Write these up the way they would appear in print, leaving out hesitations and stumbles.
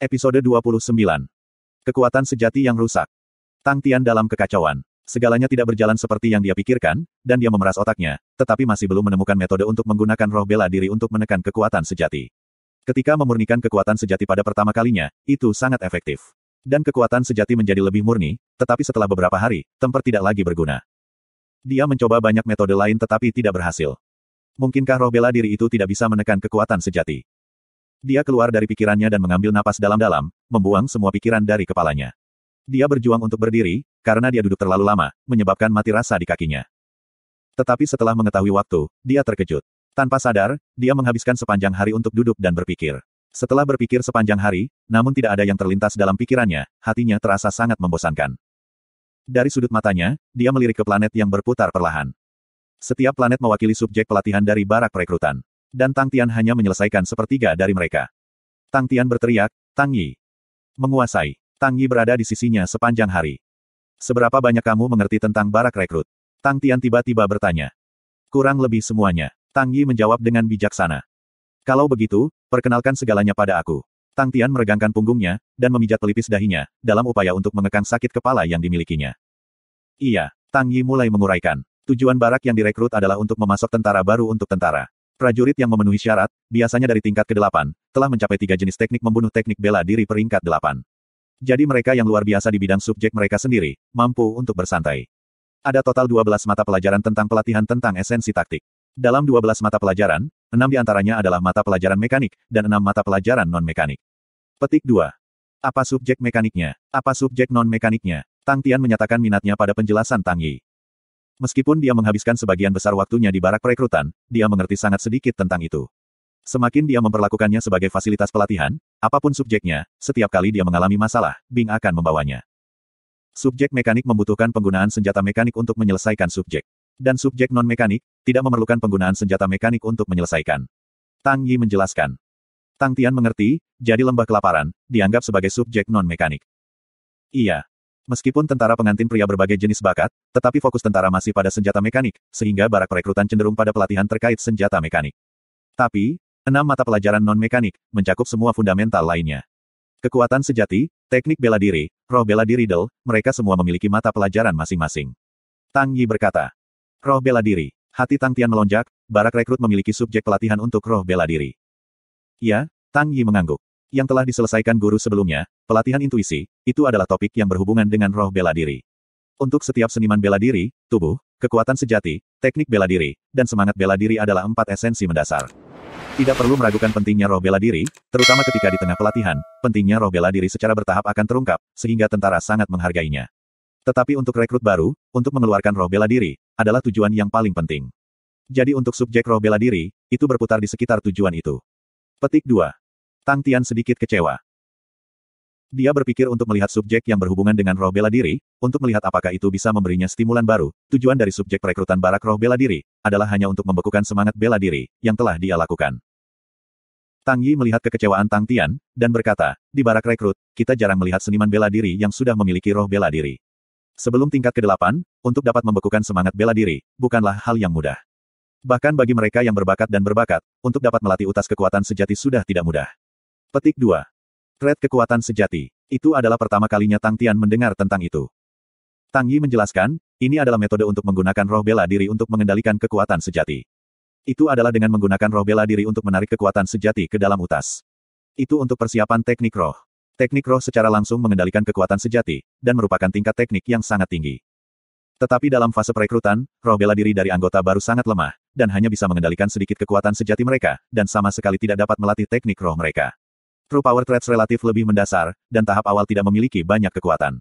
Episode 29. Kekuatan sejati yang rusak. Tang Tian dalam kekacauan. Segalanya tidak berjalan seperti yang dia pikirkan, dan dia memeras otaknya, tetapi masih belum menemukan metode untuk menggunakan roh bela diri untuk menekan kekuatan sejati. Ketika memurnikan kekuatan sejati pada pertama kalinya, itu sangat efektif. Dan kekuatan sejati menjadi lebih murni, tetapi setelah beberapa hari, temper tidak lagi berguna. Dia mencoba banyak metode lain tetapi tidak berhasil. Mungkinkah roh bela diri itu tidak bisa menekan kekuatan sejati? Dia keluar dari pikirannya dan mengambil napas dalam-dalam, membuang semua pikiran dari kepalanya. Dia berjuang untuk berdiri, karena dia duduk terlalu lama, menyebabkan mati rasa di kakinya. Tetapi setelah mengetahui waktu, dia terkejut. Tanpa sadar, dia menghabiskan sepanjang hari untuk duduk dan berpikir. Setelah berpikir sepanjang hari, namun tidak ada yang terlintas dalam pikirannya, hatinya terasa sangat membosankan. Dari sudut matanya, dia melirik ke planet yang berputar perlahan. Setiap planet mewakili subjek pelatihan dari barak perekrutan. Dan Tang Tian hanya menyelesaikan sepertiga dari mereka. Tang Tian berteriak, "Tang Yi! Menguasai!" Tang Yi berada di sisinya sepanjang hari. "Seberapa banyak kamu mengerti tentang barak rekrut?" Tang Tian tiba-tiba bertanya. "Kurang lebih semuanya." Tang Yi menjawab dengan bijaksana. "Kalau begitu, perkenalkan segalanya pada aku." Tang Tian meregangkan punggungnya, dan memijat pelipis dahinya, dalam upaya untuk mengekang sakit kepala yang dimilikinya. "Iya." Tang Yi mulai menguraikan. Tujuan barak yang direkrut adalah untuk memasok tentara baru untuk tentara. Prajurit yang memenuhi syarat, biasanya dari tingkat ke-8, telah mencapai 3 jenis teknik membunuh teknik bela diri peringkat 8. Jadi mereka yang luar biasa di bidang subjek mereka sendiri, mampu untuk bersantai. Ada total 12 mata pelajaran tentang pelatihan tentang esensi taktik. Dalam 12 mata pelajaran, 6 diantaranya adalah mata pelajaran mekanik, dan 6 mata pelajaran non-mekanik. Petik 2. Apa subjek mekaniknya? Apa subjek non-mekaniknya? Tang Tian menyatakan minatnya pada penjelasan Tang Yi. Meskipun dia menghabiskan sebagian besar waktunya di barak perekrutan, dia mengerti sangat sedikit tentang itu. Semakin dia memperlakukannya sebagai fasilitas pelatihan, apapun subjeknya, setiap kali dia mengalami masalah, Bing akan membawanya. Subjek mekanik membutuhkan penggunaan senjata mekanik untuk menyelesaikan subjek. Dan subjek non-mekanik, tidak memerlukan penggunaan senjata mekanik untuk menyelesaikan. Tang Yi menjelaskan. Tang Tian mengerti, jadi lembah kelaparan, dianggap sebagai subjek non-mekanik. Iya. Meskipun tentara pengantin pria berbagai jenis bakat, tetapi fokus tentara masih pada senjata mekanik, sehingga barak perekrutan cenderung pada pelatihan terkait senjata mekanik. Tapi, 6 mata pelajaran non-mekanik, mencakup semua fundamental lainnya. Kekuatan sejati, teknik bela diri, roh bela diri Del, mereka semua memiliki mata pelajaran masing-masing. Tang Yi berkata. Roh bela diri. Hati Tang Tian melonjak, barak rekrut memiliki subjek pelatihan untuk roh bela diri. Ya, Tang Yi mengangguk. Yang telah diselesaikan guru sebelumnya, pelatihan intuisi, itu adalah topik yang berhubungan dengan roh bela diri. Untuk setiap seniman bela diri, tubuh, kekuatan sejati, teknik bela diri, dan semangat bela diri adalah 4 esensi mendasar. Tidak perlu meragukan pentingnya roh bela diri, terutama ketika di tengah pelatihan, pentingnya roh bela diri secara bertahap akan terungkap, sehingga tentara sangat menghargainya. Tetapi untuk rekrut baru, untuk mengeluarkan roh bela diri, adalah tujuan yang paling penting. Jadi untuk subjek roh bela diri, itu berputar di sekitar tujuan itu. Petik 2. Tang Tian sedikit kecewa. Dia berpikir untuk melihat subjek yang berhubungan dengan roh bela diri, untuk melihat apakah itu bisa memberinya stimulan baru. Tujuan dari subjek perekrutan barak roh bela diri, adalah hanya untuk membekukan semangat bela diri, yang telah dia lakukan. Tang Yi melihat kekecewaan Tang Tian, dan berkata, di barak rekrut, kita jarang melihat seniman bela diri yang sudah memiliki roh bela diri. Sebelum tingkat ke-8, untuk dapat membekukan semangat bela diri, bukanlah hal yang mudah. Bahkan bagi mereka yang berbakat dan berbakat, untuk dapat melatih utas kekuatan sejati sudah tidak mudah. Petik 2. Trait kekuatan sejati. Itu adalah pertama kalinya Tang Tian mendengar tentang itu. Tang Yi menjelaskan, ini adalah metode untuk menggunakan roh bela diri untuk mengendalikan kekuatan sejati. Itu adalah dengan menggunakan roh bela diri untuk menarik kekuatan sejati ke dalam utas. Itu untuk persiapan teknik roh. Teknik roh secara langsung mengendalikan kekuatan sejati, dan merupakan tingkat teknik yang sangat tinggi. Tetapi dalam fase perekrutan, roh bela diri dari anggota baru sangat lemah, dan hanya bisa mengendalikan sedikit kekuatan sejati mereka, dan sama sekali tidak dapat melatih teknik roh mereka. True Power Traits relatif lebih mendasar, dan tahap awal tidak memiliki banyak kekuatan.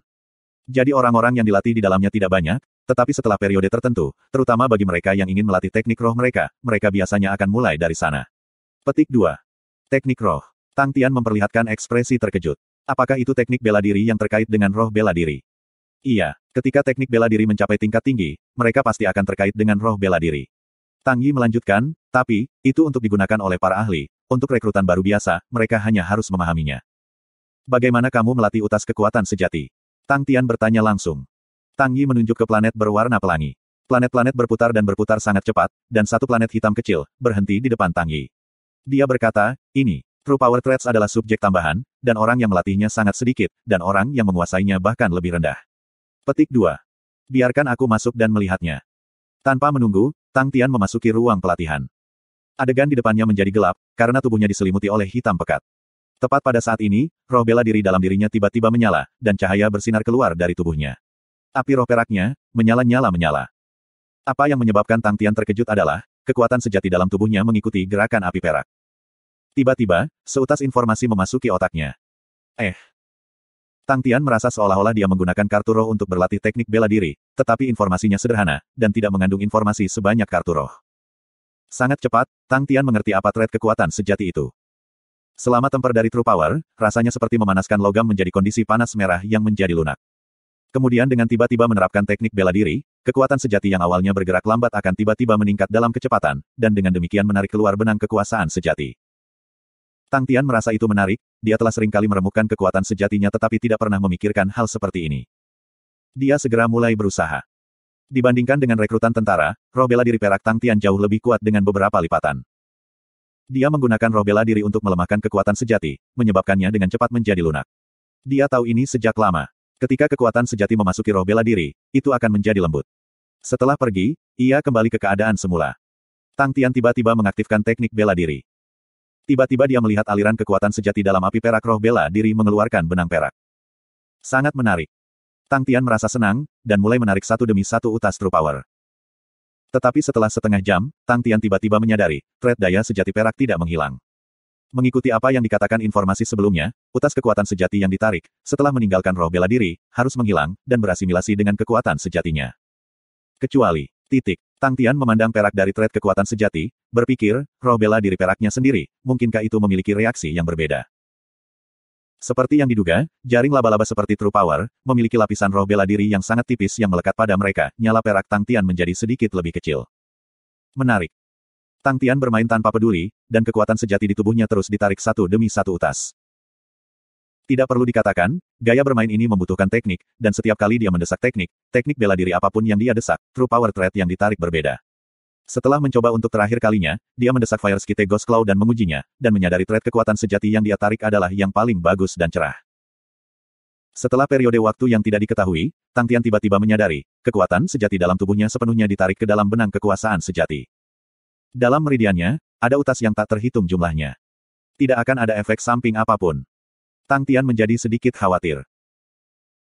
Jadi orang-orang yang dilatih di dalamnya tidak banyak, tetapi setelah periode tertentu, terutama bagi mereka yang ingin melatih teknik roh mereka, mereka biasanya akan mulai dari sana. Petik 2. Teknik roh. Tang Tian memperlihatkan ekspresi terkejut. Apakah itu teknik bela diri yang terkait dengan roh bela diri? Iya, ketika teknik bela diri mencapai tingkat tinggi, mereka pasti akan terkait dengan roh bela diri. Tang Yi melanjutkan, tapi, itu untuk digunakan oleh para ahli. Untuk rekrutan baru biasa, mereka hanya harus memahaminya. Bagaimana kamu melatih utas kekuatan sejati? Tang Tian bertanya langsung. Tang Yi menunjuk ke planet berwarna pelangi. Planet-planet berputar dan berputar sangat cepat, dan satu planet hitam kecil, berhenti di depan Tang Yi. Dia berkata, ini, True Power Traits adalah subjek tambahan, dan orang yang melatihnya sangat sedikit, dan orang yang menguasainya bahkan lebih rendah. Petik 2. Biarkan aku masuk dan melihatnya. Tanpa menunggu, Tang Tian memasuki ruang pelatihan. Adegan di depannya menjadi gelap, karena tubuhnya diselimuti oleh hitam pekat. Tepat pada saat ini, roh bela diri dalam dirinya tiba-tiba menyala, dan cahaya bersinar keluar dari tubuhnya. Api roh peraknya, menyala-nyala-menyala. Apa yang menyebabkan Tang Tian terkejut adalah, kekuatan sejati dalam tubuhnya mengikuti gerakan api perak. Tiba-tiba, seutas informasi memasuki otaknya. Tang Tian merasa seolah-olah dia menggunakan kartu roh untuk berlatih teknik bela diri, tetapi informasinya sederhana, dan tidak mengandung informasi sebanyak kartu roh. Sangat cepat, Tang Tian mengerti apa trait kekuatan sejati itu. Selama temper dari True Power, rasanya seperti memanaskan logam menjadi kondisi panas merah yang menjadi lunak. Kemudian dengan tiba-tiba menerapkan teknik bela diri, kekuatan sejati yang awalnya bergerak lambat akan tiba-tiba meningkat dalam kecepatan, dan dengan demikian menarik keluar benang kekuasaan sejati. Tang Tian merasa itu menarik, dia telah seringkali meremukkan kekuatan sejatinya tetapi tidak pernah memikirkan hal seperti ini. Dia segera mulai berusaha. Dibandingkan dengan rekrutan tentara, roh bela diri perak Tang Tian jauh lebih kuat dengan beberapa lipatan. Dia menggunakan roh bela diri untuk melemahkan kekuatan sejati, menyebabkannya dengan cepat menjadi lunak. Dia tahu ini sejak lama. Ketika kekuatan sejati memasuki roh bela diri, itu akan menjadi lembut. Setelah pergi, ia kembali ke keadaan semula. Tang Tian tiba-tiba mengaktifkan teknik bela diri. Tiba-tiba dia melihat aliran kekuatan sejati dalam api perak roh bela diri mengeluarkan benang perak. Sangat menarik. Tang Tian merasa senang, dan mulai menarik satu demi satu utas True Power. Tetapi setelah setengah jam, Tang Tian tiba-tiba menyadari, trait daya sejati perak tidak menghilang. Mengikuti apa yang dikatakan informasi sebelumnya, utas kekuatan sejati yang ditarik, setelah meninggalkan roh bela diri, harus menghilang, dan berasimilasi dengan kekuatan sejatinya. Kecuali, Tang Tian memandang perak dari trait kekuatan sejati, berpikir, roh bela diri peraknya sendiri, mungkinkah itu memiliki reaksi yang berbeda. Seperti yang diduga, jaring laba-laba seperti True Power, memiliki lapisan roh bela diri yang sangat tipis yang melekat pada mereka, nyala perak Tang Tian menjadi sedikit lebih kecil. Menarik. Tang Tian bermain tanpa peduli, dan kekuatan sejati di tubuhnya terus ditarik satu demi satu utas. Tidak perlu dikatakan, gaya bermain ini membutuhkan teknik, dan setiap kali dia mendesak teknik bela diri apapun yang dia desak, True Power trait yang ditarik berbeda. Setelah mencoba untuk terakhir kalinya, dia mendesak Fire Skite Ghost Claw dan mengujinya, dan menyadari trait kekuatan sejati yang dia tarik adalah yang paling bagus dan cerah. Setelah periode waktu yang tidak diketahui, Tang Tian tiba-tiba menyadari, kekuatan sejati dalam tubuhnya sepenuhnya ditarik ke dalam benang kekuasaan sejati. Dalam meridiannya, ada utas yang tak terhitung jumlahnya. Tidak akan ada efek samping apapun. Tang Tian menjadi sedikit khawatir.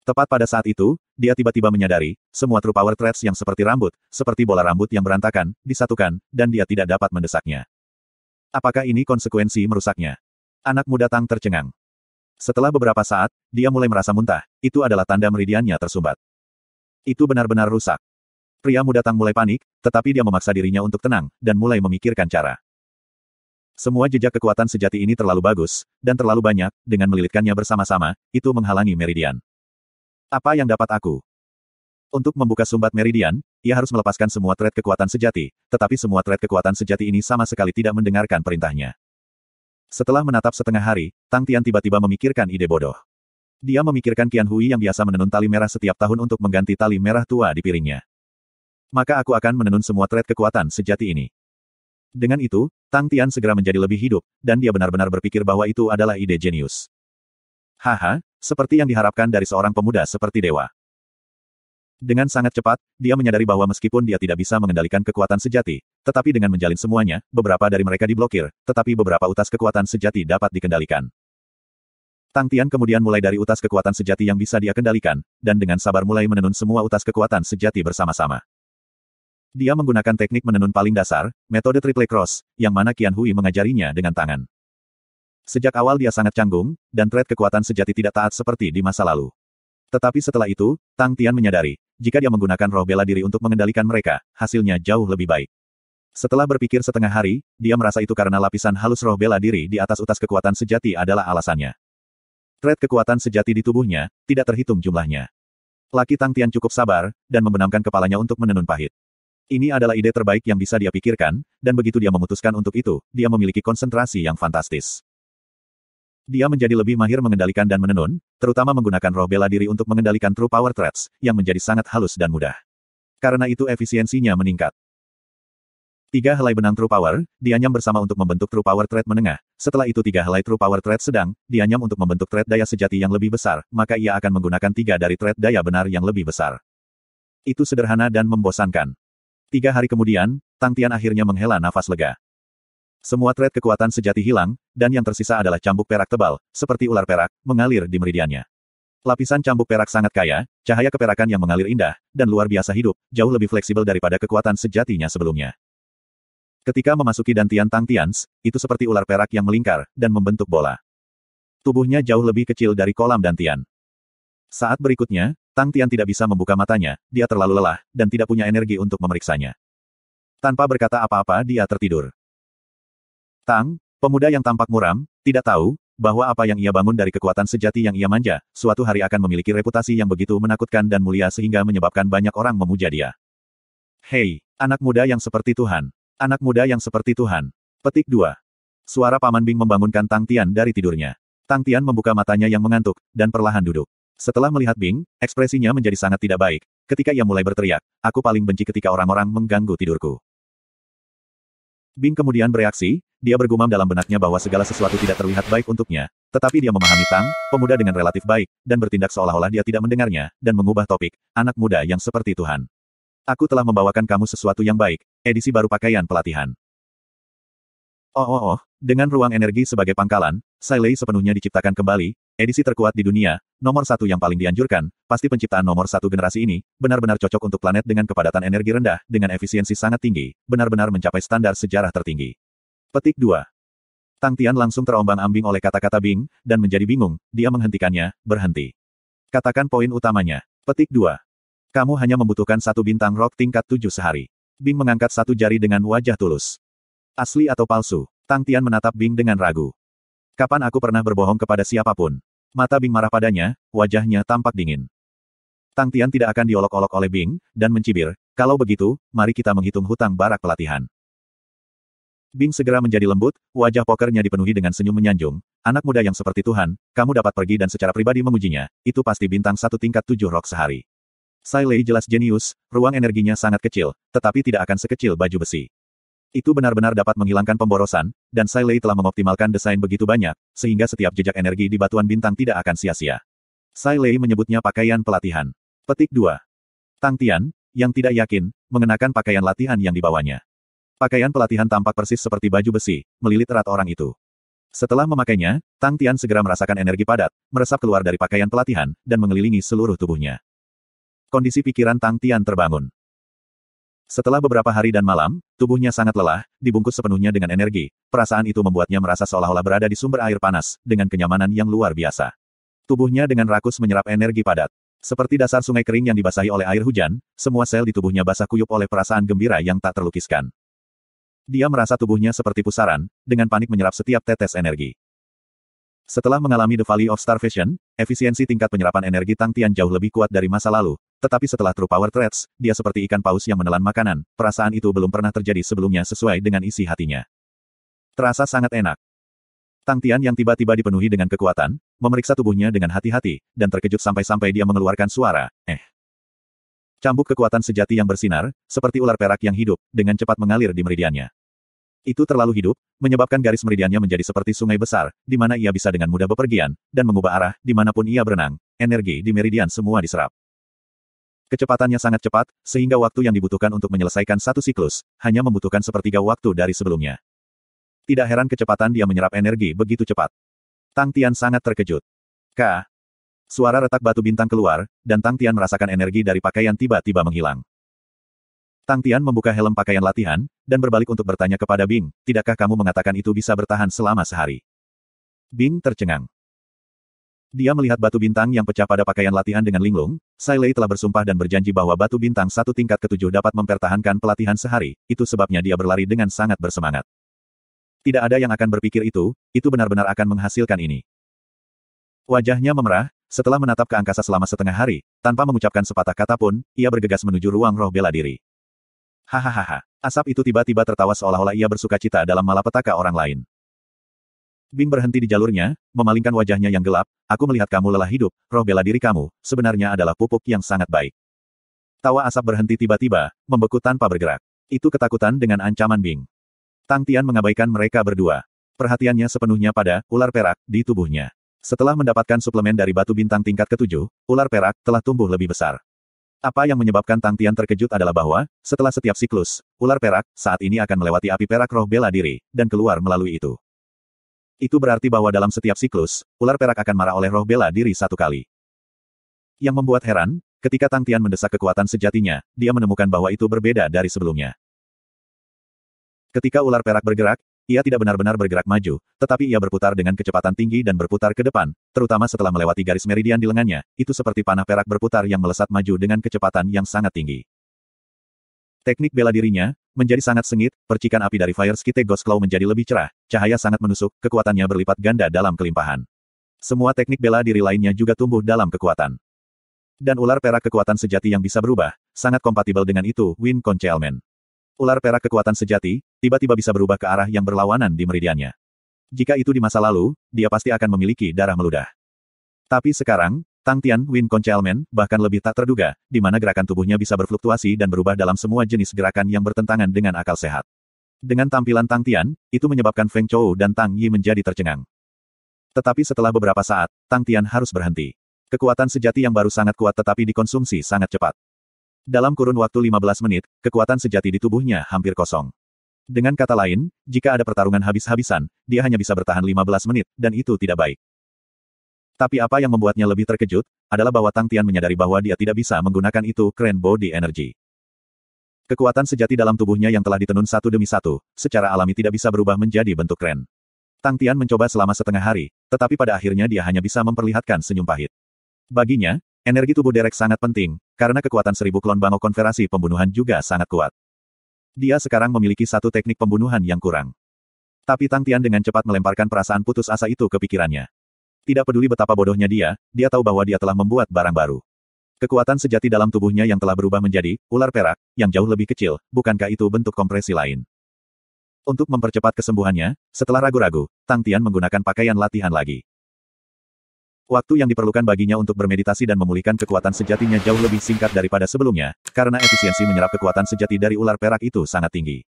Tepat pada saat itu, dia tiba-tiba menyadari, semua True Power Traits yang seperti rambut, seperti bola rambut yang berantakan, disatukan, dan dia tidak dapat mendesaknya. Apakah ini konsekuensi merusaknya? Anak muda Tang tercengang. Setelah beberapa saat, dia mulai merasa muntah, itu adalah tanda meridiannya tersumbat. Itu benar-benar rusak. Pria muda Tang mulai panik, tetapi dia memaksa dirinya untuk tenang, dan mulai memikirkan cara. Semua jejak kekuatan sejati ini terlalu bagus, dan terlalu banyak, dengan melilitkannya bersama-sama, itu menghalangi meridian. Apa yang dapat aku? Untuk membuka sumbat meridian, ia harus melepaskan semua trait kekuatan sejati, tetapi semua trait kekuatan sejati ini sama sekali tidak mendengarkan perintahnya. Setelah menatap setengah hari, Tang Tian tiba-tiba memikirkan ide bodoh. Dia memikirkan Qian Hui yang biasa menenun tali merah setiap tahun untuk mengganti tali merah tua di piringnya. Maka aku akan menenun semua trait kekuatan sejati ini. Dengan itu, Tang Tian segera menjadi lebih hidup, dan dia benar-benar berpikir bahwa itu adalah ide jenius. Haha, seperti yang diharapkan dari seorang pemuda seperti dewa. Dengan sangat cepat, dia menyadari bahwa meskipun dia tidak bisa mengendalikan kekuatan sejati, tetapi dengan menjalin semuanya, beberapa dari mereka diblokir, tetapi beberapa utas kekuatan sejati dapat dikendalikan. Tang Tian kemudian mulai dari utas kekuatan sejati yang bisa dia kendalikan, dan dengan sabar mulai menenun semua utas kekuatan sejati bersama-sama. Dia menggunakan teknik menenun paling dasar, metode triple cross, yang mana Qian Hui mengajarinya dengan tangan. Sejak awal dia sangat canggung, dan trait kekuatan sejati tidak taat seperti di masa lalu. Tetapi setelah itu, Tang Tian menyadari, jika dia menggunakan roh bela diri untuk mengendalikan mereka, hasilnya jauh lebih baik. Setelah berpikir setengah hari, dia merasa itu karena lapisan halus roh bela diri di atas utas kekuatan sejati adalah alasannya. Trait kekuatan sejati di tubuhnya, tidak terhitung jumlahnya. Laki Tang Tian cukup sabar, dan membenamkan kepalanya untuk menenun pahit. Ini adalah ide terbaik yang bisa dia pikirkan, dan begitu dia memutuskan untuk itu, dia memiliki konsentrasi yang fantastis. Dia menjadi lebih mahir mengendalikan dan menenun, terutama menggunakan roh bela diri untuk mengendalikan True Power Traits, yang menjadi sangat halus dan mudah. Karena itu efisiensinya meningkat. 3 helai benang True Power, dianyam bersama untuk membentuk True Power Thread menengah. Setelah itu 3 helai True Power Thread sedang, dianyam untuk membentuk thread daya sejati yang lebih besar, maka ia akan menggunakan 3 dari thread daya benar yang lebih besar. Itu sederhana dan membosankan. 3 hari kemudian, Tang Tian akhirnya menghela nafas lega. Semua thread kekuatan sejati hilang, dan yang tersisa adalah cambuk perak tebal, seperti ular perak, mengalir di meridiannya. Lapisan cambuk perak sangat kaya, cahaya keperakan yang mengalir indah, dan luar biasa hidup, jauh lebih fleksibel daripada kekuatan sejatinya sebelumnya. Ketika memasuki dantian Tang Tians, itu seperti ular perak yang melingkar, dan membentuk bola. Tubuhnya jauh lebih kecil dari kolam dantian. Saat berikutnya, Tang Tian tidak bisa membuka matanya, dia terlalu lelah, dan tidak punya energi untuk memeriksanya. Tanpa berkata apa-apa dia tertidur. Tang, pemuda yang tampak muram, tidak tahu, bahwa apa yang ia bangun dari kekuatan sejati yang ia manja, suatu hari akan memiliki reputasi yang begitu menakutkan dan mulia sehingga menyebabkan banyak orang memuja dia. Hei, anak muda yang seperti Tuhan. Anak muda yang seperti Tuhan. Petik 2. Suara Paman Bing membangunkan Tang Tian dari tidurnya. Tang Tian membuka matanya yang mengantuk, dan perlahan duduk. Setelah melihat Bing, ekspresinya menjadi sangat tidak baik. Ketika ia mulai berteriak, aku paling benci ketika orang-orang mengganggu tidurku. Bing kemudian bereaksi, dia bergumam dalam benaknya bahwa segala sesuatu tidak terlihat baik untuknya. Tetapi dia memahami Tang, pemuda dengan relatif baik, dan bertindak seolah-olah dia tidak mendengarnya, dan mengubah topik, anak muda yang seperti Tuhan. Aku telah membawakan kamu sesuatu yang baik, edisi baru pakaian pelatihan. Dengan ruang energi sebagai pangkalan, Sailei sepenuhnya diciptakan kembali, edisi terkuat di dunia, nomor 1 yang paling dianjurkan, pasti penciptaan nomor 1 generasi ini, benar-benar cocok untuk planet dengan kepadatan energi rendah, dengan efisiensi sangat tinggi, benar-benar mencapai standar sejarah tertinggi. Petik 2. Tang Tian langsung terombang-ambing oleh kata-kata Bing, dan menjadi bingung, dia menghentikannya, berhenti. Katakan poin utamanya. Petik 2. Kamu hanya membutuhkan 1 bintang rock tingkat 7 sehari. Bing mengangkat 1 jari dengan wajah tulus. Asli atau palsu? Tang Tian menatap Bing dengan ragu. Kapan aku pernah berbohong kepada siapapun? Mata Bing marah padanya, wajahnya tampak dingin. Tang Tian tidak akan diolok-olok oleh Bing, dan mencibir, kalau begitu, mari kita menghitung hutang barak pelatihan. Bing segera menjadi lembut, wajah pokernya dipenuhi dengan senyum menyanjung. Anak muda yang seperti Tuhan, kamu dapat pergi dan secara pribadi mengujinya, itu pasti bintang 1 tingkat 7 rock sehari. Sailei jelas jenius, ruang energinya sangat kecil, tetapi tidak akan sekecil baju besi. Itu benar-benar dapat menghilangkan pemborosan, dan Sailei telah mengoptimalkan desain begitu banyak, sehingga setiap jejak energi di batuan bintang tidak akan sia-sia. Sailei menyebutnya pakaian pelatihan. Petik 2. Tang Tian, yang tidak yakin, mengenakan pakaian latihan yang dibawanya. Pakaian pelatihan tampak persis seperti baju besi, melilit erat orang itu. Setelah memakainya, Tang Tian segera merasakan energi padat, meresap keluar dari pakaian pelatihan, dan mengelilingi seluruh tubuhnya. Kondisi pikiran Tang Tian terbangun. Setelah beberapa hari dan malam, tubuhnya sangat lelah, dibungkus sepenuhnya dengan energi. Perasaan itu membuatnya merasa seolah-olah berada di sumber air panas, dengan kenyamanan yang luar biasa. Tubuhnya dengan rakus menyerap energi padat. Seperti dasar sungai kering yang dibasahi oleh air hujan, semua sel di tubuhnya basah kuyup oleh perasaan gembira yang tak terlukiskan. Dia merasa tubuhnya seperti pusaran, dengan panik menyerap setiap tetes energi. Setelah mengalami The Valley of Starvation, efisiensi tingkat penyerapan energi Tang Tian jauh lebih kuat dari masa lalu, tetapi setelah True Power Threads, dia seperti ikan paus yang menelan makanan, perasaan itu belum pernah terjadi sebelumnya sesuai dengan isi hatinya. Terasa sangat enak. Tang Tian yang tiba-tiba dipenuhi dengan kekuatan, memeriksa tubuhnya dengan hati-hati, dan terkejut sampai-sampai dia mengeluarkan suara, Cambuk kekuatan sejati yang bersinar, seperti ular perak yang hidup, dengan cepat mengalir di meridiannya. Itu terlalu hidup, menyebabkan garis meridiannya menjadi seperti sungai besar, di mana ia bisa dengan mudah bepergian, dan mengubah arah, dimanapun ia berenang. Energi di meridian semua diserap. Kecepatannya sangat cepat, sehingga waktu yang dibutuhkan untuk menyelesaikan satu siklus, hanya membutuhkan sepertiga waktu dari sebelumnya. Tidak heran kecepatan dia menyerap energi begitu cepat. Tang Tian sangat terkejut. Suara retak batu bintang keluar, dan Tang Tian merasakan energi dari pakaian tiba-tiba menghilang. Tang Tian membuka helm pakaian latihan, dan berbalik untuk bertanya kepada Bing, tidakkah kamu mengatakan itu bisa bertahan selama sehari? Bing tercengang. Dia melihat batu bintang yang pecah pada pakaian latihan dengan linglung. Sailei telah bersumpah dan berjanji bahwa batu bintang 1 tingkat ke-7 dapat mempertahankan pelatihan sehari, itu sebabnya dia berlari dengan sangat bersemangat. Tidak ada yang akan berpikir itu benar-benar akan menghasilkan ini. Wajahnya memerah, setelah menatap ke angkasa selama setengah hari, tanpa mengucapkan sepatah kata pun, ia bergegas menuju ruang roh bela diri. Hahaha. Asap itu tiba-tiba tertawa seolah-olah ia bersuka cita dalam malapetaka orang lain. Bing berhenti di jalurnya, memalingkan wajahnya yang gelap, aku melihat kamu lelah hidup, roh bela diri kamu, sebenarnya adalah pupuk yang sangat baik. Tawa asap berhenti tiba-tiba, membeku tanpa bergerak. Itu ketakutan dengan ancaman Bing. Tang Tian mengabaikan mereka berdua. Perhatiannya sepenuhnya pada ular perak di tubuhnya. Setelah mendapatkan suplemen dari batu bintang tingkat ke-7, ular perak telah tumbuh lebih besar. Apa yang menyebabkan Tang Tian terkejut adalah bahwa, setelah setiap siklus, ular perak saat ini akan melewati api perak roh bela diri, dan keluar melalui itu. Itu berarti bahwa dalam setiap siklus, ular perak akan marah oleh roh bela diri satu kali. Yang membuat heran, ketika Tang Tian mendesak kekuatan sejatinya, dia menemukan bahwa itu berbeda dari sebelumnya. Ketika ular perak bergerak, ia tidak benar-benar bergerak maju, tetapi ia berputar dengan kecepatan tinggi dan berputar ke depan, terutama setelah melewati garis meridian di lengannya, itu seperti panah perak berputar yang melesat maju dengan kecepatan yang sangat tinggi. Teknik bela dirinya menjadi sangat sengit, percikan api dari Fire Skite Ghost Claw menjadi lebih cerah, cahaya sangat menusuk, kekuatannya berlipat ganda dalam kelimpahan. Semua teknik bela diri lainnya juga tumbuh dalam kekuatan. Dan ular perak kekuatan sejati yang bisa berubah, sangat kompatibel dengan itu, Wind Concealment. Ular perak kekuatan sejati, tiba-tiba bisa berubah ke arah yang berlawanan di meridiannya. Jika itu di masa lalu, dia pasti akan memiliki darah meludah. Tapi sekarang, Tang Tian Wind Concealment bahkan lebih tak terduga, di mana gerakan tubuhnya bisa berfluktuasi dan berubah dalam semua jenis gerakan yang bertentangan dengan akal sehat. Dengan tampilan Tang Tian, itu menyebabkan Feng Chou dan Tang Yi menjadi tercengang. Tetapi setelah beberapa saat, Tang Tian harus berhenti. Kekuatan sejati yang baru sangat kuat tetapi dikonsumsi sangat cepat. Dalam kurun waktu 15 menit, kekuatan sejati di tubuhnya hampir kosong. Dengan kata lain, jika ada pertarungan habis-habisan, dia hanya bisa bertahan 15 menit, dan itu tidak baik. Tapi apa yang membuatnya lebih terkejut, adalah bahwa Tang Tian menyadari bahwa dia tidak bisa menggunakan itu Crane Body Energy. Kekuatan sejati dalam tubuhnya yang telah ditenun satu demi satu, secara alami tidak bisa berubah menjadi bentuk Crane. Tang Tian mencoba selama setengah hari, tetapi pada akhirnya dia hanya bisa memperlihatkan senyum pahit. Baginya, energi tubuh Derek sangat penting, karena kekuatan 1000 klon bangau konfederasi pembunuhan juga sangat kuat. Dia sekarang memiliki satu teknik pembunuhan yang kurang. Tapi Tang Tian dengan cepat melemparkan perasaan putus asa itu ke pikirannya. Tidak peduli betapa bodohnya dia tahu bahwa dia telah membuat barang baru. Kekuatan sejati dalam tubuhnya yang telah berubah menjadi ular perak, yang jauh lebih kecil, bukankah itu bentuk kompresi lain? Untuk mempercepat kesembuhannya, setelah ragu-ragu, Tang Tian menggunakan pakaian latihan lagi. Waktu yang diperlukan baginya untuk bermeditasi dan memulihkan kekuatan sejatinya jauh lebih singkat daripada sebelumnya, karena efisiensi menyerap kekuatan sejati dari ular perak itu sangat tinggi.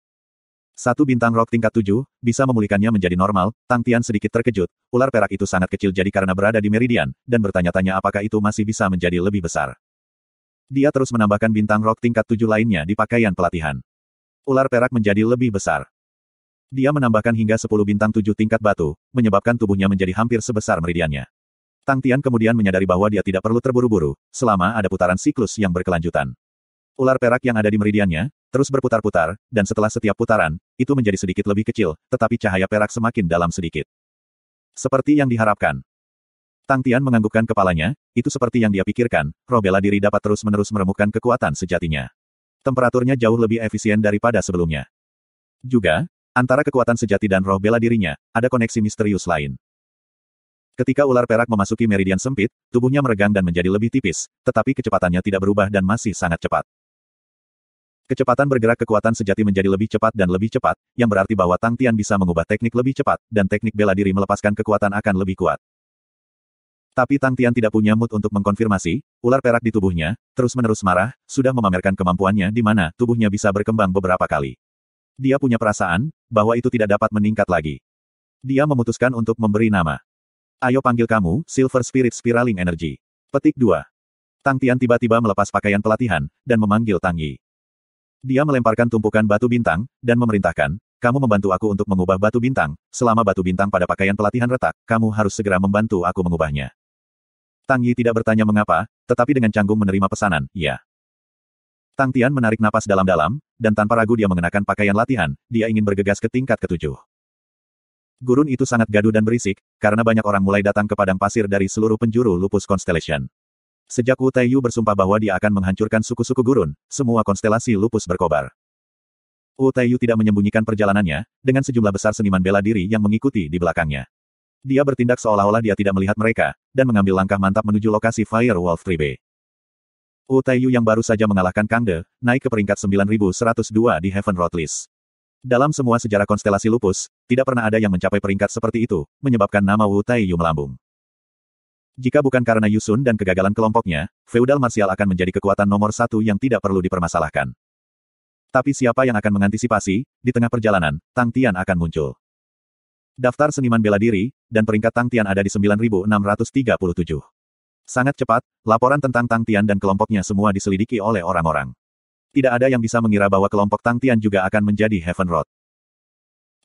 Satu bintang rock tingkat 7, bisa memulihkannya menjadi normal. Tang Tian sedikit terkejut, ular perak itu sangat kecil jadi karena berada di meridian, dan bertanya-tanya apakah itu masih bisa menjadi lebih besar. Dia terus menambahkan bintang rock tingkat 7 lainnya di pakaian pelatihan. Ular perak menjadi lebih besar. Dia menambahkan hingga 10 bintang 7 tingkat batu, menyebabkan tubuhnya menjadi hampir sebesar meridiannya. Tang Tian kemudian menyadari bahwa dia tidak perlu terburu-buru, selama ada putaran siklus yang berkelanjutan. Ular perak yang ada di meridiannya, terus berputar-putar, dan setelah setiap putaran, itu menjadi sedikit lebih kecil, tetapi cahaya perak semakin dalam sedikit. Seperti yang diharapkan. Tang Tian menganggukkan kepalanya, itu seperti yang dia pikirkan, roh bela diri dapat terus-menerus meremukkan kekuatan sejatinya. Temperaturnya jauh lebih efisien daripada sebelumnya. Juga, antara kekuatan sejati dan roh bela dirinya, ada koneksi misterius lain. Ketika ular perak memasuki meridian sempit, tubuhnya meregang dan menjadi lebih tipis, tetapi kecepatannya tidak berubah dan masih sangat cepat. Kecepatan bergerak kekuatan sejati menjadi lebih cepat dan lebih cepat, yang berarti bahwa Tang Tian bisa mengubah teknik lebih cepat, dan teknik bela diri melepaskan kekuatan akan lebih kuat. Tapi Tang Tian tidak punya mood untuk mengkonfirmasi, ular perak di tubuhnya, terus-menerus marah, sudah memamerkan kemampuannya di mana tubuhnya bisa berkembang beberapa kali. Dia punya perasaan, bahwa itu tidak dapat meningkat lagi. Dia memutuskan untuk memberi nama. Ayo panggil kamu, Silver Spirit Spiraling Energy. Petik 2. Tang Tian tiba-tiba melepas pakaian pelatihan, dan memanggil Tang Yi. Dia melemparkan tumpukan batu bintang, dan memerintahkan, kamu membantu aku untuk mengubah batu bintang, selama batu bintang pada pakaian pelatihan retak, kamu harus segera membantu aku mengubahnya. Tang Yi tidak bertanya mengapa, tetapi dengan canggung menerima pesanan, ya. Tang Tian menarik napas dalam-dalam, dan tanpa ragu dia mengenakan pakaian latihan, dia ingin bergegas ke tingkat ke-7. Gurun itu sangat gaduh dan berisik, karena banyak orang mulai datang ke padang pasir dari seluruh penjuru Lupus Constellation. Sejak Wu Taiyu bersumpah bahwa dia akan menghancurkan suku-suku gurun, semua konstelasi lupus berkobar. Wu Taiyu tidak menyembunyikan perjalanannya, dengan sejumlah besar seniman bela diri yang mengikuti di belakangnya. Dia bertindak seolah-olah dia tidak melihat mereka, dan mengambil langkah mantap menuju lokasi Firewolf Tribe. Wu Taiyu yang baru saja mengalahkan Kang De, naik ke peringkat 9102 di Heaven Road List. Dalam semua sejarah konstelasi lupus, tidak pernah ada yang mencapai peringkat seperti itu, menyebabkan nama Wu Taiyu melambung. Jika bukan karena Yusun dan kegagalan kelompoknya, feudal marsial akan menjadi kekuatan nomor 1 yang tidak perlu dipermasalahkan. Tapi siapa yang akan mengantisipasi, di tengah perjalanan, Tang Tian akan muncul. Daftar seniman bela diri, dan peringkat Tang Tian ada di 9.637. Sangat cepat, laporan tentang Tang Tian dan kelompoknya semua diselidiki oleh orang-orang. Tidak ada yang bisa mengira bahwa kelompok Tang Tian juga akan menjadi Heaven Road.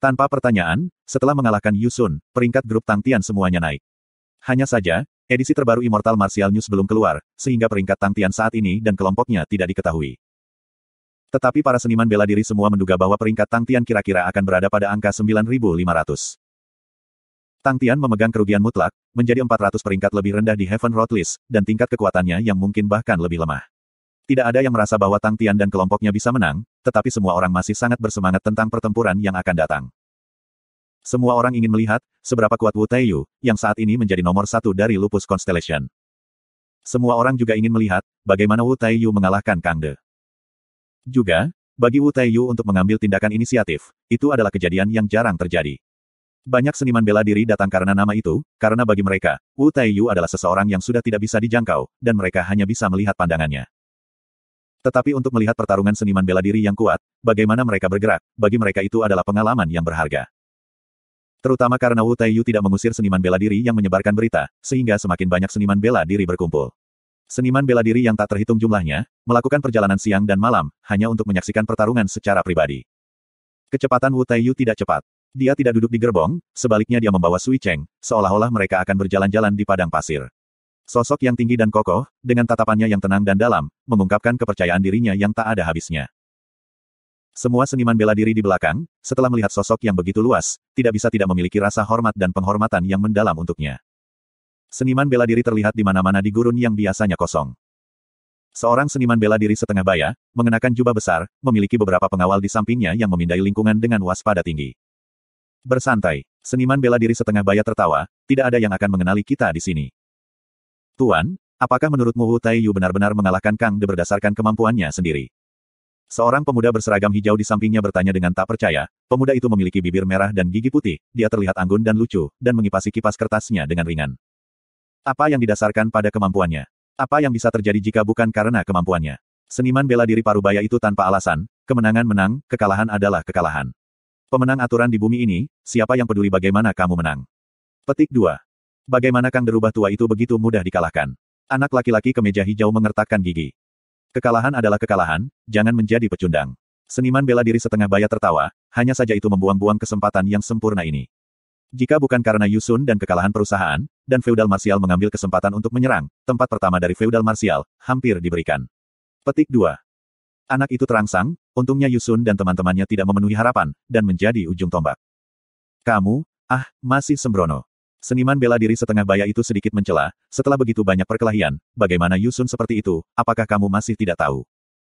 Tanpa pertanyaan, setelah mengalahkan Yu Sun, peringkat grup Tang Tian semuanya naik. Hanya saja, edisi terbaru Immortal Martial News belum keluar, sehingga peringkat Tang Tian saat ini dan kelompoknya tidak diketahui. Tetapi para seniman bela diri semua menduga bahwa peringkat Tang Tian kira-kira akan berada pada angka 9.500. Tang Tian memegang kerugian mutlak, menjadi 400 peringkat lebih rendah di Heaven Road List, dan tingkat kekuatannya yang mungkin bahkan lebih lemah. Tidak ada yang merasa bahwa Tang Tian dan kelompoknya bisa menang, tetapi semua orang masih sangat bersemangat tentang pertempuran yang akan datang. Semua orang ingin melihat, seberapa kuat Wu Taiyu, yang saat ini menjadi nomor 1 dari Lupus Constellation. Semua orang juga ingin melihat, bagaimana Wu Taiyu mengalahkan Kang De. Juga, bagi Wu Taiyu untuk mengambil tindakan inisiatif, itu adalah kejadian yang jarang terjadi. Banyak seniman bela diri datang karena nama itu, karena bagi mereka, Wu Taiyu adalah seseorang yang sudah tidak bisa dijangkau, dan mereka hanya bisa melihat pandangannya. Tetapi untuk melihat pertarungan seniman bela diri yang kuat, bagaimana mereka bergerak, bagi mereka itu adalah pengalaman yang berharga. Terutama karena Wu Taiyu tidak mengusir seniman bela diri yang menyebarkan berita, sehingga semakin banyak seniman bela diri berkumpul. Seniman bela diri yang tak terhitung jumlahnya, melakukan perjalanan siang dan malam, hanya untuk menyaksikan pertarungan secara pribadi. Kecepatan Wu Taiyu tidak cepat. Dia tidak duduk di gerbong, sebaliknya dia membawa Sui Cheng, seolah-olah mereka akan berjalan-jalan di padang pasir. Sosok yang tinggi dan kokoh, dengan tatapannya yang tenang dan dalam, mengungkapkan kepercayaan dirinya yang tak ada habisnya. Semua seniman bela diri di belakang, setelah melihat sosok yang begitu luas, tidak bisa tidak memiliki rasa hormat dan penghormatan yang mendalam untuknya. Seniman bela diri terlihat di mana-mana di gurun yang biasanya kosong. Seorang seniman bela diri setengah baya, mengenakan jubah besar, memiliki beberapa pengawal di sampingnya yang memindai lingkungan dengan waspada tinggi. Bersantai, seniman bela diri setengah baya tertawa, tidak ada yang akan mengenali kita di sini. Tuan, apakah menurutmu Wu Taiyu benar-benar mengalahkan Kang De berdasarkan kemampuannya sendiri? Seorang pemuda berseragam hijau di sampingnya bertanya dengan tak percaya, pemuda itu memiliki bibir merah dan gigi putih, dia terlihat anggun dan lucu, dan mengipasi kipas kertasnya dengan ringan. Apa yang didasarkan pada kemampuannya? Apa yang bisa terjadi jika bukan karena kemampuannya? Seniman bela diri Parubaya itu tanpa alasan, kemenangan menang, kekalahan adalah kekalahan. Pemenang aturan di bumi ini, siapa yang peduli bagaimana kamu menang? Petik 2. Bagaimana Kang De rubah tua itu begitu mudah dikalahkan? Anak laki-laki kemeja hijau mengertakkan gigi. Kekalahan adalah kekalahan, jangan menjadi pecundang. Seniman bela diri setengah baya tertawa, hanya saja itu membuang-buang kesempatan yang sempurna ini. Jika bukan karena Yu Sun dan kekalahan perusahaan, dan Feudal Martial mengambil kesempatan untuk menyerang, tempat pertama dari Feudal Martial, hampir diberikan. Petik 2. Anak itu terangsang, untungnya Yu Sun dan teman-temannya tidak memenuhi harapan, dan menjadi ujung tombak. Kamu, masih sembrono. Seniman bela diri setengah baya itu sedikit mencela, setelah begitu banyak perkelahian, bagaimana Yu Sun seperti itu, apakah kamu masih tidak tahu?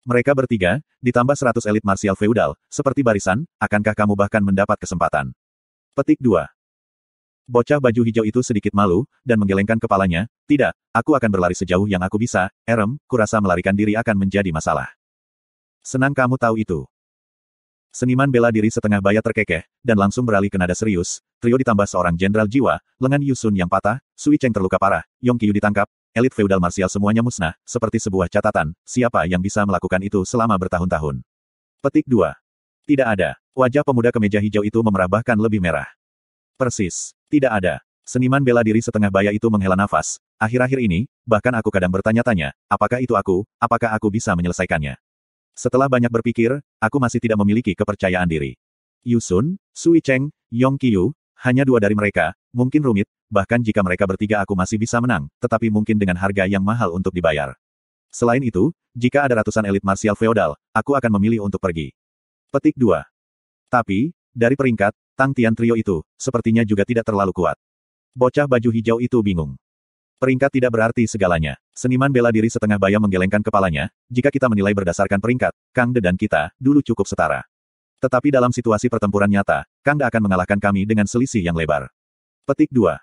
Mereka bertiga, ditambah 100 elit martial feudal, seperti barisan, akankah kamu bahkan mendapat kesempatan? Petik 2. Bocah baju hijau itu sedikit malu, dan menggelengkan kepalanya, tidak, aku akan berlari sejauh yang aku bisa, kurasa melarikan diri akan menjadi masalah. Senang kamu tahu itu. Seniman bela diri setengah baya terkekeh, dan langsung beralih ke nada serius, trio ditambah seorang jenderal jiwa, lengan Yu Sun yang patah, Sui Cheng terluka parah, Yong Qiu ditangkap, elit feudal martial semuanya musnah, seperti sebuah catatan, siapa yang bisa melakukan itu selama bertahun-tahun. Petik 2. Tidak ada. Wajah pemuda kemeja hijau itu memerah bahkan lebih merah. Persis. Tidak ada. Seniman bela diri setengah baya itu menghela nafas, akhir-akhir ini, bahkan aku kadang bertanya-tanya, apakah itu aku, apakah aku bisa menyelesaikannya? Setelah banyak berpikir, aku masih tidak memiliki kepercayaan diri. Yu Sun, Sui Cheng, Yong Qiu, hanya dua dari mereka, mungkin rumit, bahkan jika mereka bertiga aku masih bisa menang, tetapi mungkin dengan harga yang mahal untuk dibayar. Selain itu, jika ada ratusan elit martial feodal, aku akan memilih untuk pergi. Petik 2. Tapi, dari peringkat, Tang Tian trio itu, sepertinya juga tidak terlalu kuat. Bocah baju hijau itu bingung. Peringkat tidak berarti segalanya. Seniman bela diri setengah baya menggelengkan kepalanya, jika kita menilai berdasarkan peringkat, Kang De dan kita, dulu cukup setara. Tetapi dalam situasi pertempuran nyata, Kang De akan mengalahkan kami dengan selisih yang lebar. Petik 2.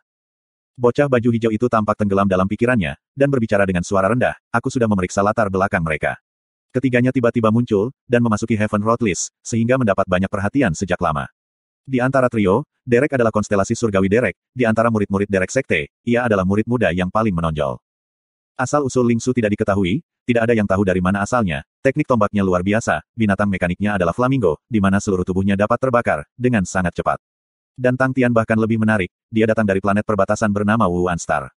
Bocah baju hijau itu tampak tenggelam dalam pikirannya, dan berbicara dengan suara rendah, aku sudah memeriksa latar belakang mereka. Ketiganya tiba-tiba muncul, dan memasuki Heaven Road List, sehingga mendapat banyak perhatian sejak lama. Di antara trio, Derek adalah konstelasi surgawi Derek, di antara murid-murid Derek Sekte, ia adalah murid muda yang paling menonjol. Asal-usul Lingsu tidak diketahui, tidak ada yang tahu dari mana asalnya. Teknik tombaknya luar biasa, binatang mekaniknya adalah flamingo, di mana seluruh tubuhnya dapat terbakar, dengan sangat cepat. Dan Tang Tian bahkan lebih menarik, dia datang dari planet perbatasan bernama Wuan Star.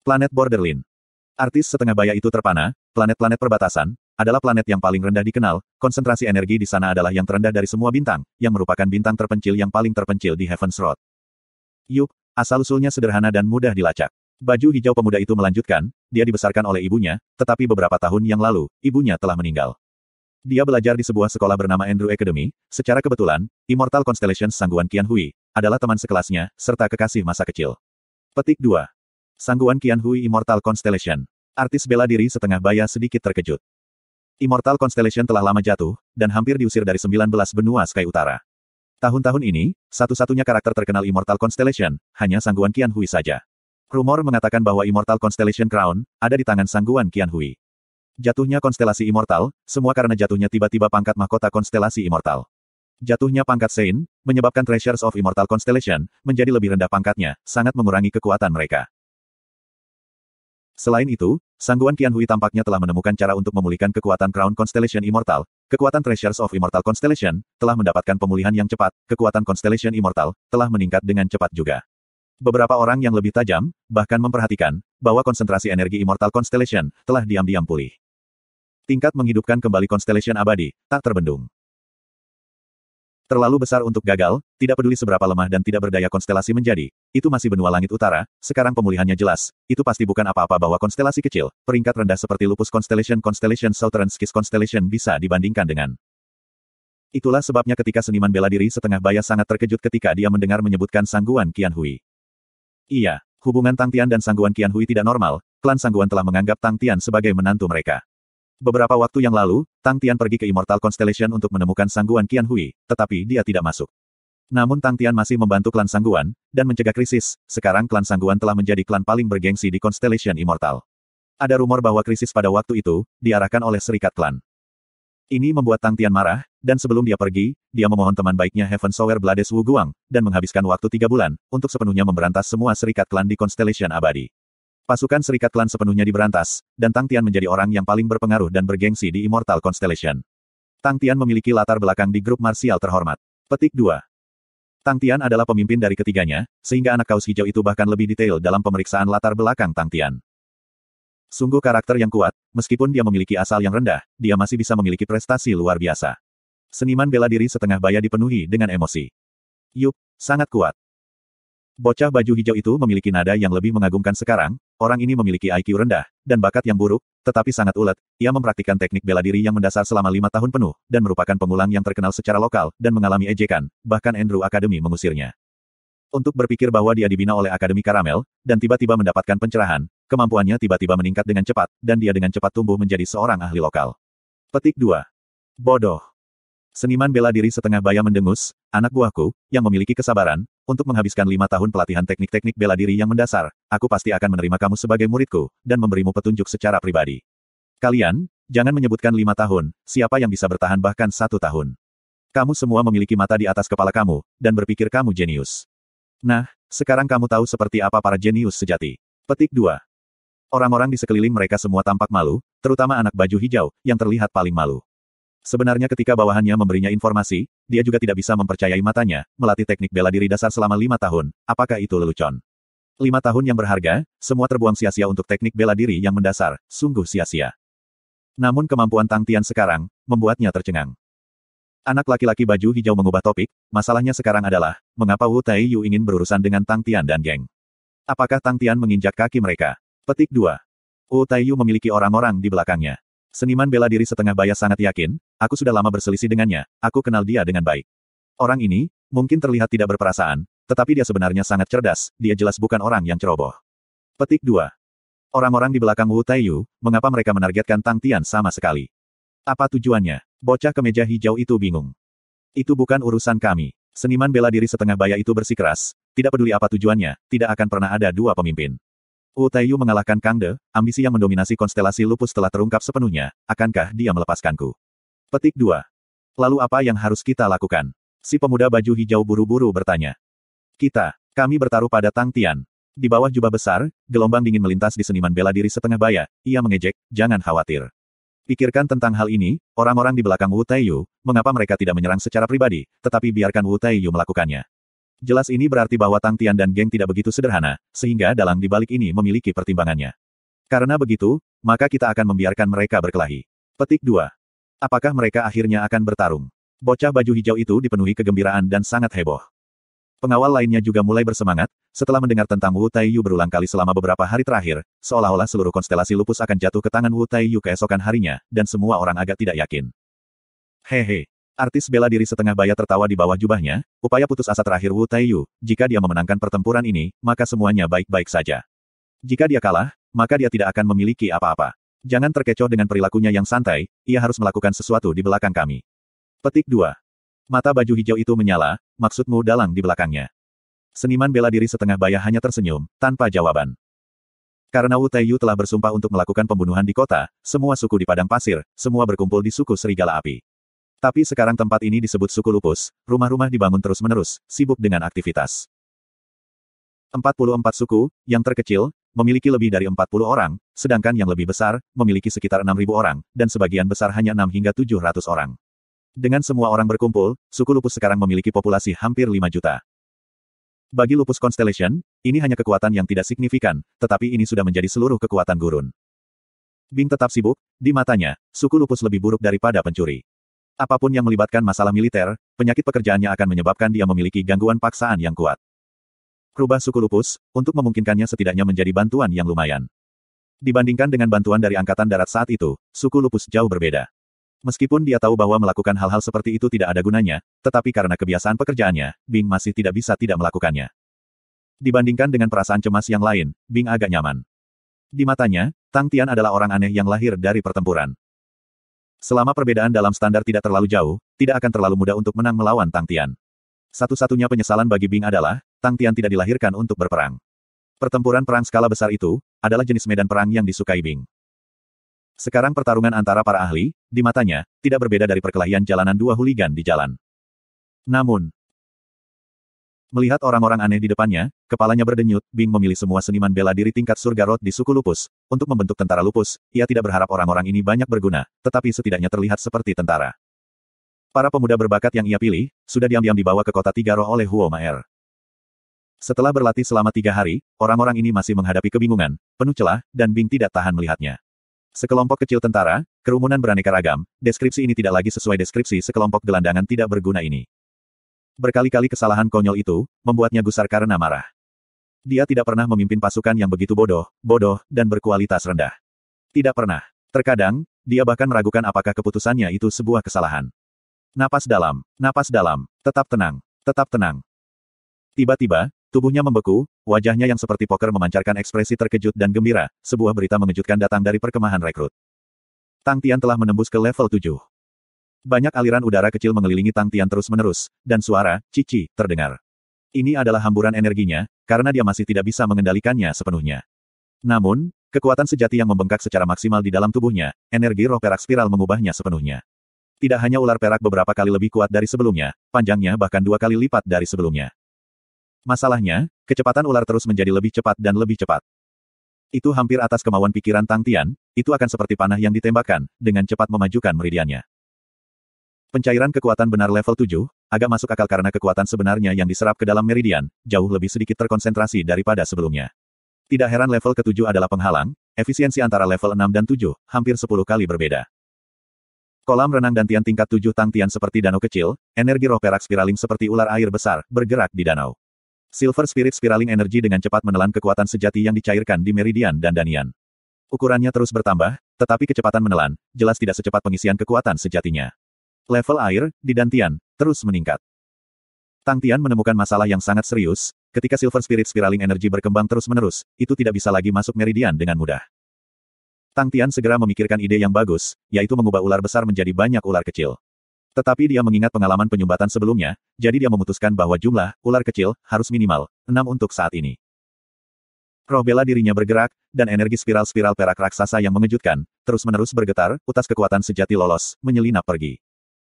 Planet Borderline. Artis setengah baya itu terpana, planet-planet perbatasan, adalah planet yang paling rendah dikenal, konsentrasi energi di sana adalah yang terendah dari semua bintang, yang merupakan bintang terpencil yang paling terpencil di Heaven's Road. Yup, asal-usulnya sederhana dan mudah dilacak. Baju hijau pemuda itu melanjutkan, dia dibesarkan oleh ibunya, tetapi beberapa tahun yang lalu, ibunya telah meninggal. Dia belajar di sebuah sekolah bernama Andrew Academy, secara kebetulan, Immortal Constellations Sangguan Qianhui, adalah teman sekelasnya, serta kekasih masa kecil. Petik 2. Sangguan Qianhui Immortal Constellation. Artis bela diri setengah baya sedikit terkejut. Immortal Constellation telah lama jatuh, dan hampir diusir dari 19 benua Sky Utara. Tahun-tahun ini, satu-satunya karakter terkenal Immortal Constellation, hanya Sangguan Qianhui saja. Rumor mengatakan bahwa Immortal Constellation Crown, ada di tangan Sangguan Qianhui. Jatuhnya konstelasi Immortal, semua karena jatuhnya tiba-tiba pangkat mahkota konstelasi Immortal. Jatuhnya pangkat Sein, menyebabkan Treasures of Immortal Constellation, menjadi lebih rendah pangkatnya, sangat mengurangi kekuatan mereka. Selain itu, Sangguan Qianhui tampaknya telah menemukan cara untuk memulihkan kekuatan Crown Constellation Immortal. Kekuatan Treasures of Immortal Constellation, telah mendapatkan pemulihan yang cepat, kekuatan Constellation Immortal, telah meningkat dengan cepat juga. Beberapa orang yang lebih tajam, bahkan memperhatikan, bahwa konsentrasi energi Immortal Constellation, telah diam-diam pulih. Tingkat menghidupkan kembali Constellation abadi, tak terbendung. Terlalu besar untuk gagal, tidak peduli seberapa lemah dan tidak berdaya konstelasi menjadi, itu masih benua langit utara, sekarang pemulihannya jelas, itu pasti bukan apa-apa bahwa konstelasi kecil, peringkat rendah seperti Lupus Constellation Southern Skies Constellation bisa dibandingkan dengan. Itulah sebabnya ketika seniman bela diri setengah baya sangat terkejut ketika dia mendengar menyebutkan Sangguan Qianhui. Iya, hubungan Tang Tian dan Sangguan Qianhui tidak normal, klan Sangguan telah menganggap Tang Tian sebagai menantu mereka. Beberapa waktu yang lalu, Tang Tian pergi ke Immortal Constellation untuk menemukan Sangguan Qianhui, tetapi dia tidak masuk. Namun Tang Tian masih membantu klan Sangguan, dan mencegah krisis, sekarang klan Sangguan telah menjadi klan paling bergengsi di Constellation Immortal. Ada rumor bahwa krisis pada waktu itu, diarahkan oleh serikat klan. Ini membuat Tang Tian marah, dan sebelum dia pergi, dia memohon teman baiknya Heaven Sower Blades Wu Guang, dan menghabiskan waktu 3 bulan, untuk sepenuhnya memberantas semua serikat klan di Constellation Abadi. Pasukan serikat klan sepenuhnya diberantas, dan Tang Tian menjadi orang yang paling berpengaruh dan bergengsi di Immortal Constellation. Tang Tian memiliki latar belakang di grup marsial terhormat. Petik 2. Tang Tian adalah pemimpin dari ketiganya, sehingga anak kaus hijau itu bahkan lebih detail dalam pemeriksaan latar belakang Tang Tian. Sungguh karakter yang kuat, meskipun dia memiliki asal yang rendah, dia masih bisa memiliki prestasi luar biasa. Seniman bela diri setengah baya dipenuhi dengan emosi. Yup, sangat kuat. Bocah baju hijau itu memiliki nada yang lebih mengagumkan sekarang, orang ini memiliki IQ rendah, dan bakat yang buruk, tetapi sangat ulet, ia mempraktikkan teknik bela diri yang mendasar selama 5 tahun penuh, dan merupakan pengulang yang terkenal secara lokal, dan mengalami ejekan, bahkan Andrew Academy mengusirnya. Untuk berpikir bahwa dia dibina oleh Akademi Karamel, dan tiba-tiba mendapatkan pencerahan, kemampuannya tiba-tiba meningkat dengan cepat, dan dia dengan cepat tumbuh menjadi seorang ahli lokal. Petik 2. Bodoh. Seniman bela diri setengah baya mendengus, anak buahku, yang memiliki kesabaran, untuk menghabiskan 5 tahun pelatihan teknik-teknik bela diri yang mendasar, aku pasti akan menerima kamu sebagai muridku, dan memberimu petunjuk secara pribadi. Kalian, jangan menyebutkan 5 tahun, siapa yang bisa bertahan bahkan 1 tahun. Kamu semua memiliki mata di atas kepala kamu, dan berpikir kamu jenius. Nah, sekarang kamu tahu seperti apa para jenius sejati. Petik 2. Orang-orang di sekeliling mereka semua tampak malu, terutama anak baju hijau, yang terlihat paling malu. Sebenarnya ketika bawahannya memberinya informasi, dia juga tidak bisa mempercayai matanya, melatih teknik bela diri dasar selama 5 tahun, apakah itu lelucon? 5 tahun yang berharga, semua terbuang sia-sia untuk teknik bela diri yang mendasar, sungguh sia-sia. Namun kemampuan Tang Tian sekarang, membuatnya tercengang. Anak laki-laki baju hijau mengubah topik, masalahnya sekarang adalah, mengapa Wu Taiyu ingin berurusan dengan Tang Tian dan geng? Apakah Tang Tian menginjak kaki mereka? Petik 2. Wu Taiyu memiliki orang-orang di belakangnya. Seniman bela diri setengah baya sangat yakin, aku sudah lama berselisih dengannya, aku kenal dia dengan baik. Orang ini, mungkin terlihat tidak berperasaan, tetapi dia sebenarnya sangat cerdas, dia jelas bukan orang yang ceroboh. Petik 2. Orang-orang di belakang Wu Taiyu, mengapa mereka menargetkan Tang Tian sama sekali? Apa tujuannya? Bocah kemeja hijau itu bingung. Itu bukan urusan kami. Seniman bela diri setengah baya itu bersikeras, tidak peduli apa tujuannya, tidak akan pernah ada 2 pemimpin. Wu Taiyu mengalahkan Kang De, ambisi yang mendominasi konstelasi lupus telah terungkap sepenuhnya, akankah dia melepaskanku? Petik 2. Lalu apa yang harus kita lakukan? Si pemuda baju hijau buru-buru bertanya. Kami bertaruh pada Tang Tian. Di bawah jubah besar, gelombang dingin melintas di seniman bela diri setengah baya. Ia mengejek, jangan khawatir. Pikirkan tentang hal ini, orang-orang di belakang Wu Taiyu, mengapa mereka tidak menyerang secara pribadi, tetapi biarkan Wu Taiyu melakukannya. Jelas ini berarti bahwa Tang Tian dan geng tidak begitu sederhana, sehingga dalang di balik ini memiliki pertimbangannya. Karena begitu, maka kita akan membiarkan mereka berkelahi. Petik 2. Apakah mereka akhirnya akan bertarung? Bocah baju hijau itu dipenuhi kegembiraan dan sangat heboh. Pengawal lainnya juga mulai bersemangat, setelah mendengar tentang Wu Taiyu berulang kali selama beberapa hari terakhir, seolah-olah seluruh konstelasi lupus akan jatuh ke tangan Wu Taiyu keesokan harinya, dan semua orang agak tidak yakin. Hehe. Artis bela diri setengah baya tertawa di bawah jubahnya, upaya putus asa terakhir Wu Taiyu, jika dia memenangkan pertempuran ini, maka semuanya baik-baik saja. Jika dia kalah, maka dia tidak akan memiliki apa-apa. Jangan terkecoh dengan perilakunya yang santai, ia harus melakukan sesuatu di belakang kami. Petik 2. Mata baju hijau itu menyala, maksudmu dalang di belakangnya. Seniman bela diri setengah baya hanya tersenyum, tanpa jawaban. Karena Wu Taiyu telah bersumpah untuk melakukan pembunuhan di kota, semua suku di padang pasir, semua berkumpul di suku Serigala Api. Tapi sekarang tempat ini disebut suku lupus, rumah-rumah dibangun terus-menerus, sibuk dengan aktivitas. 44 suku, yang terkecil, memiliki lebih dari 40 orang, sedangkan yang lebih besar, memiliki sekitar 6.000 orang, dan sebagian besar hanya 6 hingga 700 orang. Dengan semua orang berkumpul, suku lupus sekarang memiliki populasi hampir 5 juta. Bagi lupus Constellation, ini hanya kekuatan yang tidak signifikan, tetapi ini sudah menjadi seluruh kekuatan gurun. Bing tetap sibuk, di matanya, suku lupus lebih buruk daripada pencuri. Apapun yang melibatkan masalah militer, penyakit pekerjaannya akan menyebabkan dia memiliki gangguan paksaan yang kuat. Rubah suku lupus, untuk memungkinkannya setidaknya menjadi bantuan yang lumayan. Dibandingkan dengan bantuan dari Angkatan Darat saat itu, suku lupus jauh berbeda. Meskipun dia tahu bahwa melakukan hal-hal seperti itu tidak ada gunanya, tetapi karena kebiasaan pekerjaannya, Bing masih tidak bisa tidak melakukannya. Dibandingkan dengan perasaan cemas yang lain, Bing agak nyaman. Di matanya, Tang Tian adalah orang aneh yang lahir dari pertempuran. Selama perbedaan dalam standar tidak terlalu jauh, tidak akan terlalu mudah untuk menang melawan Tang Tian. Satu-satunya penyesalan bagi Bing adalah, Tang Tian tidak dilahirkan untuk berperang. Pertempuran perang skala besar itu, adalah jenis medan perang yang disukai Bing. Sekarang pertarungan antara para ahli, di matanya, tidak berbeda dari perkelahian jalanan dua hooligan di jalan. Namun, melihat orang-orang aneh di depannya, kepalanya berdenyut, Bing memilih semua seniman bela diri tingkat surga road di suku lupus. Untuk membentuk tentara lupus, ia tidak berharap orang-orang ini banyak berguna, tetapi setidaknya terlihat seperti tentara. Para pemuda berbakat yang ia pilih, sudah diam-diam dibawa ke kota Tiga Roh oleh Huo Maer. Setelah berlatih selama 3 hari, orang-orang ini masih menghadapi kebingungan, penuh celah, dan Bing tidak tahan melihatnya. Sekelompok kecil tentara, kerumunan beraneka ragam, deskripsi ini tidak lagi sesuai deskripsi sekelompok gelandangan tidak berguna ini. Berkali-kali kesalahan konyol itu, membuatnya gusar karena marah. Dia tidak pernah memimpin pasukan yang begitu bodoh, dan berkualitas rendah. Tidak pernah. Terkadang, dia bahkan meragukan apakah keputusannya itu sebuah kesalahan. Napas dalam, tetap tenang, tetap tenang. Tiba-tiba, tubuhnya membeku, wajahnya yang seperti poker memancarkan ekspresi terkejut dan gembira, sebuah berita mengejutkan datang dari perkemahan rekrut. Tang Tian telah menembus ke level 7. Banyak aliran udara kecil mengelilingi Tang Tian terus-menerus, dan suara, cici, terdengar. Ini adalah hamburan energinya, karena dia masih tidak bisa mengendalikannya sepenuhnya. Namun, kekuatan sejati yang membengkak secara maksimal di dalam tubuhnya, energi roh perak spiral mengubahnya sepenuhnya. Tidak hanya ular perak beberapa kali lebih kuat dari sebelumnya, panjangnya bahkan 2 kali lipat dari sebelumnya. Masalahnya, kecepatan ular terus menjadi lebih cepat dan lebih cepat. Itu hampir atas kemauan pikiran Tang Tian, itu akan seperti panah yang ditembakkan, dengan cepat memajukan meridiannya. Pencairan kekuatan benar level 7, agak masuk akal karena kekuatan sebenarnya yang diserap ke dalam meridian, jauh lebih sedikit terkonsentrasi daripada sebelumnya. Tidak heran level ke-7 adalah penghalang, efisiensi antara level 6 dan 7, hampir 10 kali berbeda. Kolam renang dantian tingkat 7 Tang Tian seperti danau kecil, energi roh perak spiraling seperti ular air besar, bergerak di danau. Silver Spirit Spiraling Energy dengan cepat menelan kekuatan sejati yang dicairkan di meridian dan danian. Ukurannya terus bertambah, tetapi kecepatan menelan, jelas tidak secepat pengisian kekuatan sejatinya. Level air, di dantian, terus meningkat. Tang Tian menemukan masalah yang sangat serius, ketika Silver Spirit Spiraling Energy berkembang terus-menerus, itu tidak bisa lagi masuk meridian dengan mudah. Tang Tian segera memikirkan ide yang bagus, yaitu mengubah ular besar menjadi banyak ular kecil. Tetapi dia mengingat pengalaman penyumbatan sebelumnya, jadi dia memutuskan bahwa jumlah ular kecil harus minimal 6 untuk saat ini. Roh bela dirinya bergerak, dan energi spiral-spiral perak raksasa yang mengejutkan, terus-menerus bergetar, utas kekuatan sejati lolos, menyelinap pergi.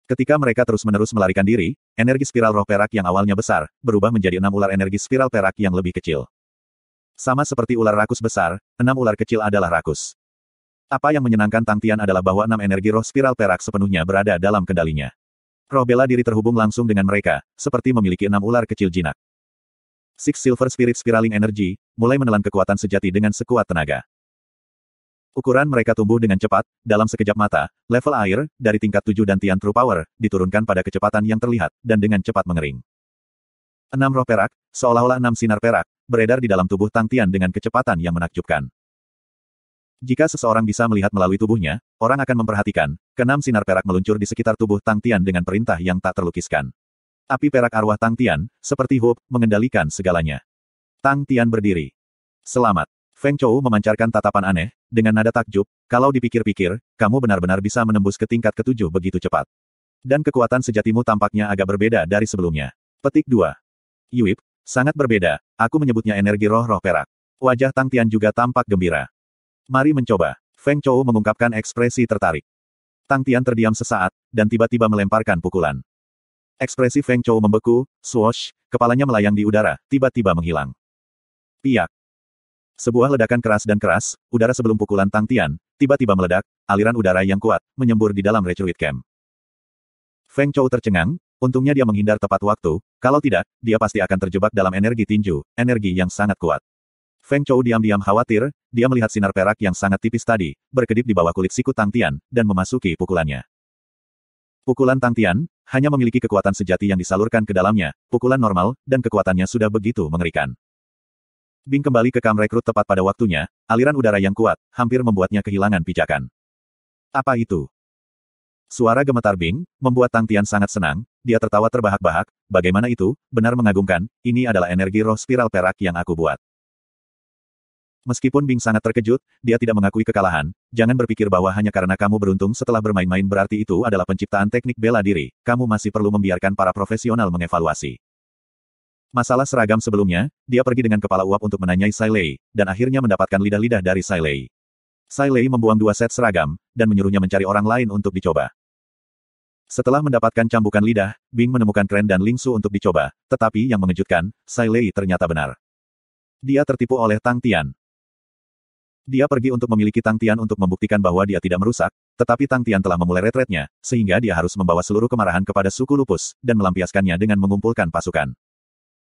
Ketika mereka terus-menerus melarikan diri, energi spiral roh perak yang awalnya besar, berubah menjadi 6 ular energi spiral perak yang lebih kecil. Sama seperti ular rakus besar, 6 ular kecil adalah rakus. Apa yang menyenangkan Tang Tian adalah bahwa 6 energi roh spiral perak sepenuhnya berada dalam kendalinya. Roh bela diri terhubung langsung dengan mereka, seperti memiliki 6 ular kecil jinak. Six Silver Spirit Spiraling Energy, mulai menelan kekuatan sejati dengan sekuat tenaga. Ukuran mereka tumbuh dengan cepat, dalam sekejap mata, level air, dari tingkat 7 dan Tian True Power, diturunkan pada kecepatan yang terlihat, dan dengan cepat mengering. 6 roh perak, seolah-olah 6 sinar perak, beredar di dalam tubuh Tang Tian dengan kecepatan yang menakjubkan. Jika seseorang bisa melihat melalui tubuhnya, orang akan memperhatikan, ke-6 sinar perak meluncur di sekitar tubuh Tang Tian dengan perintah yang tak terlukiskan. Api perak arwah Tang Tian, seperti hub, mengendalikan segalanya. Tang Tian berdiri. Selamat. Feng Chou memancarkan tatapan aneh, dengan nada takjub, kalau dipikir-pikir, kamu benar-benar bisa menembus ke tingkat ke-7 begitu cepat. Dan kekuatan sejatimu tampaknya agak berbeda dari sebelumnya. Petik 2. Yuip, sangat berbeda, aku menyebutnya energi roh-roh perak. Wajah Tang Tian juga tampak gembira. Mari mencoba. Feng Chou mengungkapkan ekspresi tertarik. Tang Tian terdiam sesaat, dan tiba-tiba melemparkan pukulan. Ekspresi Feng Chou membeku, swoosh, kepalanya melayang di udara, tiba-tiba menghilang. Piak. Sebuah ledakan keras dan keras, udara sebelum pukulan Tang Tian, tiba-tiba meledak, aliran udara yang kuat, menyembur di dalam retreat camp. Feng Chou tercengang, untungnya dia menghindar tepat waktu, kalau tidak, dia pasti akan terjebak dalam energi tinju, energi yang sangat kuat. Feng Chou diam-diam khawatir, dia melihat sinar perak yang sangat tipis tadi, berkedip di bawah kulit siku Tang Tian, dan memasuki pukulannya. Pukulan Tang Tian, hanya memiliki kekuatan sejati yang disalurkan ke dalamnya, pukulan normal, dan kekuatannya sudah begitu mengerikan. Bing kembali ke kam rekrut tepat pada waktunya, aliran udara yang kuat, hampir membuatnya kehilangan pijakan. Apa itu? Suara gemetar Bing, membuat Tang Tian sangat senang, dia tertawa terbahak-bahak, bagaimana itu, benar mengagumkan, ini adalah energi roh spiral perak yang aku buat. Meskipun Bing sangat terkejut, dia tidak mengakui kekalahan, jangan berpikir bahwa hanya karena kamu beruntung setelah bermain-main berarti itu adalah penciptaan teknik bela diri, kamu masih perlu membiarkan para profesional mengevaluasi. Masalah seragam sebelumnya, dia pergi dengan kepala uap untuk menanyai Sai Lei, dan akhirnya mendapatkan lidah-lidah dari Sai Lei. Sai Lei membuang 2 set seragam, dan menyuruhnya mencari orang lain untuk dicoba. Setelah mendapatkan cambukan lidah, Bing menemukan Kren dan Lingsu untuk dicoba, tetapi yang mengejutkan, Sai Lei ternyata benar. Dia tertipu oleh Tang Tian. Dia pergi untuk memiliki Tang Tian untuk membuktikan bahwa dia tidak merusak, tetapi Tang Tian telah memulai retretnya, sehingga dia harus membawa seluruh kemarahan kepada suku Lupus, dan melampiaskannya dengan mengumpulkan pasukan.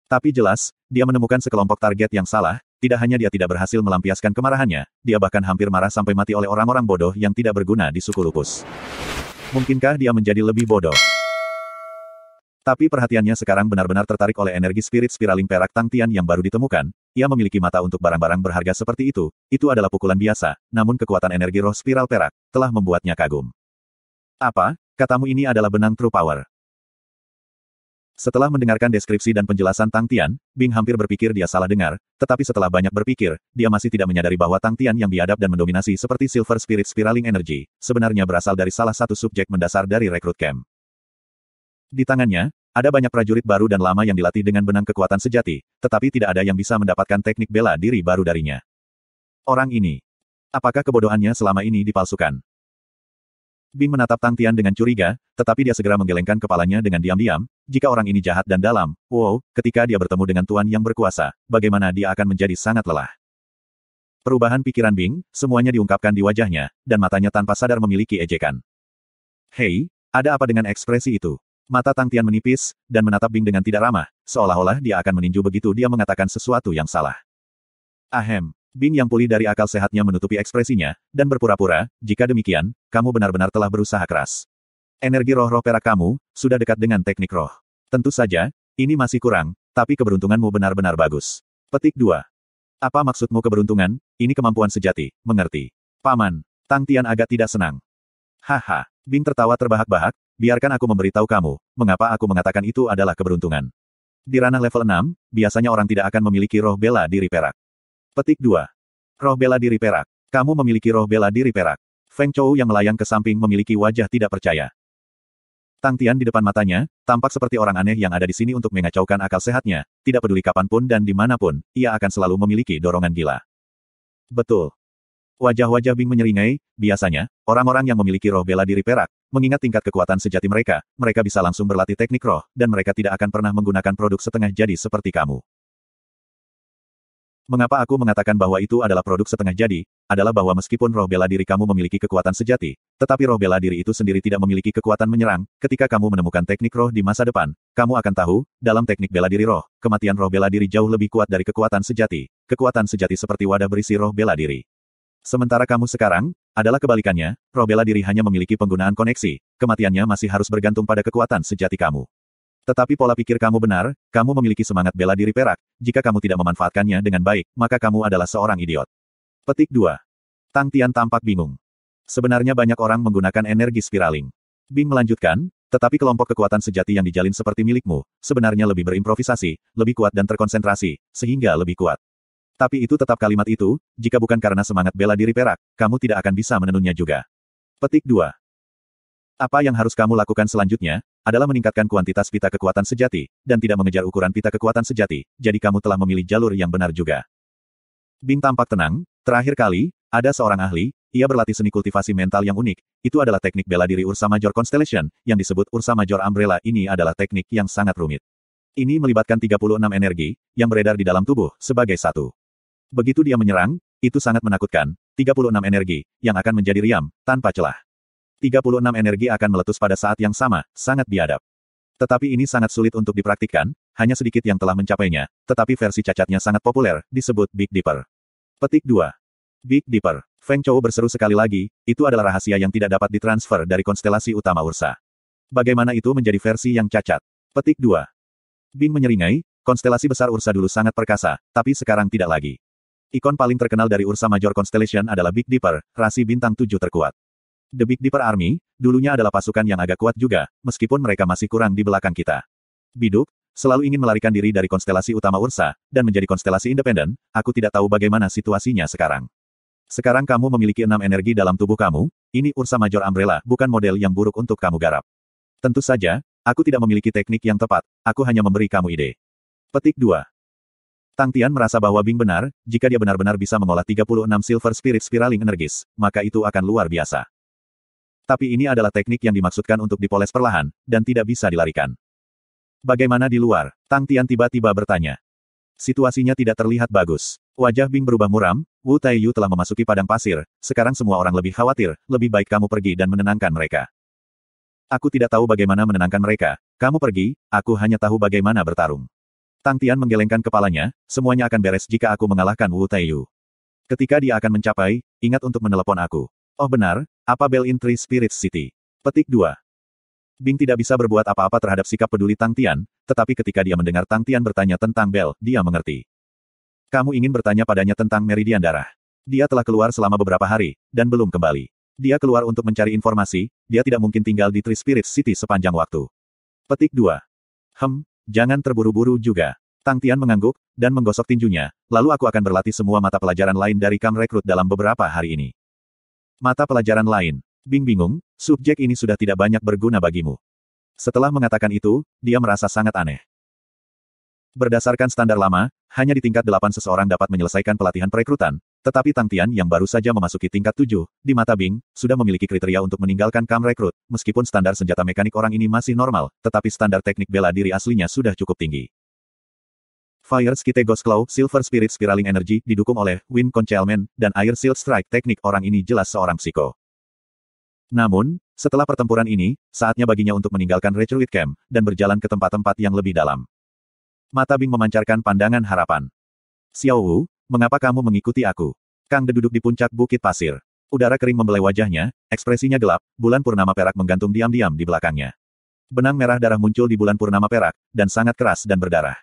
Tapi jelas, dia menemukan sekelompok target yang salah, tidak hanya dia tidak berhasil melampiaskan kemarahannya, dia bahkan hampir marah sampai mati oleh orang-orang bodoh yang tidak berguna di suku Lupus. Mungkinkah dia menjadi lebih bodoh? Tapi perhatiannya sekarang benar-benar tertarik oleh energi spirit spiraling perak Tang Tian yang baru ditemukan, ia memiliki mata untuk barang-barang berharga seperti itu adalah pukulan biasa, namun kekuatan energi roh spiral perak, telah membuatnya kagum. Apa, katamu ini adalah benang True Power? Setelah mendengarkan deskripsi dan penjelasan Tang Tian, Bing hampir berpikir dia salah dengar, tetapi setelah banyak berpikir, dia masih tidak menyadari bahwa Tang Tian yang biadab dan mendominasi seperti Silver Spirit Spiraling Energy, sebenarnya berasal dari salah satu subjek mendasar dari rekrut camp. Di tangannya, ada banyak prajurit baru dan lama yang dilatih dengan benang kekuatan sejati, tetapi tidak ada yang bisa mendapatkan teknik bela diri baru darinya. Orang ini. Apakah kebodohannya selama ini dipalsukan? Bing menatap Tang Tian dengan curiga, tetapi dia segera menggelengkan kepalanya dengan diam-diam, jika orang ini jahat dan dalam, wow, ketika dia bertemu dengan Tuan yang berkuasa, bagaimana dia akan menjadi sangat lelah. Perubahan pikiran Bing, semuanya diungkapkan di wajahnya, dan matanya tanpa sadar memiliki ejekan. Hei, ada apa dengan ekspresi itu? Mata Tang Tian menipis, dan menatap Bing dengan tidak ramah, seolah-olah dia akan meninju begitu dia mengatakan sesuatu yang salah. Ahem. Bing yang pulih dari akal sehatnya menutupi ekspresinya, dan berpura-pura, jika demikian, kamu benar-benar telah berusaha keras. Energi roh-roh perak kamu, sudah dekat dengan teknik roh. Tentu saja, ini masih kurang, tapi keberuntunganmu benar-benar bagus. Petik 2. Apa maksudmu keberuntungan? Ini kemampuan sejati, mengerti. Paman, Tang Tian agak tidak senang. Haha, Bing tertawa terbahak-bahak, biarkan aku memberitahu kamu, mengapa aku mengatakan itu adalah keberuntungan. Di ranah level 6, biasanya orang tidak akan memiliki roh bela diri perak. Petik 2. Roh bela diri perak. Kamu memiliki roh bela diri perak. Feng Chou yang melayang ke samping memiliki wajah tidak percaya. Tang Tian di depan matanya, tampak seperti orang aneh yang ada di sini untuk mengacaukan akal sehatnya, tidak peduli kapanpun dan dimanapun, ia akan selalu memiliki dorongan gila. Betul. Wajah-wajah Bing menyeringai, biasanya, orang-orang yang memiliki roh bela diri perak, mengingat tingkat kekuatan sejati mereka bisa langsung berlatih teknik roh, dan mereka tidak akan pernah menggunakan produk setengah jadi seperti kamu. Mengapa aku mengatakan bahwa itu adalah produk setengah jadi, adalah bahwa meskipun roh bela diri kamu memiliki kekuatan sejati, tetapi roh bela diri itu sendiri tidak memiliki kekuatan menyerang. Ketika kamu menemukan teknik roh di masa depan, kamu akan tahu, dalam teknik bela diri roh, kematian roh bela diri jauh lebih kuat dari kekuatan sejati. Kekuatan sejati seperti wadah berisi roh bela diri. Sementara kamu sekarang, adalah kebalikannya, roh bela diri hanya memiliki penggunaan koneksi, kematiannya masih harus bergantung pada kekuatan sejati kamu. Tetapi pola pikir kamu benar, kamu memiliki semangat bela diri perak, jika kamu tidak memanfaatkannya dengan baik, maka kamu adalah seorang idiot. Petik 2. Tang Tian tampak bingung. Sebenarnya banyak orang menggunakan energi spiraling. Bing melanjutkan, tetapi kelompok kekuatan sejati yang dijalin seperti milikmu, sebenarnya lebih berimprovisasi, lebih kuat dan terkonsentrasi, sehingga lebih kuat. Tapi itu tetap kalimat itu, jika bukan karena semangat bela diri perak, kamu tidak akan bisa menenunnya juga. Petik 2. Apa yang harus kamu lakukan selanjutnya, adalah meningkatkan kuantitas pita kekuatan sejati, dan tidak mengejar ukuran pita kekuatan sejati, jadi kamu telah memilih jalur yang benar juga. Bing tampak tenang, terakhir kali, ada seorang ahli, ia berlatih seni kultivasi mental yang unik, itu adalah teknik bela diri Ursa Major Constellation, yang disebut Ursa Major Umbrella ini adalah teknik yang sangat rumit. Ini melibatkan 36 energi, yang beredar di dalam tubuh, sebagai satu. Begitu dia menyerang, itu sangat menakutkan, 36 energi, yang akan menjadi riam, tanpa celah. 36 energi akan meletus pada saat yang sama, sangat biadab. Tetapi ini sangat sulit untuk dipraktikkan, hanya sedikit yang telah mencapainya, tetapi versi cacatnya sangat populer, disebut Big Dipper. Petik 2. Big Dipper. Feng Chou berseru sekali lagi, itu adalah rahasia yang tidak dapat ditransfer dari konstelasi utama Ursa. Bagaimana itu menjadi versi yang cacat? Petik 2. Bing menyeringai, konstelasi besar Ursa dulu sangat perkasa, tapi sekarang tidak lagi. Ikon paling terkenal dari Ursa Major Constellation adalah Big Dipper, rasi bintang 7 terkuat. The Big Dipper Army, dulunya adalah pasukan yang agak kuat juga, meskipun mereka masih kurang di belakang kita. Biduk, selalu ingin melarikan diri dari konstelasi utama Ursa, dan menjadi konstelasi independen, aku tidak tahu bagaimana situasinya sekarang. Sekarang kamu memiliki 6 energi dalam tubuh kamu, ini Ursa Major Umbrella, bukan model yang buruk untuk kamu garap. Tentu saja, aku tidak memiliki teknik yang tepat, aku hanya memberi kamu ide. Petik 2. Tang Tian merasa bahwa Bing benar, jika dia benar-benar bisa mengolah 36 Silver Spirit Spiraling Energies, maka itu akan luar biasa. Tapi ini adalah teknik yang dimaksudkan untuk dipoles perlahan, dan tidak bisa dilarikan. Bagaimana di luar? Tang Tian tiba-tiba bertanya. Situasinya tidak terlihat bagus. Wajah Bing berubah muram, Wu Taiyu telah memasuki padang pasir, sekarang semua orang lebih khawatir, lebih baik kamu pergi dan menenangkan mereka. Aku tidak tahu bagaimana menenangkan mereka, kamu pergi, aku hanya tahu bagaimana bertarung. Tang Tian menggelengkan kepalanya, semuanya akan beres jika aku mengalahkan Wu Taiyu. Ketika dia akan mencapai, ingat untuk menelepon aku. Oh benar, apa Bell in Three Spirits City? Petik 2. Bing tidak bisa berbuat apa-apa terhadap sikap peduli Tang Tian, tetapi ketika dia mendengar Tang Tian bertanya tentang Bell, dia mengerti. Kamu ingin bertanya padanya tentang meridian darah. Dia telah keluar selama beberapa hari, dan belum kembali. Dia keluar untuk mencari informasi, dia tidak mungkin tinggal di Three Spirits City sepanjang waktu. Petik 2. Jangan terburu-buru juga. Tang Tian mengangguk, dan menggosok tinjunya, lalu aku akan berlatih semua mata pelajaran lain dari Kam Rekrut dalam beberapa hari ini. Mata pelajaran lain. Bing bingung, subjek ini sudah tidak banyak berguna bagimu. Setelah mengatakan itu, dia merasa sangat aneh. Berdasarkan standar lama, hanya di tingkat 8 seseorang dapat menyelesaikan pelatihan perekrutan, tetapi Tang Tian yang baru saja memasuki tingkat 7, di mata Bing, sudah memiliki kriteria untuk meninggalkan Kam Rekrut, meskipun standar senjata mekanik orang ini masih normal, tetapi standar teknik bela diri aslinya sudah cukup tinggi. Fire Skite Ghost Claw, Silver Spirit Spiraling Energy, didukung oleh Wind Concealment, dan Air Shield Strike. Teknik orang ini jelas seorang psiko. Namun, setelah pertempuran ini, saatnya baginya untuk meninggalkan Retreat Camp, dan berjalan ke tempat-tempat yang lebih dalam. Mata Bing memancarkan pandangan harapan. Xiao Wu, mengapa kamu mengikuti aku? Kang De duduk di puncak bukit pasir. Udara kering membelai wajahnya, ekspresinya gelap, bulan purnama perak menggantung diam-diam di belakangnya. Benang merah darah muncul di bulan purnama perak, dan sangat keras dan berdarah.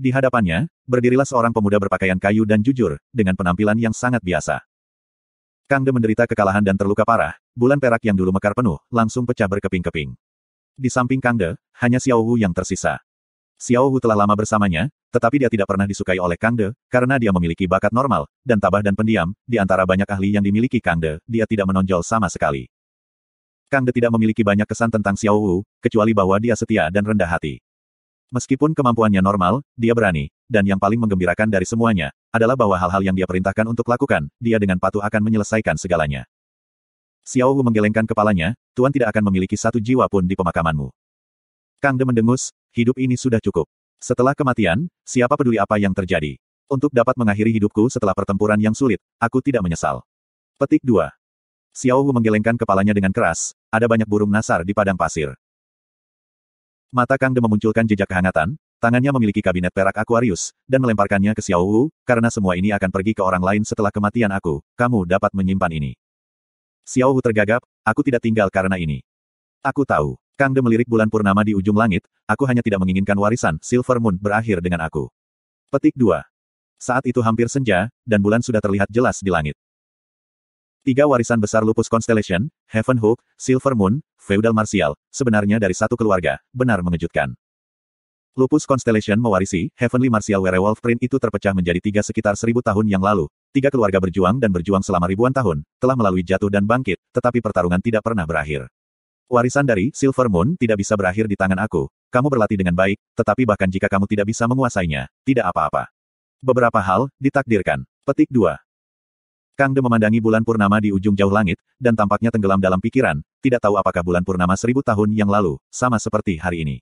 Di hadapannya, berdirilah seorang pemuda berpakaian kayu dan jujur, dengan penampilan yang sangat biasa. Kang De menderita kekalahan dan terluka parah, bulan perak yang dulu mekar penuh, langsung pecah berkeping-keping. Di samping Kang De, hanya Xiao Wu yang tersisa. Xiao Wu telah lama bersamanya, tetapi dia tidak pernah disukai oleh Kang De, karena dia memiliki bakat normal, dan tabah dan pendiam, di antara banyak ahli yang dimiliki Kang De, dia tidak menonjol sama sekali. Kang De tidak memiliki banyak kesan tentang Xiao Wu, kecuali bahwa dia setia dan rendah hati. Meskipun kemampuannya normal, dia berani, dan yang paling menggembirakan dari semuanya, adalah bahwa hal-hal yang dia perintahkan untuk lakukan, dia dengan patuh akan menyelesaikan segalanya. Xiao Wu menggelengkan kepalanya, Tuan tidak akan memiliki satu jiwa pun di pemakamanmu. Kang De mendengus, hidup ini sudah cukup. Setelah kematian, siapa peduli apa yang terjadi? Untuk dapat mengakhiri hidupku setelah pertempuran yang sulit, aku tidak menyesal. Petik 2. Xiao Wu menggelengkan kepalanya dengan keras, ada banyak burung nasar di padang pasir. Mata Kang De memunculkan jejak kehangatan, tangannya memiliki kabinet perak Aquarius, dan melemparkannya ke Xiao Wu, karena semua ini akan pergi ke orang lain setelah kematian aku, kamu dapat menyimpan ini. Xiao Wu tergagap, aku tidak tinggal karena ini. Aku tahu. Kang De melirik bulan purnama di ujung langit, aku hanya tidak menginginkan warisan Silver Moon berakhir dengan aku. Petik 2. Saat itu hampir senja, dan bulan sudah terlihat jelas di langit. 3 warisan besar Lupus Constellation, Heaven Hook, Silver Moon, Feudal Martial, sebenarnya dari satu keluarga, benar mengejutkan. Lupus Constellation mewarisi, Heavenly Martial Werewolf Print itu terpecah menjadi 3 sekitar 1000 tahun yang lalu. 3 keluarga berjuang dan berjuang selama ribuan tahun, telah melalui jatuh dan bangkit, tetapi pertarungan tidak pernah berakhir. Warisan dari Silver Moon tidak bisa berakhir di tangan aku. Kamu berlatih dengan baik, tetapi bahkan jika kamu tidak bisa menguasainya, tidak apa-apa. Beberapa hal ditakdirkan. Petik 2. Kang De memandangi bulan purnama di ujung jauh langit, dan tampaknya tenggelam dalam pikiran, tidak tahu apakah bulan purnama 1000 tahun yang lalu, sama seperti hari ini.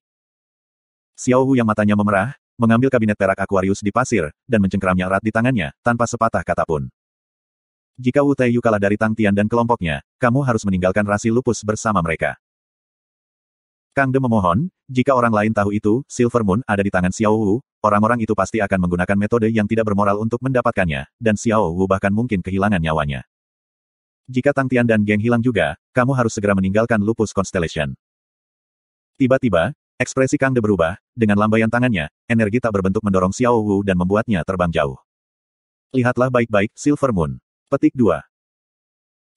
Xiao Wu yang matanya memerah, mengambil kabinet perak Aquarius di pasir, dan mencengkeramnya erat di tangannya, tanpa sepatah kata pun. Jika Wu Taiyu kalah dari Tang Tian dan kelompoknya, kamu harus meninggalkan rasi lupus bersama mereka. Kang De memohon, jika orang lain tahu itu, Silver Moon ada di tangan Xiao Wu, orang-orang itu pasti akan menggunakan metode yang tidak bermoral untuk mendapatkannya, dan Xiao Wu bahkan mungkin kehilangan nyawanya. Jika Tang Tian dan geng hilang juga, kamu harus segera meninggalkan Lupus Constellation. Tiba-tiba, ekspresi Kang De berubah, dengan lambaian tangannya, energi tak berbentuk mendorong Xiao Wu dan membuatnya terbang jauh. Lihatlah baik-baik, Silver Moon. Petik 2.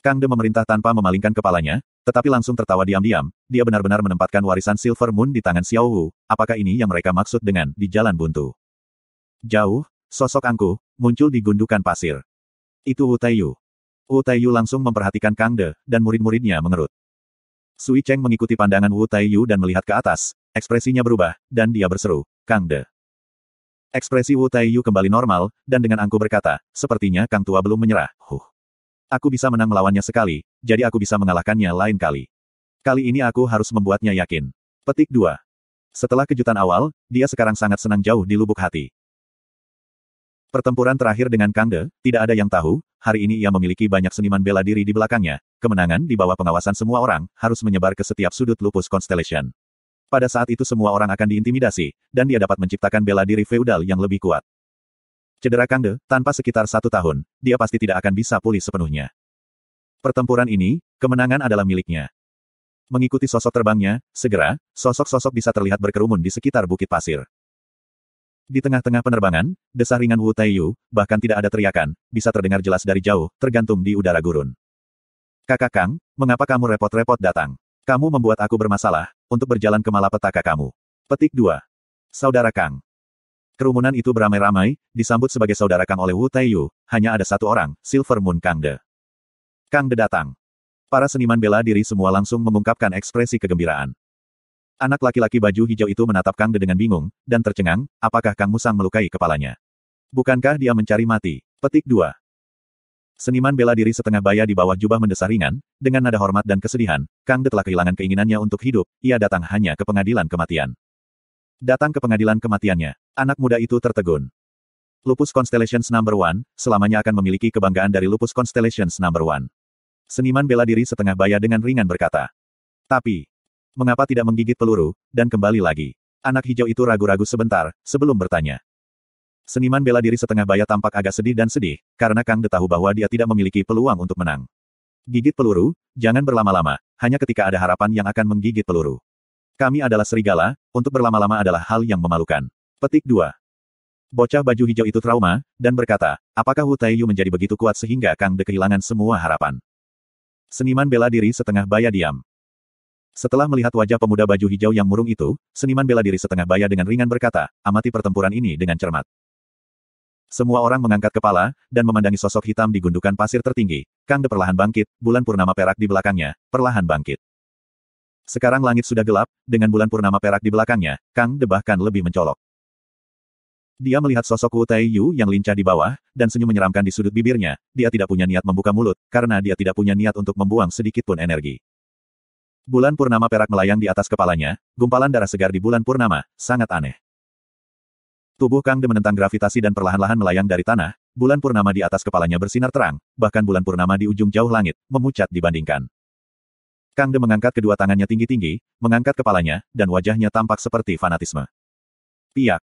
Kang De memerintah tanpa memalingkan kepalanya, tetapi langsung tertawa diam-diam, dia benar-benar menempatkan warisan Silver Moon di tangan Xiao Wu, apakah ini yang mereka maksud dengan di jalan buntu? Jauh, sosok angkuh, muncul di gundukan pasir. Itu Wu Taiyu. Wu Taiyu langsung memperhatikan Kang De, dan murid-muridnya mengerut. Sui Cheng mengikuti pandangan Wu Taiyu dan melihat ke atas, ekspresinya berubah, dan dia berseru, Kang De. Ekspresi Wu Taiyu kembali normal, dan dengan angkuh berkata, sepertinya Kang Tua belum menyerah, Aku bisa menang melawannya sekali, jadi aku bisa mengalahkannya lain kali. Kali ini aku harus membuatnya yakin. Petik 2. Setelah kejutan awal, dia sekarang sangat senang jauh di lubuk hati. Pertempuran terakhir dengan Kang De, tidak ada yang tahu, hari ini ia memiliki banyak seniman bela diri di belakangnya, kemenangan di bawah pengawasan semua orang, harus menyebar ke setiap sudut Lupus Constellation. Pada saat itu semua orang akan diintimidasi, dan dia dapat menciptakan bela diri feudal yang lebih kuat. Cedera Kang De, tanpa sekitar 1 tahun, dia pasti tidak akan bisa pulih sepenuhnya. Pertempuran ini, kemenangan adalah miliknya. Mengikuti sosok terbangnya, segera, sosok-sosok bisa terlihat berkerumun di sekitar bukit pasir. Di tengah-tengah penerbangan, desah ringan Wu Taiyu, bahkan tidak ada teriakan, bisa terdengar jelas dari jauh, tergantung di udara gurun. Kakak Kang, mengapa kamu repot-repot datang? Kamu membuat aku bermasalah, untuk berjalan ke malapetaka kamu. Petik 2. Saudara Kang. Kerumunan itu beramai-ramai, disambut sebagai saudara Kang oleh Wu Taiyu, hanya ada satu orang, Silver Moon Kang De. Kang De datang. Para seniman bela diri semua langsung mengungkapkan ekspresi kegembiraan. Anak laki-laki baju hijau itu menatap Kang De dengan bingung, dan tercengang, apakah Kang Musang melukai kepalanya? Bukankah dia mencari mati? Petik 2. Seniman bela diri setengah baya di bawah jubah mendesah ringan, dengan nada hormat dan kesedihan, Kang De telah kehilangan keinginannya untuk hidup, ia datang hanya ke pengadilan kematian. Datang ke pengadilan kematiannya. Anak muda itu tertegun. Lupus Constellations No. 1, selamanya akan memiliki kebanggaan dari Lupus Constellations No. 1. Seniman bela diri setengah baya dengan ringan berkata. Tapi, mengapa tidak menggigit peluru, dan kembali lagi? Anak hijau itu ragu-ragu sebentar, sebelum bertanya. Seniman bela diri setengah baya tampak agak sedih dan sedih, karena Kang De tahu bahwa dia tidak memiliki peluang untuk menang. Gigit peluru, jangan berlama-lama, hanya ketika ada harapan yang akan menggigit peluru. Kami adalah serigala, untuk berlama-lama adalah hal yang memalukan. Petik 2. Bocah baju hijau itu trauma, dan berkata, apakah Wu Taiyu menjadi begitu kuat sehingga Kang De kehilangan semua harapan? Seniman bela diri setengah baya diam. Setelah melihat wajah pemuda baju hijau yang murung itu, seniman bela diri setengah baya dengan ringan berkata, amati pertempuran ini dengan cermat. Semua orang mengangkat kepala, dan memandangi sosok hitam di gundukan pasir tertinggi. Kang De perlahan bangkit, bulan purnama perak di belakangnya, perlahan bangkit. Sekarang langit sudah gelap, dengan bulan purnama perak di belakangnya, Kang De bahkan lebih mencolok. Dia melihat sosok Wu Taiyu yang lincah di bawah, dan senyum menyeramkan di sudut bibirnya, dia tidak punya niat membuka mulut, karena dia tidak punya niat untuk membuang sedikit pun energi. Bulan purnama perak melayang di atas kepalanya, gumpalan darah segar di bulan purnama, sangat aneh. Tubuh Kang De menentang gravitasi dan perlahan-lahan melayang dari tanah, bulan purnama di atas kepalanya bersinar terang, bahkan bulan purnama di ujung jauh langit, memucat dibandingkan. Kang De mengangkat kedua tangannya tinggi-tinggi, mengangkat kepalanya, dan wajahnya tampak seperti fanatisme. Piak.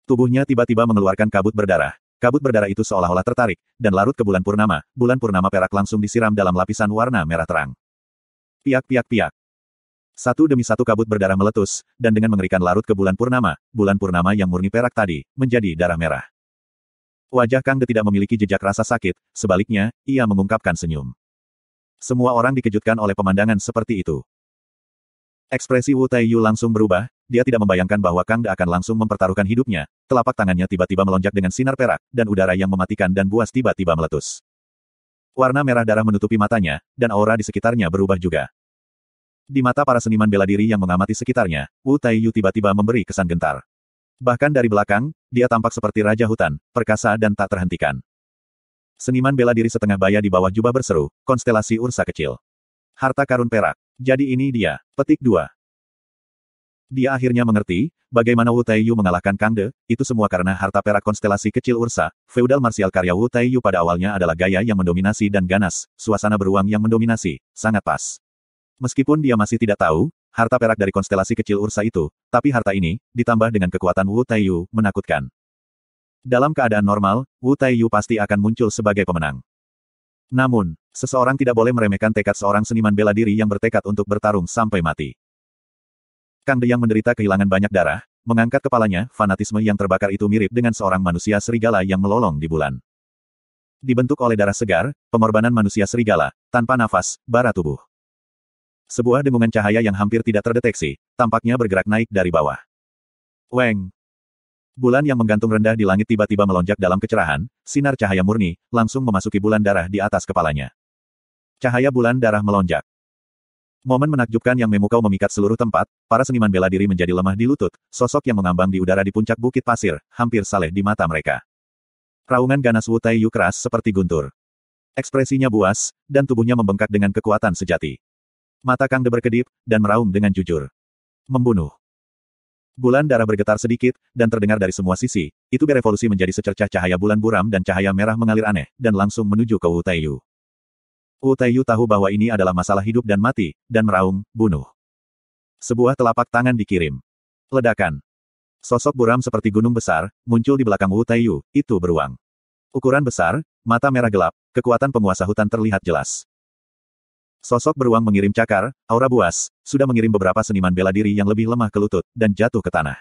Tubuhnya tiba-tiba mengeluarkan kabut berdarah. Kabut berdarah itu seolah-olah tertarik, dan larut ke bulan purnama perak langsung disiram dalam lapisan warna merah terang. Piak-piak-piak. Satu demi satu kabut berdarah meletus, dan dengan mengerikan larut ke bulan purnama yang murni perak tadi, menjadi darah merah. Wajah Kang De tidak memiliki jejak rasa sakit, sebaliknya, ia mengungkapkan senyum. Semua orang dikejutkan oleh pemandangan seperti itu. Ekspresi Wu Taiyu langsung berubah, dia tidak membayangkan bahwa Kang De akan langsung mempertaruhkan hidupnya, telapak tangannya tiba-tiba melonjak dengan sinar perak, dan udara yang mematikan dan buas tiba-tiba meletus. Warna merah darah menutupi matanya, dan aura di sekitarnya berubah juga. Di mata para seniman bela diri yang mengamati sekitarnya, Wu Taiyu tiba-tiba memberi kesan gentar. Bahkan dari belakang, dia tampak seperti raja hutan, perkasa dan tak terhentikan. Seniman bela diri setengah baya di bawah jubah berseru, konstelasi Ursa kecil. Harta karun perak. Jadi ini dia. Petik 2. Dia akhirnya mengerti, bagaimana Wu Taiyu mengalahkan Kang De, itu semua karena harta perak konstelasi kecil Ursa. Feudal marsial karya Wu Taiyu pada awalnya adalah gaya yang mendominasi dan ganas, suasana beruang yang mendominasi, sangat pas. Meskipun dia masih tidak tahu, harta perak dari konstelasi kecil Ursa itu, tapi harta ini, ditambah dengan kekuatan Wu Taiyu, menakutkan. Dalam keadaan normal, Wu Taiyu pasti akan muncul sebagai pemenang. Namun, seseorang tidak boleh meremehkan tekad seorang seniman bela diri yang bertekad untuk bertarung sampai mati. Kang De yang menderita kehilangan banyak darah, mengangkat kepalanya, fanatisme yang terbakar itu mirip dengan seorang manusia serigala yang melolong di bulan. Dibentuk oleh darah segar, pengorbanan manusia serigala, tanpa nafas, bara tubuh. Sebuah dengungan cahaya yang hampir tidak terdeteksi, tampaknya bergerak naik dari bawah. Weng! Bulan yang menggantung rendah di langit tiba-tiba melonjak dalam kecerahan, sinar cahaya murni, langsung memasuki bulan darah di atas kepalanya. Cahaya bulan darah melonjak. Momen menakjubkan yang memukau memikat seluruh tempat, para seniman bela diri menjadi lemah di lutut, sosok yang mengambang di udara di puncak bukit pasir, hampir saleh di mata mereka. Raungan ganas Wu Taiyu keras seperti guntur. Ekspresinya buas, dan tubuhnya membengkak dengan kekuatan sejati. Mata Kang De berkedip, dan meraung dengan jujur. Membunuh. Bulan darah bergetar sedikit, dan terdengar dari semua sisi, itu berevolusi menjadi secercah cahaya bulan buram dan cahaya merah mengalir aneh, dan langsung menuju ke Wu Taiyu. Wu Taiyu tahu bahwa ini adalah masalah hidup dan mati, dan meraung, bunuh. Sebuah telapak tangan dikirim. Ledakan. Sosok buram seperti gunung besar, muncul di belakang Wu Taiyu, itu beruang. Ukuran besar, mata merah gelap, kekuatan penguasa hutan terlihat jelas. Sosok beruang mengirim cakar, aura buas, sudah mengirim beberapa seniman bela diri yang lebih lemah ke lutut, dan jatuh ke tanah.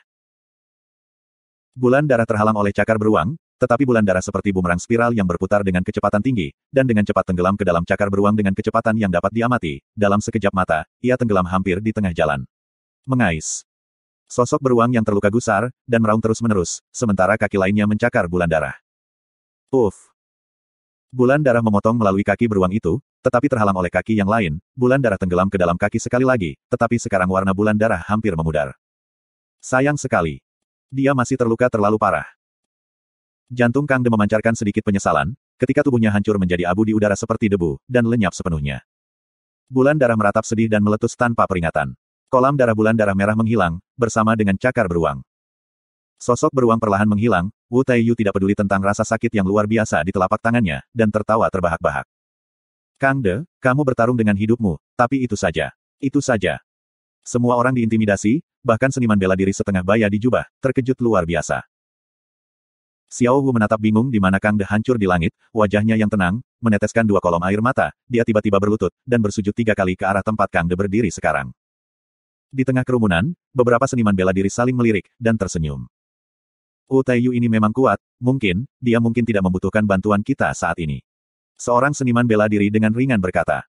Bulan darah terhalang oleh cakar beruang, tetapi bulan darah seperti bumerang spiral yang berputar dengan kecepatan tinggi, dan dengan cepat tenggelam ke dalam cakar beruang dengan kecepatan yang dapat diamati. Dalam sekejap mata, ia tenggelam hampir di tengah jalan. Mengais. Sosok beruang yang terluka gusar, dan meraung terus-menerus, sementara kaki lainnya mencakar bulan darah. Uff. Bulan darah memotong melalui kaki beruang itu, tetapi terhalang oleh kaki yang lain, bulan darah tenggelam ke dalam kaki sekali lagi, tetapi sekarang warna bulan darah hampir memudar. Sayang sekali. Dia masih terluka terlalu parah. Jantung Kang De memancarkan sedikit penyesalan, ketika tubuhnya hancur menjadi abu di udara seperti debu, dan lenyap sepenuhnya. Bulan darah meratap sedih dan meletus tanpa peringatan. Kolam darah bulan darah merah menghilang, bersama dengan cakar beruang. Sosok beruang perlahan menghilang, Wu Taiyu tidak peduli tentang rasa sakit yang luar biasa di telapak tangannya, dan tertawa terbahak-bahak. Kang De, kamu bertarung dengan hidupmu, tapi itu saja. Itu saja. Semua orang diintimidasi, bahkan seniman bela diri setengah baya di jubah, terkejut luar biasa. Xiao Wu menatap bingung di mana Kang De hancur di langit, wajahnya yang tenang, meneteskan 2 kolom air mata, dia tiba-tiba berlutut, dan bersujud 3 kali ke arah tempat Kang De berdiri sekarang. Di tengah kerumunan, beberapa seniman bela diri saling melirik, dan tersenyum. Wu Taiyu ini memang kuat, dia mungkin tidak membutuhkan bantuan kita saat ini. Seorang seniman bela diri dengan ringan berkata.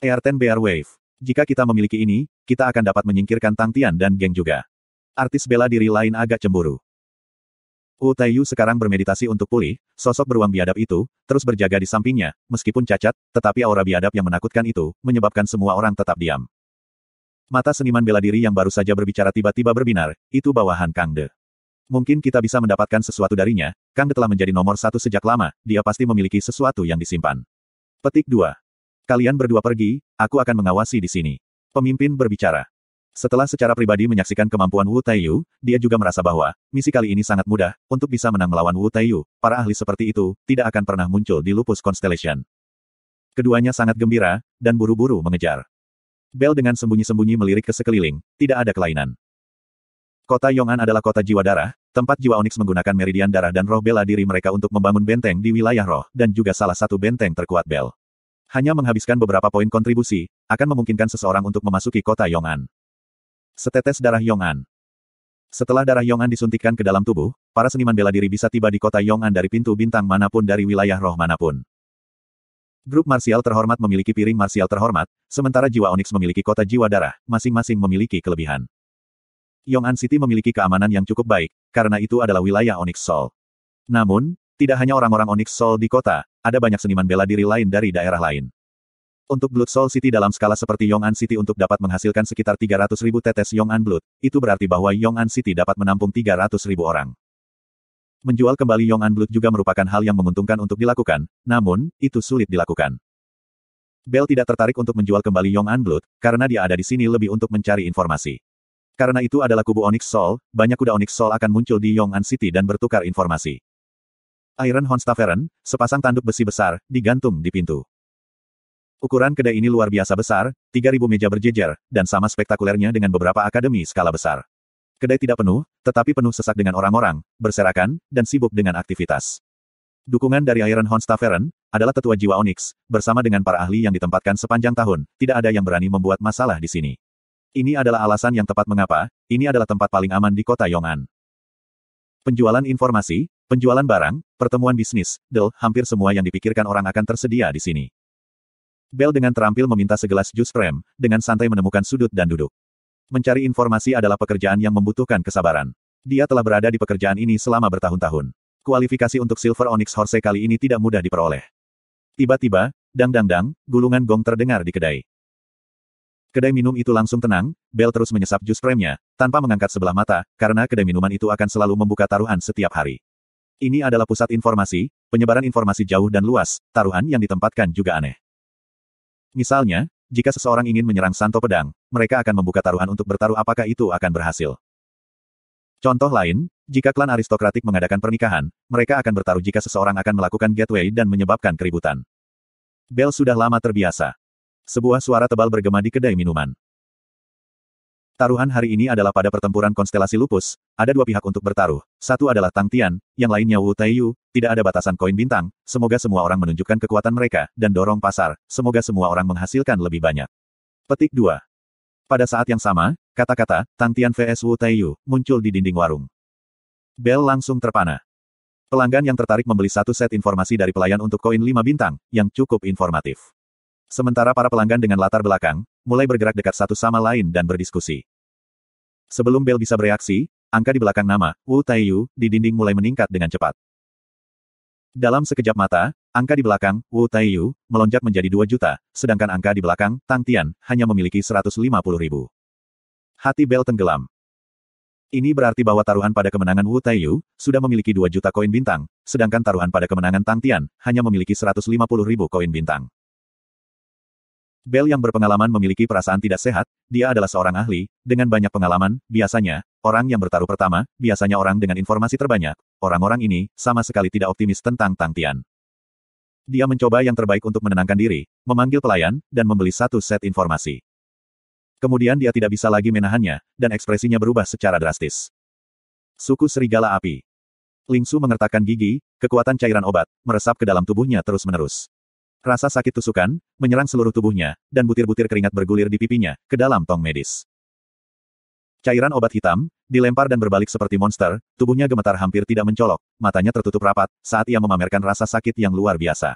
Earthen Bear Wave. Jika kita memiliki ini, kita akan dapat menyingkirkan Tang Tian dan geng juga. Artis bela diri lain agak cemburu. Wu Taiyu sekarang bermeditasi untuk pulih, sosok beruang biadab itu, terus berjaga di sampingnya, meskipun cacat, tetapi aura biadab yang menakutkan itu, menyebabkan semua orang tetap diam. Mata seniman bela diri yang baru saja berbicara tiba-tiba berbinar, itu bawahan Kang De. Mungkin kita bisa mendapatkan sesuatu darinya, Kang De telah menjadi nomor 1 sejak lama, dia pasti memiliki sesuatu yang disimpan. Petik 2. Kalian berdua pergi, aku akan mengawasi di sini. Pemimpin berbicara. Setelah secara pribadi menyaksikan kemampuan Wu Taiyu, dia juga merasa bahwa, misi kali ini sangat mudah, untuk bisa menang melawan Wu Taiyu, para ahli seperti itu, tidak akan pernah muncul di Lupus Constellation. Keduanya sangat gembira, dan buru-buru mengejar. Bell dengan sembunyi-sembunyi melirik ke sekeliling, tidak ada kelainan. Kota Yong'an adalah kota jiwa darah, tempat jiwa Onyx menggunakan meridian darah dan roh bela diri mereka untuk membangun benteng di wilayah roh, dan juga salah satu benteng terkuat Bell. Hanya menghabiskan beberapa poin kontribusi, akan memungkinkan seseorang untuk memasuki kota Yong'an. Setetes darah Yong'an. Setelah darah Yong'an disuntikkan ke dalam tubuh, para seniman bela diri bisa tiba di kota Yong'an dari pintu bintang manapun dari wilayah roh manapun. Grup marsial terhormat memiliki piring marsial terhormat, sementara jiwa Onyx memiliki kota jiwa darah, masing-masing memiliki kelebihan. Yong'an City memiliki keamanan yang cukup baik, karena itu adalah wilayah Onyx Soul. Namun, tidak hanya orang-orang Onyx Soul di kota, ada banyak seniman bela diri lain dari daerah lain. Untuk Blood Soul City dalam skala seperti Yong'an City untuk dapat menghasilkan sekitar 300.000 tetes Yong'an Blood, itu berarti bahwa Yong'an City dapat menampung 300.000 orang. Menjual kembali Yong'an Blood juga merupakan hal yang menguntungkan untuk dilakukan, namun, itu sulit dilakukan. Bell tidak tertarik untuk menjual kembali Yong'an Blood, karena dia ada di sini lebih untuk mencari informasi. Karena itu adalah kubu Onyx Soul, banyak kuda Onyx Soul akan muncul di Yong'an City dan bertukar informasi. Iron Horns Tavern, sepasang tanduk besi besar, digantung di pintu. Ukuran kedai ini luar biasa besar, 3.000 meja berjejer, dan sama spektakulernya dengan beberapa akademi skala besar. Kedai tidak penuh, tetapi penuh sesak dengan orang-orang, berserakan, dan sibuk dengan aktivitas. Dukungan dari Iron Horns Tavern adalah tetua jiwa Onyx, bersama dengan para ahli yang ditempatkan sepanjang tahun, tidak ada yang berani membuat masalah di sini. Ini adalah alasan yang tepat mengapa, ini adalah tempat paling aman di kota Yong'an. Penjualan informasi, penjualan barang, pertemuan bisnis, hampir semua yang dipikirkan orang akan tersedia di sini. Bell dengan terampil meminta segelas jus prem, dengan santai menemukan sudut dan duduk. Mencari informasi adalah pekerjaan yang membutuhkan kesabaran. Dia telah berada di pekerjaan ini selama bertahun-tahun. Kualifikasi untuk Silver Onyx Horse kali ini tidak mudah diperoleh. Tiba-tiba, dang, gulungan gong terdengar di kedai. Kedai minum itu langsung tenang, Bell terus menyesap jus premnya, tanpa mengangkat sebelah mata, karena kedai minuman itu akan selalu membuka taruhan setiap hari. Ini adalah pusat informasi, penyebaran informasi jauh dan luas, taruhan yang ditempatkan juga aneh. Misalnya, jika seseorang ingin menyerang Santo Pedang, mereka akan membuka taruhan untuk bertaruh apakah itu akan berhasil. Contoh lain, jika klan aristokratik mengadakan pernikahan, mereka akan bertaruh jika seseorang akan melakukan gateway dan menyebabkan keributan. Bell sudah lama terbiasa. Sebuah suara tebal bergema di kedai minuman. Taruhan hari ini adalah pada pertempuran konstelasi Lupus, ada dua pihak untuk bertaruh, satu adalah Tang Tian, yang lainnya Wu Taiyu, tidak ada batasan koin bintang, semoga semua orang menunjukkan kekuatan mereka, dan dorong pasar, semoga semua orang menghasilkan lebih banyak. Petik 2. Pada saat yang sama, kata-kata, Tang Tian vs Wu Taiyu, muncul di dinding warung. Bell langsung terpana. Pelanggan yang tertarik membeli satu set informasi dari pelayan untuk koin 5 bintang, yang cukup informatif. Sementara para pelanggan dengan latar belakang, mulai bergerak dekat satu sama lain dan berdiskusi. Sebelum Bell bisa bereaksi, angka di belakang nama, Wu Taiyu, di dinding mulai meningkat dengan cepat. Dalam sekejap mata, angka di belakang, Wu Taiyu, melonjak menjadi 2 juta, sedangkan angka di belakang, Tang Tian, hanya memiliki 150.000. Hati Bell tenggelam. Ini berarti bahwa taruhan pada kemenangan Wu Taiyu, sudah memiliki 2 juta koin bintang, sedangkan taruhan pada kemenangan Tang Tian, hanya memiliki 150.000 koin bintang. Bell yang berpengalaman memiliki perasaan tidak sehat, dia adalah seorang ahli, dengan banyak pengalaman, biasanya, orang yang bertaruh pertama, biasanya orang dengan informasi terbanyak, orang-orang ini, sama sekali tidak optimis tentang Tang Tian. Dia mencoba yang terbaik untuk menenangkan diri, memanggil pelayan, dan membeli satu set informasi. Kemudian dia tidak bisa lagi menahannya, dan ekspresinya berubah secara drastis. Suku Serigala Api. Lingsu mengertakkan gigi, kekuatan cairan obat, meresap ke dalam tubuhnya terus-menerus. Rasa sakit tusukan, menyerang seluruh tubuhnya, dan butir-butir keringat bergulir di pipinya, ke dalam tong medis. Cairan obat hitam, dilempar dan berbalik seperti monster, tubuhnya gemetar hampir tidak mencolok, matanya tertutup rapat, saat ia memamerkan rasa sakit yang luar biasa.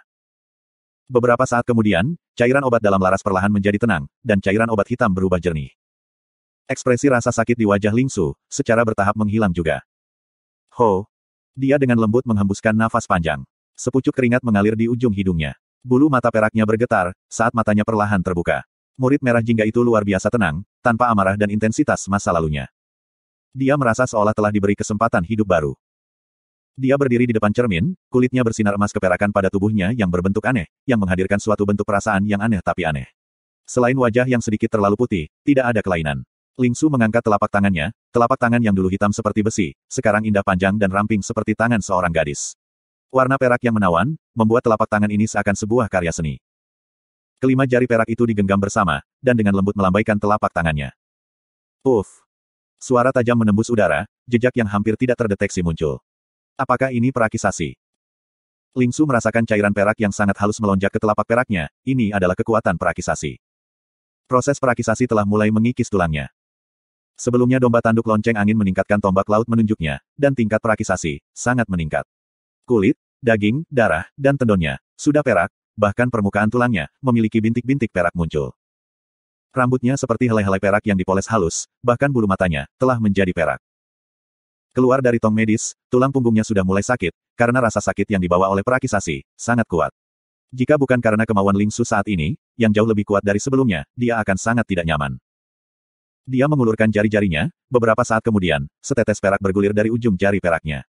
Beberapa saat kemudian, cairan obat dalam laras perlahan menjadi tenang, dan cairan obat hitam berubah jernih. Ekspresi rasa sakit di wajah Lingsu, secara bertahap menghilang juga. Ho! Dia dengan lembut menghembuskan nafas panjang. Sepucuk keringat mengalir di ujung hidungnya. Bulu mata peraknya bergetar, saat matanya perlahan terbuka. Murid merah jingga itu luar biasa tenang, tanpa amarah dan intensitas masa lalunya. Dia merasa seolah telah diberi kesempatan hidup baru. Dia berdiri di depan cermin, kulitnya bersinar emas keperakan pada tubuhnya yang berbentuk aneh, yang menghadirkan suatu bentuk perasaan yang aneh tapi aneh. Selain wajah yang sedikit terlalu putih, tidak ada kelainan. Ling Su mengangkat telapak tangan yang dulu hitam seperti besi, sekarang indah panjang dan ramping seperti tangan seorang gadis. Warna perak yang menawan, membuat telapak tangan ini seakan sebuah karya seni. Kelima jari perak itu digenggam bersama, dan dengan lembut melambaikan telapak tangannya. Puff! Suara tajam menembus udara, jejak yang hampir tidak terdeteksi muncul. Apakah ini perakisasi? Ling Su merasakan cairan perak yang sangat halus melonjak ke telapak peraknya, ini adalah kekuatan perakisasi. Proses perakisasi telah mulai mengikis tulangnya. Sebelumnya domba tanduk lonceng angin meningkatkan tombak laut menunjuknya, dan tingkat perakisasi sangat meningkat. Kulit, daging, darah, dan tendonnya sudah perak, bahkan permukaan tulangnya memiliki bintik-bintik perak muncul. Rambutnya seperti helai-helai perak yang dipoles halus, bahkan bulu matanya telah menjadi perak. Keluar dari tong medis, tulang punggungnya sudah mulai sakit, karena rasa sakit yang dibawa oleh perakisasi sangat kuat. Jika bukan karena kemauan Ling Su saat ini, yang jauh lebih kuat dari sebelumnya, dia akan sangat tidak nyaman. Dia mengulurkan jari-jarinya, beberapa saat kemudian, setetes perak bergulir dari ujung jari peraknya.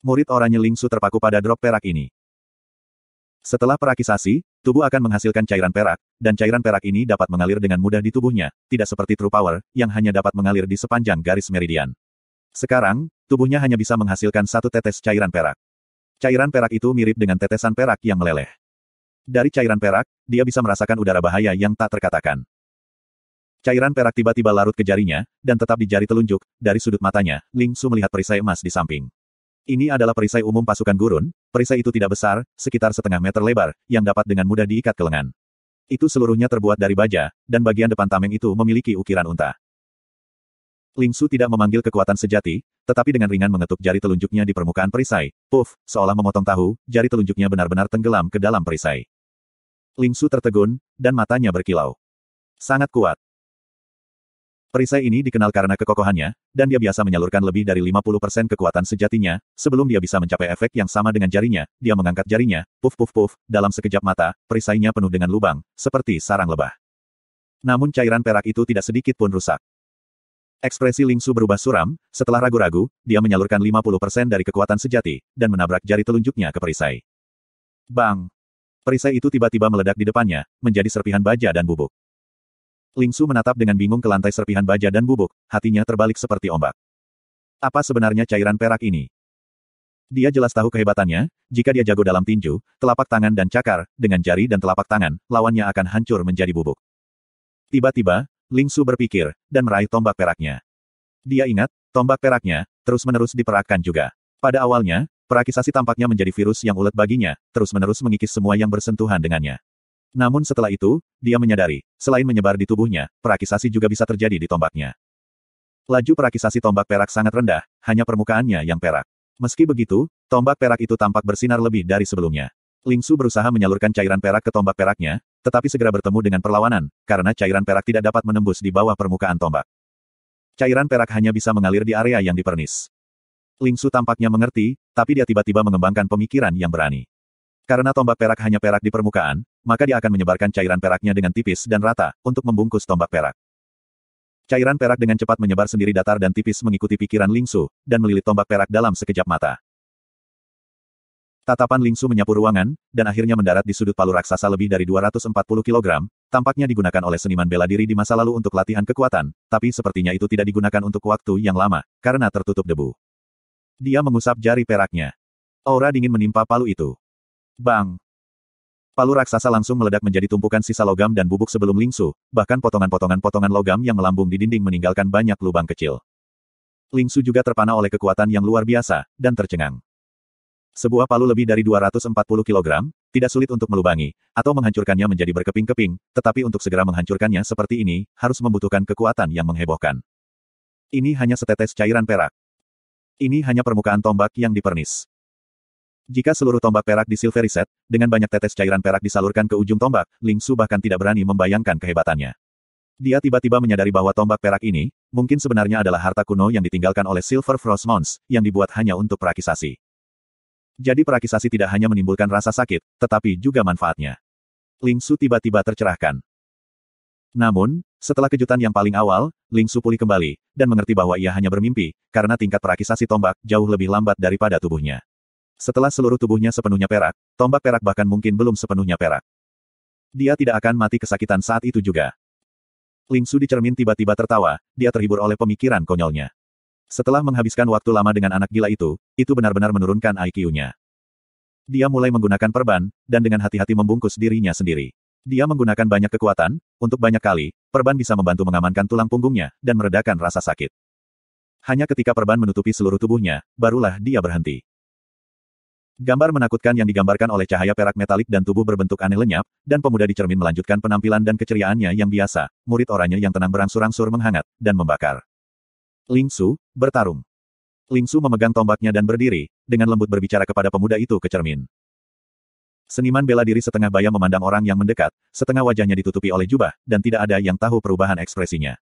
Murid oranye Ling Su terpaku pada drop perak ini. Setelah perakisasi, tubuh akan menghasilkan cairan perak, dan cairan perak ini dapat mengalir dengan mudah di tubuhnya, tidak seperti True Power, yang hanya dapat mengalir di sepanjang garis meridian. Sekarang, tubuhnya hanya bisa menghasilkan satu tetes cairan perak. Cairan perak itu mirip dengan tetesan perak yang meleleh. Dari cairan perak, dia bisa merasakan udara bahaya yang tak terkatakan. Cairan perak tiba-tiba larut ke jarinya, dan tetap di jari telunjuk. Dari sudut matanya, Ling Su melihat perisai emas di samping. Ini adalah perisai umum pasukan gurun, perisai itu tidak besar, sekitar setengah meter lebar, yang dapat dengan mudah diikat ke lengan. Itu seluruhnya terbuat dari baja, dan bagian depan tameng itu memiliki ukiran unta. Ling Su tidak memanggil kekuatan sejati, tetapi dengan ringan mengetuk jari telunjuknya di permukaan perisai. Puff, seolah memotong tahu, jari telunjuknya benar-benar tenggelam ke dalam perisai. Ling Su tertegun, dan matanya berkilau. Sangat kuat. Perisai ini dikenal karena kekokohannya, dan dia biasa menyalurkan lebih dari 50% kekuatan sejatinya. Sebelum dia bisa mencapai efek yang sama dengan jarinya, dia mengangkat jarinya, puff puff puff, dalam sekejap mata, perisainya penuh dengan lubang, seperti sarang lebah. Namun cairan perak itu tidak sedikit pun rusak. Ekspresi Ling Su berubah suram, setelah ragu-ragu, dia menyalurkan 50% dari kekuatan sejati, dan menabrak jari telunjuknya ke perisai. Bang! Perisai itu tiba-tiba meledak di depannya, menjadi serpihan baja dan bubuk. Ling Su menatap dengan bingung ke lantai serpihan baja dan bubuk, hatinya terbalik seperti ombak. Apa sebenarnya cairan perak ini? Dia jelas tahu kehebatannya, jika dia jago dalam tinju, telapak tangan dan cakar, dengan jari dan telapak tangan, lawannya akan hancur menjadi bubuk. Tiba-tiba, Ling Su berpikir, dan meraih tombak peraknya. Dia ingat, tombak peraknya, terus-menerus diperakkan juga. Pada awalnya, perakisasi tampaknya menjadi virus yang ulet baginya, terus-menerus mengikis semua yang bersentuhan dengannya. Namun setelah itu, dia menyadari, selain menyebar di tubuhnya, perakisasi juga bisa terjadi di tombaknya. Laju perakisasi tombak perak sangat rendah, hanya permukaannya yang perak. Meski begitu, tombak perak itu tampak bersinar lebih dari sebelumnya. Ling Su berusaha menyalurkan cairan perak ke tombak peraknya, tetapi segera bertemu dengan perlawanan, karena cairan perak tidak dapat menembus di bawah permukaan tombak. Cairan perak hanya bisa mengalir di area yang dipernis. Ling Su tampaknya mengerti, tapi dia tiba-tiba mengembangkan pemikiran yang berani. Karena tombak perak hanya perak di permukaan, maka dia akan menyebarkan cairan peraknya dengan tipis dan rata, untuk membungkus tombak perak. Cairan perak dengan cepat menyebar sendiri datar dan tipis mengikuti pikiran Ling Su, dan melilit tombak perak dalam sekejap mata. Tatapan Ling Su menyapu ruangan, dan akhirnya mendarat di sudut palu raksasa lebih dari 240 kg, tampaknya digunakan oleh seniman bela diri di masa lalu untuk latihan kekuatan, tapi sepertinya itu tidak digunakan untuk waktu yang lama, karena tertutup debu. Dia mengusap jari peraknya. Aura dingin menimpa palu itu. Bang! Palu raksasa langsung meledak menjadi tumpukan sisa logam dan bubuk sebelum Ling Su, bahkan potongan-potongan logam yang melambung di dinding meninggalkan banyak lubang kecil. Ling Su juga terpana oleh kekuatan yang luar biasa, dan tercengang. Sebuah palu lebih dari 240 kg, tidak sulit untuk melubangi, atau menghancurkannya menjadi berkeping-keping, tetapi untuk segera menghancurkannya seperti ini, harus membutuhkan kekuatan yang menghebohkan. Ini hanya setetes cairan perak. Ini hanya permukaan tombak yang dipernis. Jika seluruh tombak perak di Silvery Set, dengan banyak tetes cairan perak disalurkan ke ujung tombak, Ling Su bahkan tidak berani membayangkan kehebatannya. Dia tiba-tiba menyadari bahwa tombak perak ini, mungkin sebenarnya adalah harta kuno yang ditinggalkan oleh Silver Frost Mons, yang dibuat hanya untuk perakisasi. Jadi perakisasi tidak hanya menimbulkan rasa sakit, tetapi juga manfaatnya. Ling Su tiba-tiba tercerahkan. Namun, setelah kejutan yang paling awal, Ling Su pulih kembali, dan mengerti bahwa ia hanya bermimpi, karena tingkat perakisasi tombak jauh lebih lambat daripada tubuhnya. Setelah seluruh tubuhnya sepenuhnya perak, tombak perak bahkan mungkin belum sepenuhnya perak. Dia tidak akan mati kesakitan saat itu juga. Ling Su di cermin tiba-tiba tertawa, dia terhibur oleh pemikiran konyolnya. Setelah menghabiskan waktu lama dengan anak gila itu benar-benar menurunkan IQ-nya. Dia mulai menggunakan perban, dan dengan hati-hati membungkus dirinya sendiri. Dia menggunakan banyak kekuatan, untuk banyak kali, perban bisa membantu mengamankan tulang punggungnya, dan meredakan rasa sakit. Hanya ketika perban menutupi seluruh tubuhnya, barulah dia berhenti. Gambar menakutkan yang digambarkan oleh cahaya perak metalik dan tubuh berbentuk aneh lenyap, dan pemuda di cermin melanjutkan penampilan dan keceriaannya yang biasa, murid oranye yang tenang berangsur-angsur menghangat, dan membakar. Ling Su, bertarung. Ling Su memegang tombaknya dan berdiri, dengan lembut berbicara kepada pemuda itu ke cermin. Seniman bela diri setengah baya memandang orang yang mendekat, setengah wajahnya ditutupi oleh jubah, dan tidak ada yang tahu perubahan ekspresinya.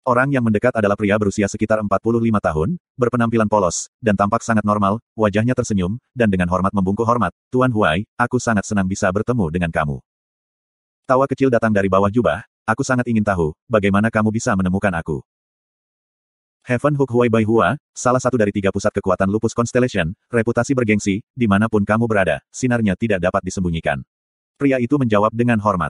Orang yang mendekat adalah pria berusia sekitar 45 tahun, berpenampilan polos, dan tampak sangat normal, wajahnya tersenyum, dan dengan hormat membungkuk hormat, Tuan Huai, aku sangat senang bisa bertemu dengan kamu. Tawa kecil datang dari bawah jubah, aku sangat ingin tahu, bagaimana kamu bisa menemukan aku. Heaven Hook Huai Bai Hua, salah satu dari 3 pusat kekuatan Lupus Constellation, reputasi bergengsi, dimanapun kamu berada, sinarnya tidak dapat disembunyikan. Pria itu menjawab dengan hormat.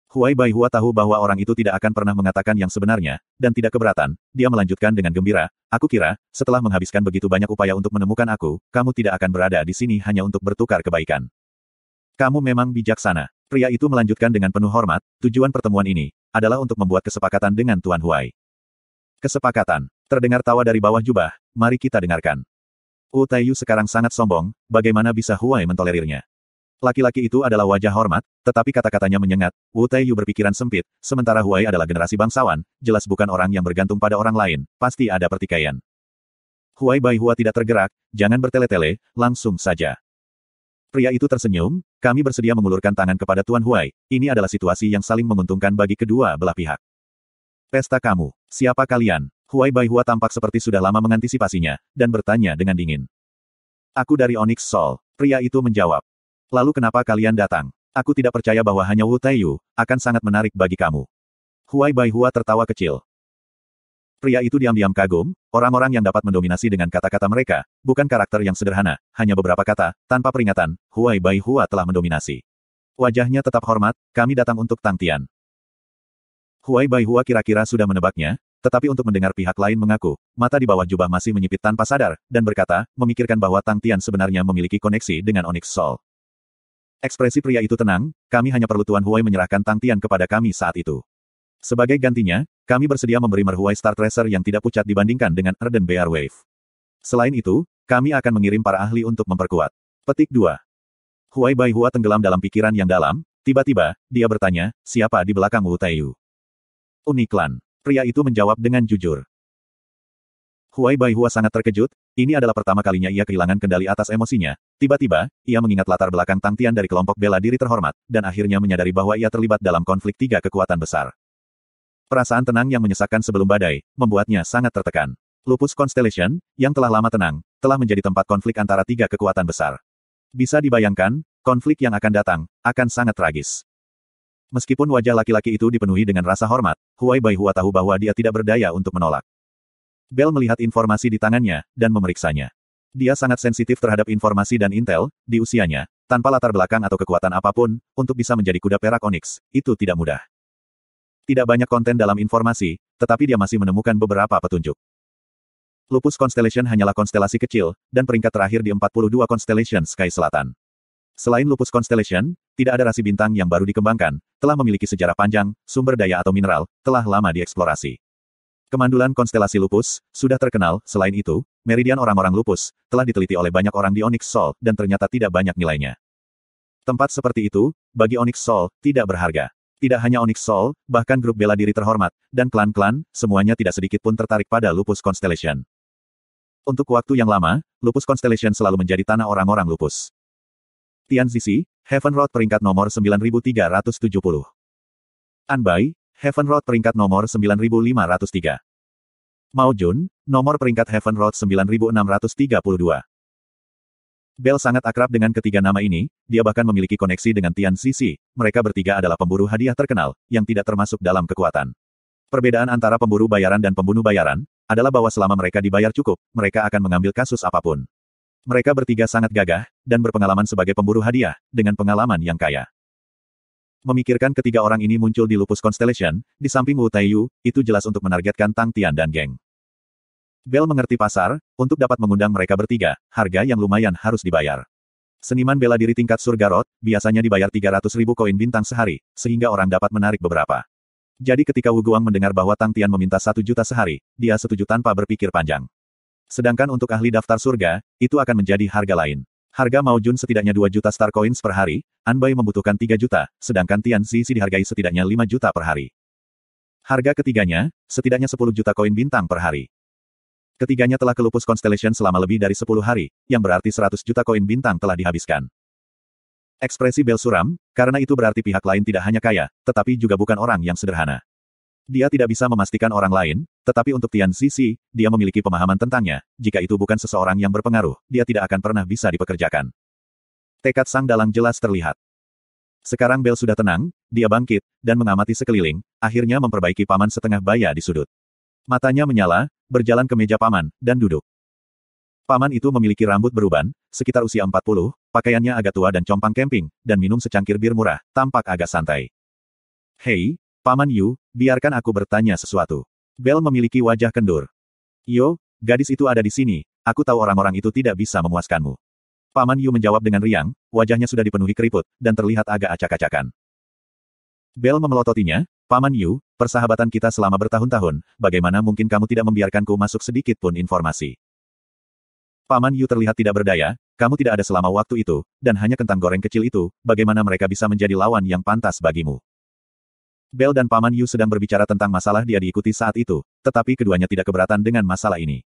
Huai Bai Hua tahu bahwa orang itu tidak akan pernah mengatakan yang sebenarnya, dan tidak keberatan, dia melanjutkan dengan gembira, aku kira, setelah menghabiskan begitu banyak upaya untuk menemukan aku, kamu tidak akan berada di sini hanya untuk bertukar kebaikan. Kamu memang bijaksana. Pria itu melanjutkan dengan penuh hormat, tujuan pertemuan ini, adalah untuk membuat kesepakatan dengan Tuan Huai. Kesepakatan. Terdengar tawa dari bawah jubah, mari kita dengarkan. Wu Taiyu sekarang sangat sombong, bagaimana bisa Huai mentolerirnya? Laki-laki itu adalah wajah hormat, tetapi kata-katanya menyengat, Wu Taiyu berpikiran sempit, sementara Huai adalah generasi bangsawan, jelas bukan orang yang bergantung pada orang lain, pasti ada pertikaian. Huai Bai Hua tidak tergerak, jangan bertele-tele, langsung saja. Pria itu tersenyum, kami bersedia mengulurkan tangan kepada Tuan Huai, ini adalah situasi yang saling menguntungkan bagi kedua belah pihak. Pesta kamu, siapa kalian? Huai Bai Hua tampak seperti sudah lama mengantisipasinya, dan bertanya dengan dingin. Aku dari Onyx Soul, pria itu menjawab. Lalu kenapa kalian datang? Aku tidak percaya bahwa hanya Wu Taiyu akan sangat menarik bagi kamu. Huai Bai Hua tertawa kecil. Pria itu diam-diam kagum, orang-orang yang dapat mendominasi dengan kata-kata mereka, bukan karakter yang sederhana, hanya beberapa kata, tanpa peringatan, Huai Bai Hua telah mendominasi. Wajahnya tetap hormat, kami datang untuk Tang Tian. Huai Bai Hua kira-kira sudah menebaknya, tetapi untuk mendengar pihak lain mengaku, mata di bawah jubah masih menyipit tanpa sadar, dan berkata, memikirkan bahwa Tang Tian sebenarnya memiliki koneksi dengan Onyx Soul. Ekspresi pria itu tenang, kami hanya perlu Tuan Huai menyerahkan Tang Tian kepada kami saat itu. Sebagai gantinya, kami bersedia memberi Merhuai Star Tracer yang tidak pucat dibandingkan dengan Erden Bear Wave. Selain itu, kami akan mengirim para ahli untuk memperkuat. Petik 2. Huai Bai Hua tenggelam dalam pikiran yang dalam, tiba-tiba, dia bertanya, siapa di belakang Wu Taiyu? Uniklan. Pria itu menjawab dengan jujur. Huai Bai Hua sangat terkejut, ini adalah pertama kalinya ia kehilangan kendali atas emosinya. Tiba-tiba, ia mengingat latar belakang Tang Tian dari kelompok bela diri terhormat, dan akhirnya menyadari bahwa ia terlibat dalam konflik 3 kekuatan besar. Perasaan tenang yang menyesakkan sebelum badai, membuatnya sangat tertekan. Lupus Constellation, yang telah lama tenang, telah menjadi tempat konflik antara 3 kekuatan besar. Bisa dibayangkan, konflik yang akan datang, akan sangat tragis. Meskipun wajah laki-laki itu dipenuhi dengan rasa hormat, Huai Bai Hua tahu bahwa dia tidak berdaya untuk menolak. Bell melihat informasi di tangannya, dan memeriksanya. Dia sangat sensitif terhadap informasi dan intel, di usianya, tanpa latar belakang atau kekuatan apapun, untuk bisa menjadi kuda perak Onyx, itu tidak mudah. Tidak banyak konten dalam informasi, tetapi dia masih menemukan beberapa petunjuk. Lupus Constellation hanyalah konstelasi kecil, dan peringkat terakhir di 42 Constellation Sky Selatan. Selain Lupus Constellation, tidak ada rasi bintang yang baru dikembangkan, telah memiliki sejarah panjang, sumber daya atau mineral, telah lama dieksplorasi. Kemandulan konstelasi Lupus sudah terkenal, selain itu, meridian orang-orang Lupus telah diteliti oleh banyak orang di Onyx Soul, dan ternyata tidak banyak nilainya. Tempat seperti itu, bagi Onyx Soul, tidak berharga. Tidak hanya Onyx Soul, bahkan grup bela diri terhormat, dan klan-klan, semuanya tidak sedikit pun tertarik pada Lupus Constellation. Untuk waktu yang lama, Lupus Constellation selalu menjadi tanah orang-orang Lupus. Tian Zizi, Heaven Road peringkat nomor 9370. Anbai, Heaven Road peringkat nomor 9503. Mao Jun, nomor peringkat Heaven Road 9632. Bell sangat akrab dengan ketiga nama ini, dia bahkan memiliki koneksi dengan Tian Zizi. Mereka bertiga adalah pemburu hadiah terkenal, yang tidak termasuk dalam kekuatan. Perbedaan antara pemburu bayaran dan pembunuh bayaran, adalah bahwa selama mereka dibayar cukup, mereka akan mengambil kasus apapun. Mereka bertiga sangat gagah, dan berpengalaman sebagai pemburu hadiah, dengan pengalaman yang kaya. Memikirkan ketiga orang ini muncul di Lupus Constellation, di samping Wu Taiyu, itu jelas untuk menargetkan Tang Tian dan geng. Bell mengerti pasar, untuk dapat mengundang mereka bertiga, harga yang lumayan harus dibayar. Seniman bela diri tingkat surga Rod, biasanya dibayar 300.000 koin bintang sehari, sehingga orang dapat menarik beberapa. Jadi ketika Wu Guang mendengar bahwa Tang Tian meminta 1 juta sehari, dia setuju tanpa berpikir panjang. Sedangkan untuk ahli daftar surga, itu akan menjadi harga lain. Harga Mao Jun setidaknya 2 juta star coins per hari, An Bai membutuhkan 3 juta, sedangkan Tian Zizi dihargai setidaknya 5 juta per hari. Harga ketiganya, setidaknya 10 juta koin bintang per hari. Ketiganya telah ke Lupus Constellation selama lebih dari 10 hari, yang berarti 100 juta koin bintang telah dihabiskan. Ekspresi Bell suram, karena itu berarti pihak lain tidak hanya kaya, tetapi juga bukan orang yang sederhana. Dia tidak bisa memastikan orang lain, tetapi untuk Tian Zizi, dia memiliki pemahaman tentangnya, jika itu bukan seseorang yang berpengaruh, dia tidak akan pernah bisa dipekerjakan. Tekad sang dalang jelas terlihat. Sekarang Bell sudah tenang, dia bangkit, dan mengamati sekeliling, akhirnya memperbaiki paman setengah baya di sudut. Matanya menyala, berjalan ke meja paman, dan duduk. Paman itu memiliki rambut beruban, sekitar usia 40, pakaiannya agak tua dan compang camping, dan minum secangkir bir murah, tampak agak santai. Hei, Paman Yu, biarkan aku bertanya sesuatu. Bell memiliki wajah kendur. Yo, gadis itu ada di sini, aku tahu orang-orang itu tidak bisa memuaskanmu. Paman Yu menjawab dengan riang, wajahnya sudah dipenuhi keriput, dan terlihat agak acak-acakan. Bell memelototinya, Paman Yu, persahabatan kita selama bertahun-tahun, bagaimana mungkin kamu tidak membiarkanku masuk sedikit pun informasi? Paman Yu terlihat tidak berdaya, kamu tidak ada selama waktu itu, dan hanya kentang goreng kecil itu, bagaimana mereka bisa menjadi lawan yang pantas bagimu? Bell dan Paman Yu sedang berbicara tentang masalah dia diikuti saat itu, tetapi keduanya tidak keberatan dengan masalah ini.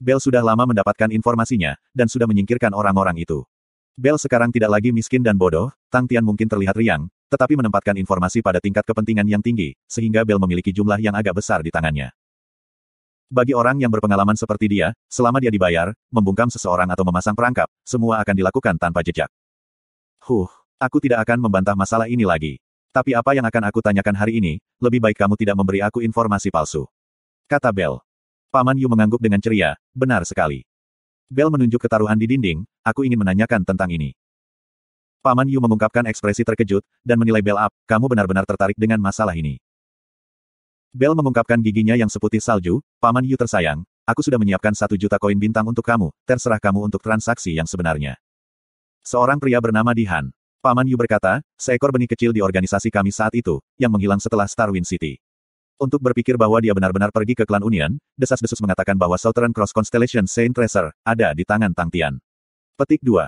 Bell sudah lama mendapatkan informasinya, dan sudah menyingkirkan orang-orang itu. Bell sekarang tidak lagi miskin dan bodoh, Tang Tian mungkin terlihat riang, tetapi menempatkan informasi pada tingkat kepentingan yang tinggi, sehingga Bell memiliki jumlah yang agak besar di tangannya. Bagi orang yang berpengalaman seperti dia, selama dia dibayar, membungkam seseorang atau memasang perangkap, semua akan dilakukan tanpa jejak. Aku tidak akan membantah masalah ini lagi. Tapi apa yang akan aku tanyakan hari ini, lebih baik kamu tidak memberi aku informasi palsu. Kata Bell. Paman Yu mengangguk dengan ceria, benar sekali. Bell menunjuk ke taruhan di dinding, aku ingin menanyakan tentang ini. Paman Yu mengungkapkan ekspresi terkejut, dan menilai Bell up, kamu benar-benar tertarik dengan masalah ini. Bell mengungkapkan giginya yang seputih salju, Paman Yu tersayang, aku sudah menyiapkan 1 juta koin bintang untuk kamu, terserah kamu untuk transaksi yang sebenarnya. Seorang pria bernama Dihan. Paman Yu berkata, seekor benih kecil di organisasi kami saat itu, yang menghilang setelah Starwind City. Untuk berpikir bahwa dia benar-benar pergi ke klan Union, desas-desus mengatakan bahwa Southern Cross Constellation Saint Tracer ada di tangan Tang Tian. Petik 2.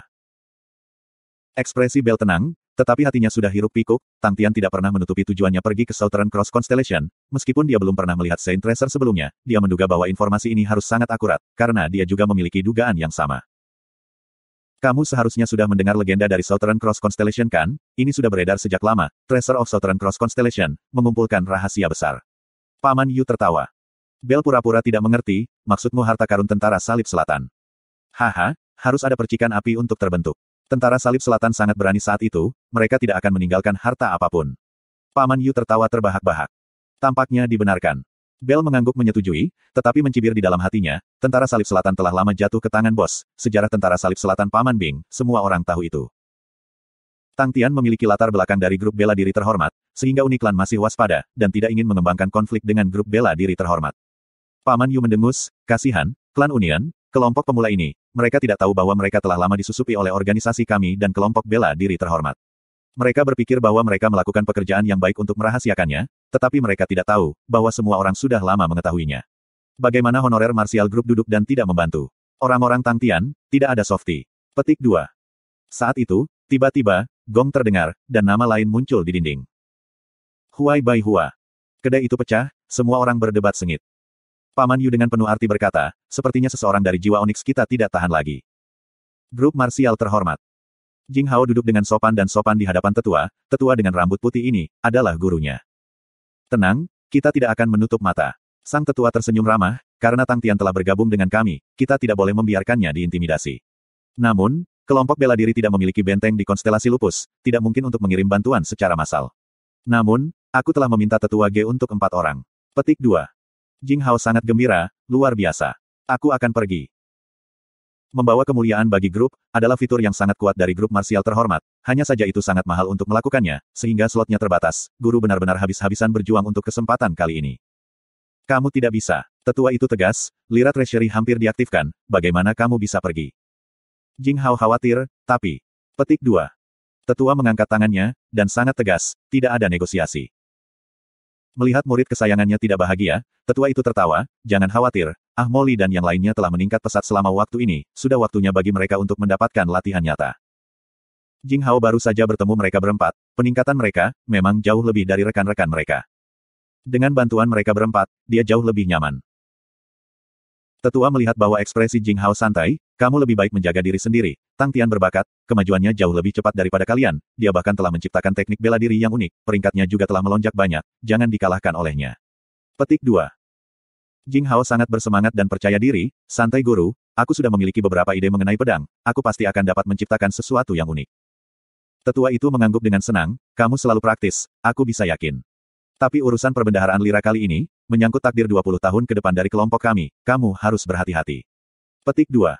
Ekspresi Bell tenang, tetapi hatinya sudah hiruk-pikuk, Tang Tian tidak pernah menutupi tujuannya pergi ke Southern Cross Constellation, meskipun dia belum pernah melihat Saint Tracer sebelumnya, dia menduga bahwa informasi ini harus sangat akurat, karena dia juga memiliki dugaan yang sama. Kamu seharusnya sudah mendengar legenda dari Southern Cross Constellation kan? Ini sudah beredar sejak lama, Tracer of Southern Cross Constellation, mengumpulkan rahasia besar. Paman Yu tertawa. Bell pura-pura tidak mengerti, maksudmu harta karun tentara salib selatan. Haha, harus ada percikan api untuk terbentuk. Tentara salib selatan sangat berani saat itu, mereka tidak akan meninggalkan harta apapun. Paman Yu tertawa terbahak-bahak. Tampaknya dibenarkan. Bell mengangguk menyetujui, tetapi mencibir di dalam hatinya, tentara salib selatan telah lama jatuh ke tangan bos, sejarah tentara salib selatan Paman Bing, semua orang tahu itu. Tang Tian memiliki latar belakang dari grup bela diri terhormat, sehingga Uniklan masih waspada, dan tidak ingin mengembangkan konflik dengan grup bela diri terhormat. Paman Yu mendengus, kasihan, klan Union, kelompok pemula ini, mereka tidak tahu bahwa mereka telah lama disusupi oleh organisasi kami dan kelompok bela diri terhormat. Mereka berpikir bahwa mereka melakukan pekerjaan yang baik untuk merahasiakannya, tetapi mereka tidak tahu bahwa semua orang sudah lama mengetahuinya. Bagaimana honorer Martial Group duduk dan tidak membantu? Orang-orang Tang Tian, tidak ada softy. Petik 2. Saat itu, tiba-tiba, gong terdengar, dan nama lain muncul di dinding. Huai Bai Hua. Kedai itu pecah, semua orang berdebat sengit. Paman Yu dengan penuh arti berkata, sepertinya seseorang dari jiwa Onyx kita tidak tahan lagi. Grup marsial terhormat. Jing Hao duduk dengan sopan di hadapan tetua dengan rambut putih ini, adalah gurunya. Tenang, kita tidak akan menutup mata. Sang tetua tersenyum ramah, karena Tang Tian telah bergabung dengan kami, kita tidak boleh membiarkannya diintimidasi. Namun, kelompok bela diri tidak memiliki benteng di konstelasi Lupus, tidak mungkin untuk mengirim bantuan secara massal. Namun, aku telah meminta tetua G untuk 4 orang. Petik 2. Jing Hao sangat gembira, luar biasa. Aku akan pergi. Membawa kemuliaan bagi grup, adalah fitur yang sangat kuat dari grup marsial terhormat, hanya saja itu sangat mahal untuk melakukannya, sehingga slotnya terbatas. Guru benar-benar habis-habisan berjuang untuk kesempatan kali ini. Kamu tidak bisa. Tetua itu tegas, lira treasury hampir diaktifkan, bagaimana kamu bisa pergi? Jing Hao khawatir, tapi... Petik 2. Tetua mengangkat tangannya, dan sangat tegas, tidak ada negosiasi. Melihat murid kesayangannya tidak bahagia, tetua itu tertawa, jangan khawatir, Molly dan yang lainnya telah meningkat pesat selama waktu ini, sudah waktunya bagi mereka untuk mendapatkan latihan nyata. Jing Hao baru saja bertemu mereka berempat, peningkatan mereka, memang jauh lebih dari rekan-rekan mereka. Dengan bantuan mereka berempat, dia jauh lebih nyaman. Tetua melihat bahwa ekspresi Jing Hao santai, kamu lebih baik menjaga diri sendiri. Tang Tian berbakat, kemajuannya jauh lebih cepat daripada kalian, dia bahkan telah menciptakan teknik bela diri yang unik, peringkatnya juga telah melonjak banyak, jangan dikalahkan olehnya. Petik 2. Jing Hao sangat bersemangat dan percaya diri, santai guru, aku sudah memiliki beberapa ide mengenai pedang, aku pasti akan dapat menciptakan sesuatu yang unik. Tetua itu mengangguk dengan senang, kamu selalu praktis, aku bisa yakin. Tapi urusan perbendaharaan lira kali ini, menyangkut takdir 20 tahun ke depan dari kelompok kami, kamu harus berhati-hati. Petik 2.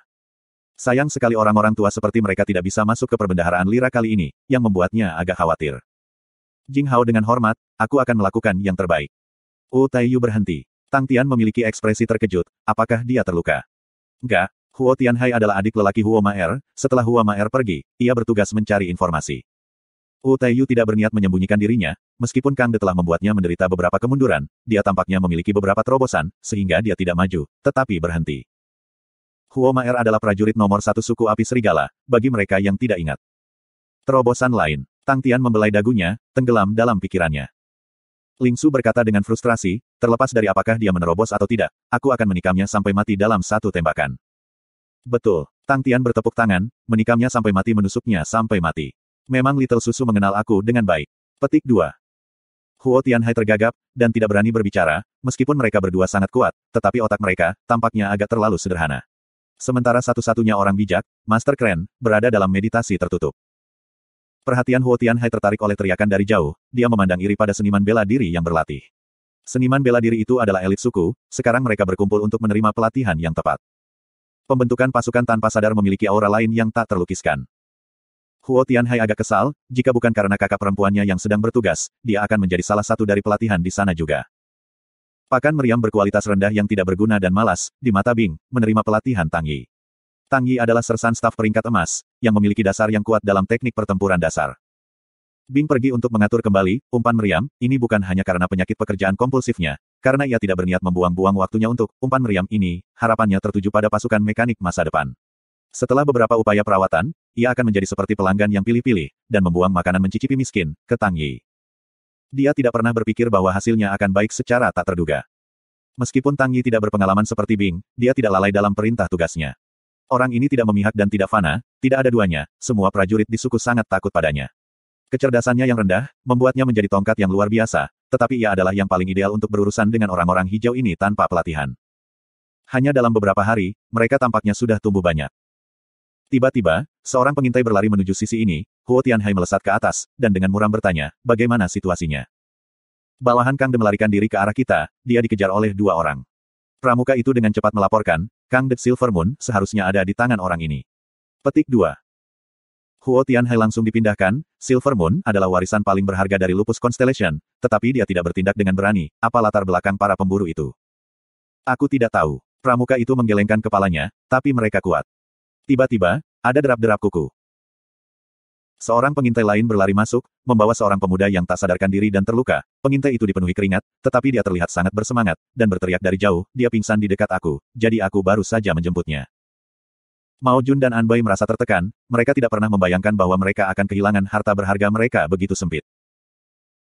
Sayang sekali orang-orang tua seperti mereka tidak bisa masuk ke perbendaharaan lira kali ini, yang membuatnya agak khawatir. Jing Hao dengan hormat, aku akan melakukan yang terbaik. Taiyu berhenti. Tang Tian memiliki ekspresi terkejut, apakah dia terluka? Enggak, Huo Tianhai adalah adik lelaki Huo Maer, setelah Huo Maer pergi, ia bertugas mencari informasi. Taiyu tidak berniat menyembunyikan dirinya, meskipun Kang De telah membuatnya menderita beberapa kemunduran, dia tampaknya memiliki beberapa terobosan, sehingga dia tidak maju, tetapi berhenti. Huo Maer adalah prajurit nomor 1 suku api serigala, bagi mereka yang tidak ingat. Terobosan lain, Tang Tian membelai dagunya, tenggelam dalam pikirannya. Ling Su berkata dengan frustrasi, terlepas dari apakah dia menerobos atau tidak, aku akan menikamnya sampai mati dalam satu tembakan. Betul, Tang Tian bertepuk tangan, menikamnya sampai mati menusuknya sampai mati. Memang Little Susu mengenal aku dengan baik. Petik 2. Huo Tianhai tergagap, dan tidak berani berbicara, meskipun mereka berdua sangat kuat, tetapi otak mereka, tampaknya agak terlalu sederhana. Sementara satu-satunya orang bijak, Master Kren, berada dalam meditasi tertutup. Perhatian Huo Tianhai tertarik oleh teriakan dari jauh, dia memandang iri pada seniman bela diri yang berlatih. Seniman bela diri itu adalah elit suku, sekarang mereka berkumpul untuk menerima pelatihan yang tepat. Pembentukan pasukan tanpa sadar memiliki aura lain yang tak terlukiskan. Huo Tianhai agak kesal, jika bukan karena kakak perempuannya yang sedang bertugas, dia akan menjadi salah satu dari pelatihan di sana juga. Pakan meriam berkualitas rendah yang tidak berguna dan malas, di mata Bing, menerima pelatihan Tang Yi. Tang Yi adalah sersan staf peringkat emas, yang memiliki dasar yang kuat dalam teknik pertempuran dasar. Bing pergi untuk mengatur kembali, umpan meriam, ini bukan hanya karena penyakit pekerjaan kompulsifnya, karena ia tidak berniat membuang-buang waktunya untuk umpan meriam ini, harapannya tertuju pada pasukan mekanik masa depan. Setelah beberapa upaya perawatan, ia akan menjadi seperti pelanggan yang pilih-pilih, dan membuang makanan mencicipi miskin, ke Tang Yi. Dia tidak pernah berpikir bahwa hasilnya akan baik secara tak terduga. Meskipun Tang Yi tidak berpengalaman seperti Bing, dia tidak lalai dalam perintah tugasnya. Orang ini tidak memihak dan tidak fana, tidak ada duanya, semua prajurit di suku sangat takut padanya. Kecerdasannya yang rendah, membuatnya menjadi tongkat yang luar biasa, tetapi ia adalah yang paling ideal untuk berurusan dengan orang-orang hijau ini tanpa pelatihan. Hanya dalam beberapa hari, mereka tampaknya sudah tumbuh banyak. Tiba-tiba, seorang pengintai berlari menuju sisi ini, Huo Tianhai melesat ke atas, dan dengan muram bertanya, bagaimana situasinya? Bawahan Kang De melarikan diri ke arah kita, dia dikejar oleh 2 orang. Pramuka itu dengan cepat melaporkan, Kang De Silver Moon seharusnya ada di tangan orang ini. Petik 2. Huo Tianhai langsung dipindahkan, Silver Moon adalah warisan paling berharga dari Lupus Constellation, tetapi dia tidak bertindak dengan berani, apa latar belakang para pemburu itu? Aku tidak tahu. Pramuka itu menggelengkan kepalanya, tapi mereka kuat. Tiba-tiba, ada derap-derap kuku. Seorang pengintai lain berlari masuk, membawa seorang pemuda yang tak sadarkan diri dan terluka. Pengintai itu dipenuhi keringat, tetapi dia terlihat sangat bersemangat, dan berteriak dari jauh, dia pingsan di dekat aku, jadi aku baru saja menjemputnya. Mao Jun dan An Bai merasa tertekan, mereka tidak pernah membayangkan bahwa mereka akan kehilangan harta berharga mereka begitu sempit.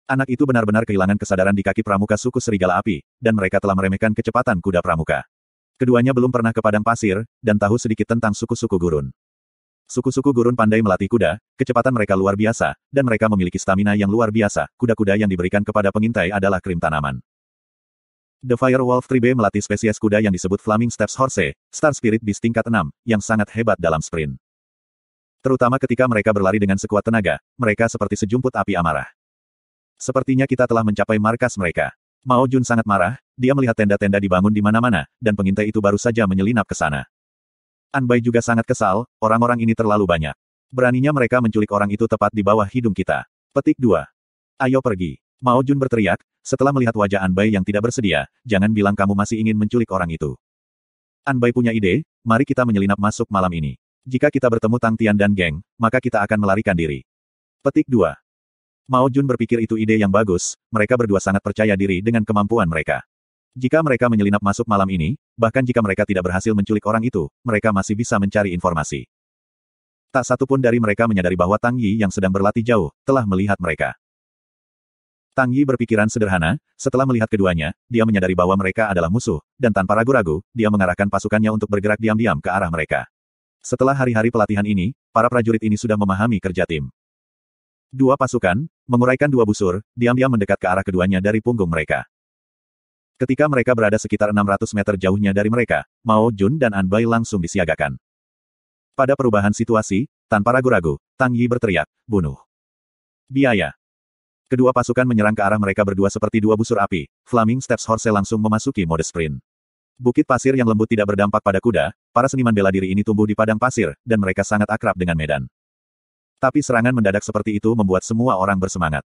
Anak itu benar-benar kehilangan kesadaran di kaki pramuka suku serigala api, dan mereka telah meremehkan kecepatan kuda pramuka. Keduanya belum pernah ke padang pasir, dan tahu sedikit tentang suku-suku gurun. Suku-suku gurun pandai melatih kuda, kecepatan mereka luar biasa, dan mereka memiliki stamina yang luar biasa. Kuda-kuda yang diberikan kepada pengintai adalah krim tanaman. The Firewolf Tribe melatih spesies kuda yang disebut Flaming Steps Horse, Star Spirit Beast tingkat 6, yang sangat hebat dalam sprint. Terutama ketika mereka berlari dengan sekuat tenaga, mereka seperti sejumput api amarah. Sepertinya kita telah mencapai markas mereka. Mao Jun sangat marah, dia melihat tenda-tenda dibangun di mana-mana, dan pengintai itu baru saja menyelinap ke sana. Anbai juga sangat kesal, orang-orang ini terlalu banyak. Beraninya mereka menculik orang itu tepat di bawah hidung kita. Petik 2. Ayo pergi. Mao Jun berteriak, setelah melihat wajah Anbai yang tidak bersedia, jangan bilang kamu masih ingin menculik orang itu. Anbai punya ide, mari kita menyelinap masuk malam ini. Jika kita bertemu Tang Tian dan geng, maka kita akan melarikan diri. Petik 2. Mao Jun berpikir itu ide yang bagus, mereka berdua sangat percaya diri dengan kemampuan mereka. Jika mereka menyelinap masuk malam ini, bahkan jika mereka tidak berhasil menculik orang itu, mereka masih bisa mencari informasi. Tak satu pun dari mereka menyadari bahwa Tang Yi yang sedang berlatih jauh, telah melihat mereka. Tang Yi berpikiran sederhana, setelah melihat keduanya, dia menyadari bahwa mereka adalah musuh, dan tanpa ragu-ragu, dia mengarahkan pasukannya untuk bergerak diam-diam ke arah mereka. Setelah hari-hari pelatihan ini, para prajurit ini sudah memahami kerja tim. Dua pasukan, menguraikan dua busur, diam-diam mendekat ke arah keduanya dari punggung mereka. Ketika mereka berada sekitar 600 meter jauhnya dari mereka, Mao Jun dan Anbai langsung disiagakan. Pada perubahan situasi, tanpa ragu-ragu, Tang Yi berteriak, bunuh. Biaya. Kedua pasukan menyerang ke arah mereka berdua seperti dua busur api, Flaming Steps Horse langsung memasuki mode sprint. Bukit pasir yang lembut tidak berdampak pada kuda, para seniman bela diri ini tumbuh di padang pasir, dan mereka sangat akrab dengan medan. Tapi serangan mendadak seperti itu membuat semua orang bersemangat.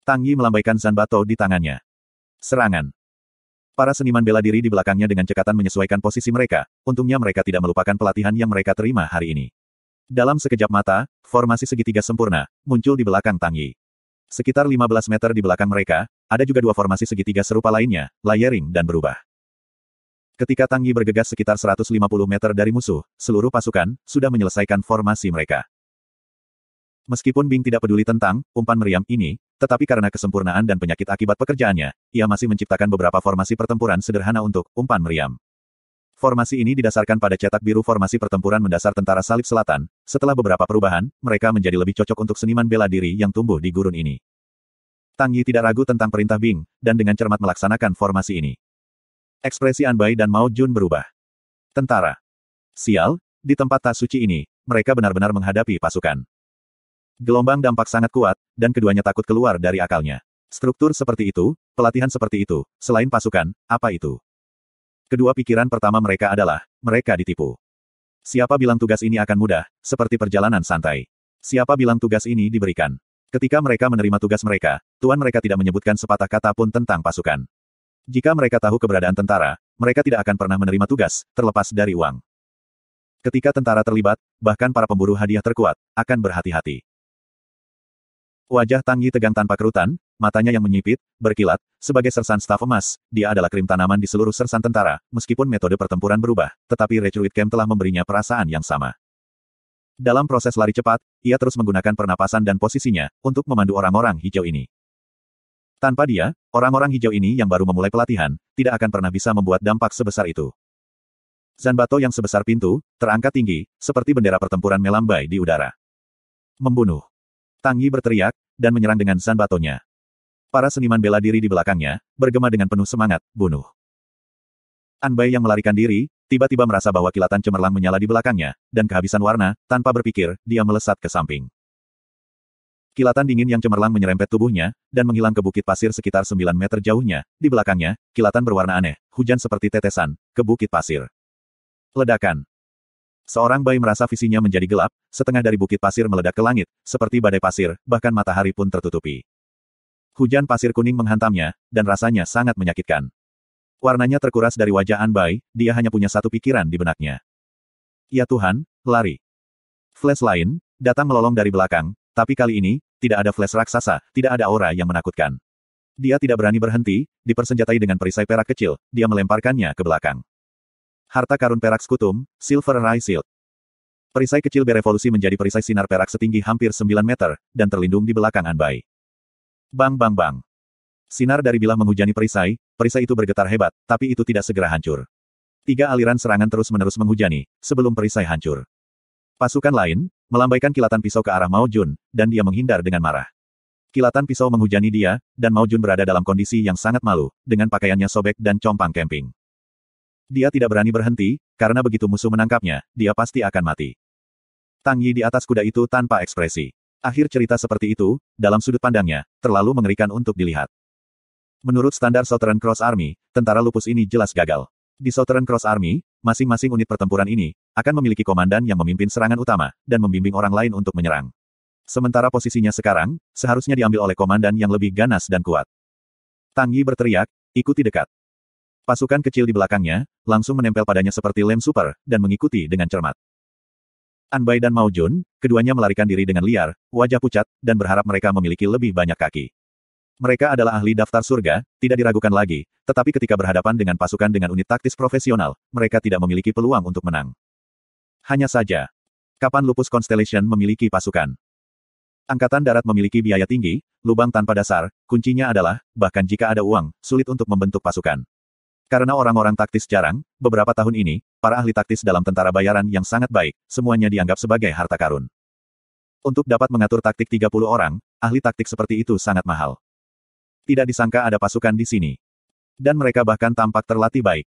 Tang Yi melambaikan Zanbato di tangannya. Serangan. Para seniman bela diri di belakangnya dengan cekatan menyesuaikan posisi mereka, untungnya mereka tidak melupakan pelatihan yang mereka terima hari ini. Dalam sekejap mata, formasi segitiga sempurna, muncul di belakang Tang Yi. Sekitar 15 meter di belakang mereka, ada juga dua formasi segitiga serupa lainnya, layering dan berubah. Ketika Tang Yi bergegas sekitar 150 meter dari musuh, seluruh pasukan, sudah menyelesaikan formasi mereka. Meskipun Bing tidak peduli tentang umpan meriam ini, tetapi karena kesempurnaan dan penyakit akibat pekerjaannya, ia masih menciptakan beberapa formasi pertempuran sederhana untuk umpan meriam. Formasi ini didasarkan pada cetak biru formasi pertempuran mendasar tentara salib selatan. Setelah beberapa perubahan, mereka menjadi lebih cocok untuk seniman bela diri yang tumbuh di gurun ini. Tang Yi tidak ragu tentang perintah Bing, dan dengan cermat melaksanakan formasi ini. Ekspresi Anbai dan Mao Jun berubah. Tentara. Sial, di tempat tak suci ini, mereka benar-benar menghadapi pasukan. Gelombang dampak sangat kuat, dan keduanya takut keluar dari akalnya. Struktur seperti itu, pelatihan seperti itu, selain pasukan, apa itu? Kedua pikiran pertama mereka adalah, mereka ditipu. Siapa bilang tugas ini akan mudah, seperti perjalanan santai? Siapa bilang tugas ini diberikan? Ketika mereka menerima tugas mereka, tuan mereka tidak menyebutkan sepatah kata pun tentang pasukan. Jika mereka tahu keberadaan tentara, mereka tidak akan pernah menerima tugas, terlepas dari uang. Ketika tentara terlibat, bahkan para pemburu hadiah terkuat, akan berhati-hati. Wajah Tang Yi tegang tanpa kerutan, matanya yang menyipit, berkilat, sebagai sersan staf emas, dia adalah krim tanaman di seluruh sersan tentara, meskipun metode pertempuran berubah, tetapi Recruit Camp telah memberinya perasaan yang sama. Dalam proses lari cepat, ia terus menggunakan pernapasan dan posisinya, untuk memandu orang-orang hijau ini. Tanpa dia, orang-orang hijau ini yang baru memulai pelatihan, tidak akan pernah bisa membuat dampak sebesar itu. Zanbato yang sebesar pintu, terangkat tinggi, seperti bendera pertempuran melambai di udara. Membunuh. Tang Yi berteriak, dan menyerang dengan Zanbatonya. Para seniman bela diri di belakangnya, bergema dengan penuh semangat, bunuh. Anbai yang melarikan diri, tiba-tiba merasa bahwa kilatan cemerlang menyala di belakangnya, dan kehabisan warna, tanpa berpikir, dia melesat ke samping. Kilatan dingin yang cemerlang menyerempet tubuhnya, dan menghilang ke bukit pasir sekitar 9 meter jauhnya, di belakangnya, kilatan berwarna aneh, hujan seperti tetesan, ke bukit pasir. Ledakan. Seorang bayi merasa visinya menjadi gelap, setengah dari bukit pasir meledak ke langit, seperti badai pasir, bahkan matahari pun tertutupi. Hujan pasir kuning menghantamnya, dan rasanya sangat menyakitkan. Warnanya terkuras dari wajah Anbai, dia hanya punya satu pikiran di benaknya. Ya Tuhan, lari. Flash lain, datang melolong dari belakang, tapi kali ini, tidak ada flash raksasa, tidak ada aura yang menakutkan. Dia tidak berani berhenti, dipersenjatai dengan perisai perak kecil, dia melemparkannya ke belakang. Harta karun perak skutum, Silver Ray Shield. Perisai kecil berevolusi menjadi perisai sinar perak setinggi hampir 9 meter, dan terlindung di belakang Anbai. Bang bang bang. Sinar dari bilah menghujani perisai itu bergetar hebat, tapi itu tidak segera hancur. 3 aliran serangan terus-menerus menghujani, sebelum perisai hancur. Pasukan lain, melambaikan kilatan pisau ke arah Mao Jun, dan dia menghindar dengan marah. Kilatan pisau menghujani dia, dan Mao Jun berada dalam kondisi yang sangat malu, dengan pakaiannya sobek dan compang camping. Dia tidak berani berhenti, karena begitu musuh menangkapnya, dia pasti akan mati. Tang Yi di atas kuda itu tanpa ekspresi. Akhir cerita seperti itu, dalam sudut pandangnya, terlalu mengerikan untuk dilihat. Menurut standar Southern Cross Army, tentara lupus ini jelas gagal. Di Southern Cross Army, masing-masing unit pertempuran ini akan memiliki komandan yang memimpin serangan utama dan membimbing orang lain untuk menyerang. Sementara posisinya sekarang, seharusnya diambil oleh komandan yang lebih ganas dan kuat. Tang Yi berteriak, ikuti dekat. Pasukan kecil di belakangnya langsung menempel padanya seperti lem super dan mengikuti dengan cermat. An Bai dan Mao Jun, keduanya melarikan diri dengan liar, wajah pucat, dan berharap mereka memiliki lebih banyak kaki. Mereka adalah ahli daftar surga, tidak diragukan lagi, tetapi ketika berhadapan dengan pasukan dengan unit taktis profesional, mereka tidak memiliki peluang untuk menang. Hanya saja, kapan Lupus Constellation memiliki pasukan? Angkatan Darat memiliki biaya tinggi, lubang tanpa dasar, kuncinya adalah, bahkan jika ada uang, sulit untuk membentuk pasukan. Karena orang-orang taktis jarang, beberapa tahun ini, para ahli taktis dalam tentara bayaran yang sangat baik, semuanya dianggap sebagai harta karun. Untuk dapat mengatur taktik 30 orang, ahli taktik seperti itu sangat mahal. Tidak disangka ada pasukan di sini. Dan mereka bahkan tampak terlatih baik.